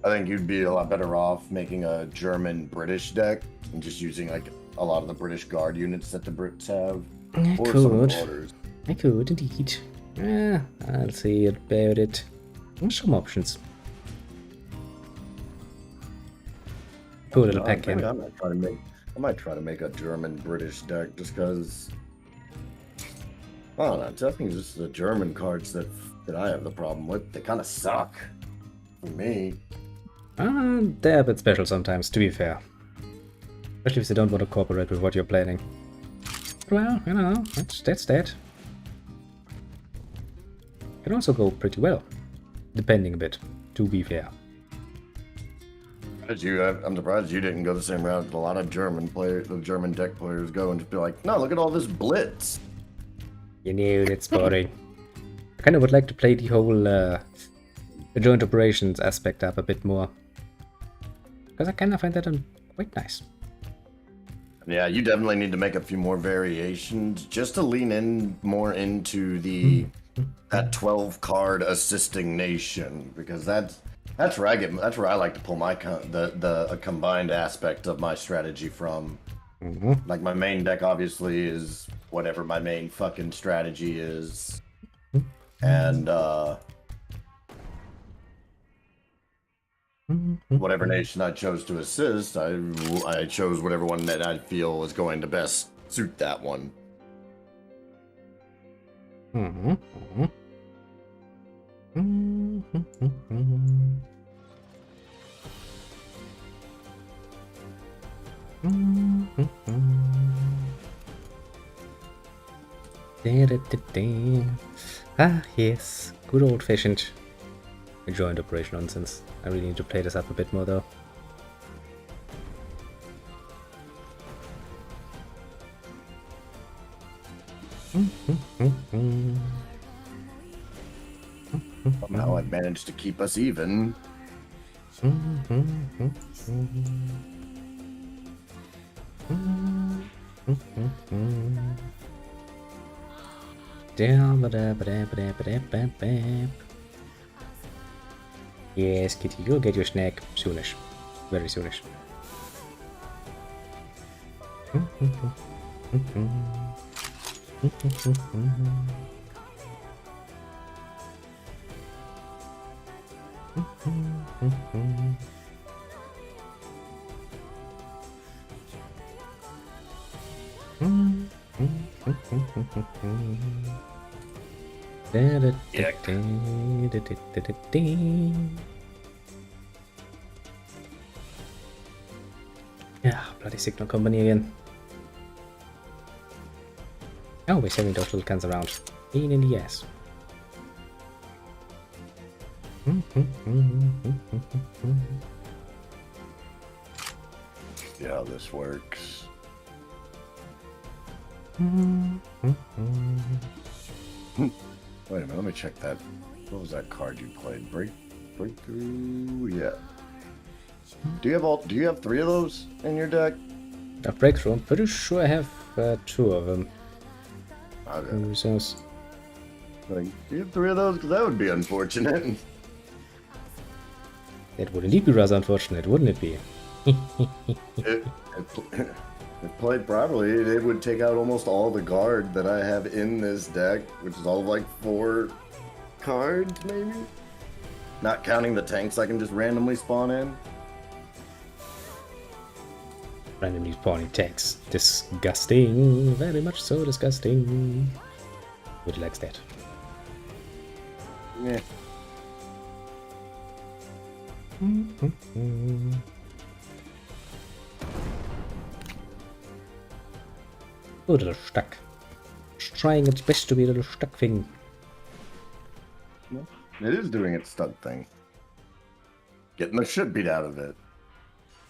I think you'd be a lot better off making a German-British deck and just using like a lot of the British guard units that the Brits have. I Or some could. orders. I could indeed. Yeah, I'll see about it. There's some options. Cool little pack in. I might try to make a German-British deck just because. I don't know. I think it's just the German cards that I have the problem with. They kind of suck for me. They're a bit special sometimes, to be fair. Especially if they don't want to cooperate with what you're planning. well, you know, that's that. Can also go pretty well, depending a bit, to be fair. I'm surprised you didn't go the same route that a lot of the German deck players go and just be like, no, look at all this blitz. You know, that's boring. I kind of would like to play the whole the joint operations aspect up a bit more. Because I kind of find that quite nice. Yeah, you definitely need to make a few more variations just to lean in more into that 12 card assisting nation, because that's where I like to pull my the combined aspect of my strategy from. Like my main deck obviously is whatever my main fucking strategy is, and whatever nation I chose to assist, I chose whatever one that I feel is going to best suit that one. Ah, yes. Good old-fashioned joint operation nonsense. I really need to play this up a bit more, though. Somehow I managed to keep us even. Yes, kitty, you'll get your snack soonish. Very soonish. Yeah, bloody signal company again. Always having those little cans around. Pain in the ass. See how this works. Wait a minute, let me check that. What was that card you played? Breakthrough? Yeah. Do you have 3 of those in your deck? A breakthrough. I'm pretty sure I have 2 of them. Okay. Who knows? Like, do you have 3 of those? Because that would be unfortunate. That would indeed be rather unfortunate, wouldn't it be? If played properly, it would take out almost all the guard that I have in this deck, which is all of like 4 cards, maybe? Not counting the tanks I can just randomly spawn in. Randomly spawning tanks. Disgusting. Very much so disgusting. Would likes that. Yeah. Oh, a little stuck. It's trying its best to be a little stuck thing. It is doing its stunt thing. Getting the shit beat out of it.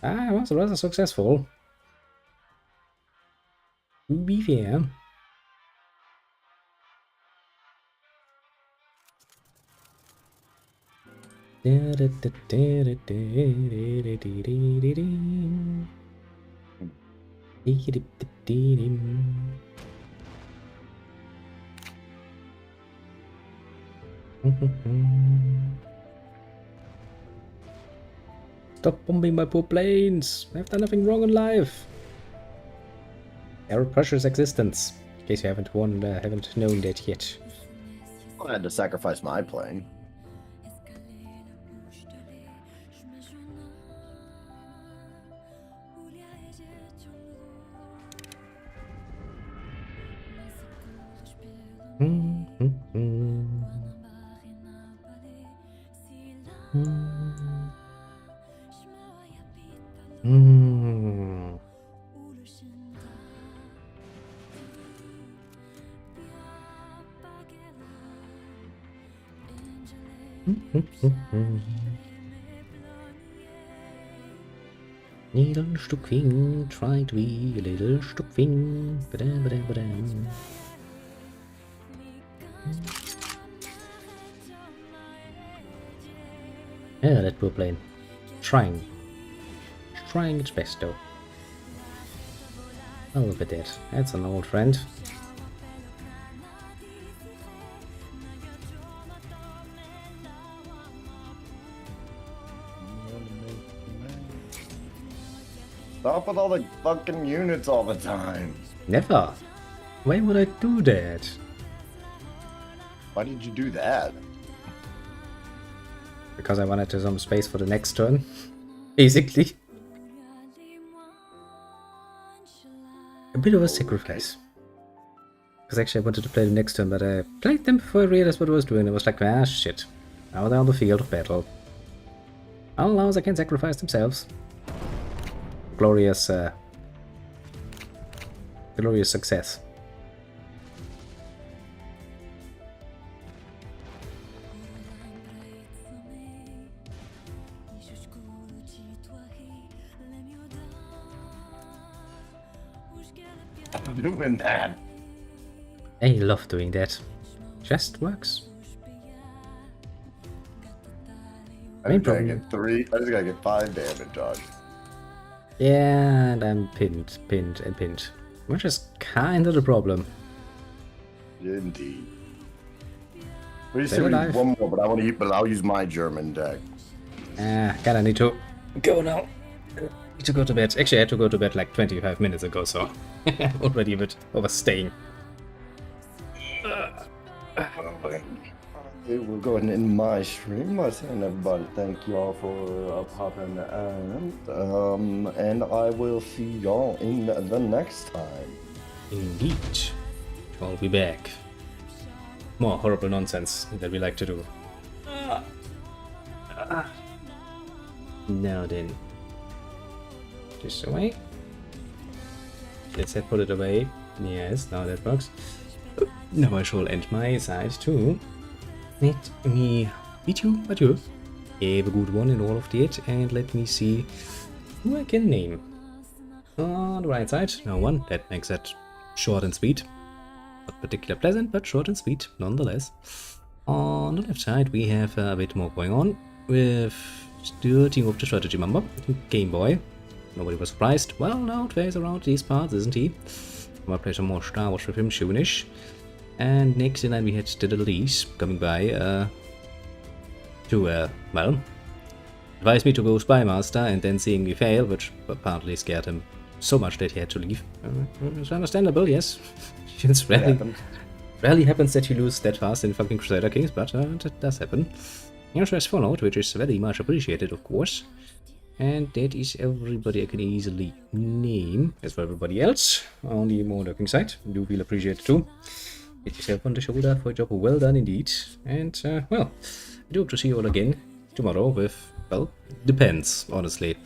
Ah, it was rather successful. To be fair. Stop bombing my poor planes! I've done nothing wrong in life. Air pressure's existence. In case you haven't known that yet. I had to sacrifice my plane. Little Stuckfing, try to be a little Stuckfing. Yeah, that poor plane. Trying its best though. I'll look at that. That's an old friend. Stop with all the fucking units all the time. Never. Why would I do that? Why did you do that? Because I wanted some space for the next turn. Basically. A bit of a sacrifice. Because actually I wanted to play the next turn, but I played them before I realized what I was doing. I was like, ah, shit. Now they're on the field of battle. All allows I can sacrifice themselves. Glorious success. I'm doing that. I love doing that. Just works. I just gotta get 3. I just gotta get 5 damage on. Yeah, and I'm pinned, which is kind of the problem. Indeed. We Stay still need alive. one more, but I'll use my German deck. Kinda need to go now. Need to go to bed. Actually, I had to go to bed like 25 minutes ago, so already a bit overstaying. We'll go ahead and end my stream by saying, everybody, thank you all for popping and I will see y'all in the next time. Indeed. I'll be back. More horrible nonsense that we like to do. Now then. This away. Let's put it away. Yes, now that works. Now I shall end my side too. Let me bid you adieu. Have a good one in all of that, and let me see who I can name. On the right side, no one. That makes that short and sweet. Not particularly pleasant, but short and sweet nonetheless. On the left side, we have a bit more going on with the team of the strategy member, Game Boy. Nobody was surprised. Well, now plays around these parts, isn't he? I'm gonna play some more Star Wars with him soonish. And next in line we had the little E's coming by to, well, advised me to go Spy Master and then seeing me fail, which apparently scared him so much that he had to leave. It's understandable, yes. It's rarely happens that you lose that fast in fucking Crusader Kings, but that does happen. Interest followed, which is very much appreciated, of course. And that is everybody I can easily name. As for everybody else, on the more lurking side, do feel appreciated too. Hit yourself on the shoulder for a job well done indeed. And, well, I do hope to see you all again tomorrow with, well, depends, honestly.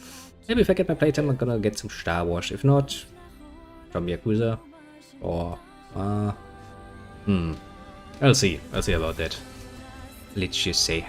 Maybe if I get my playtime, I'm gonna get some Star Wars. If not, from Yakuza. Or, I'll see. I'll see about that. Let's just say.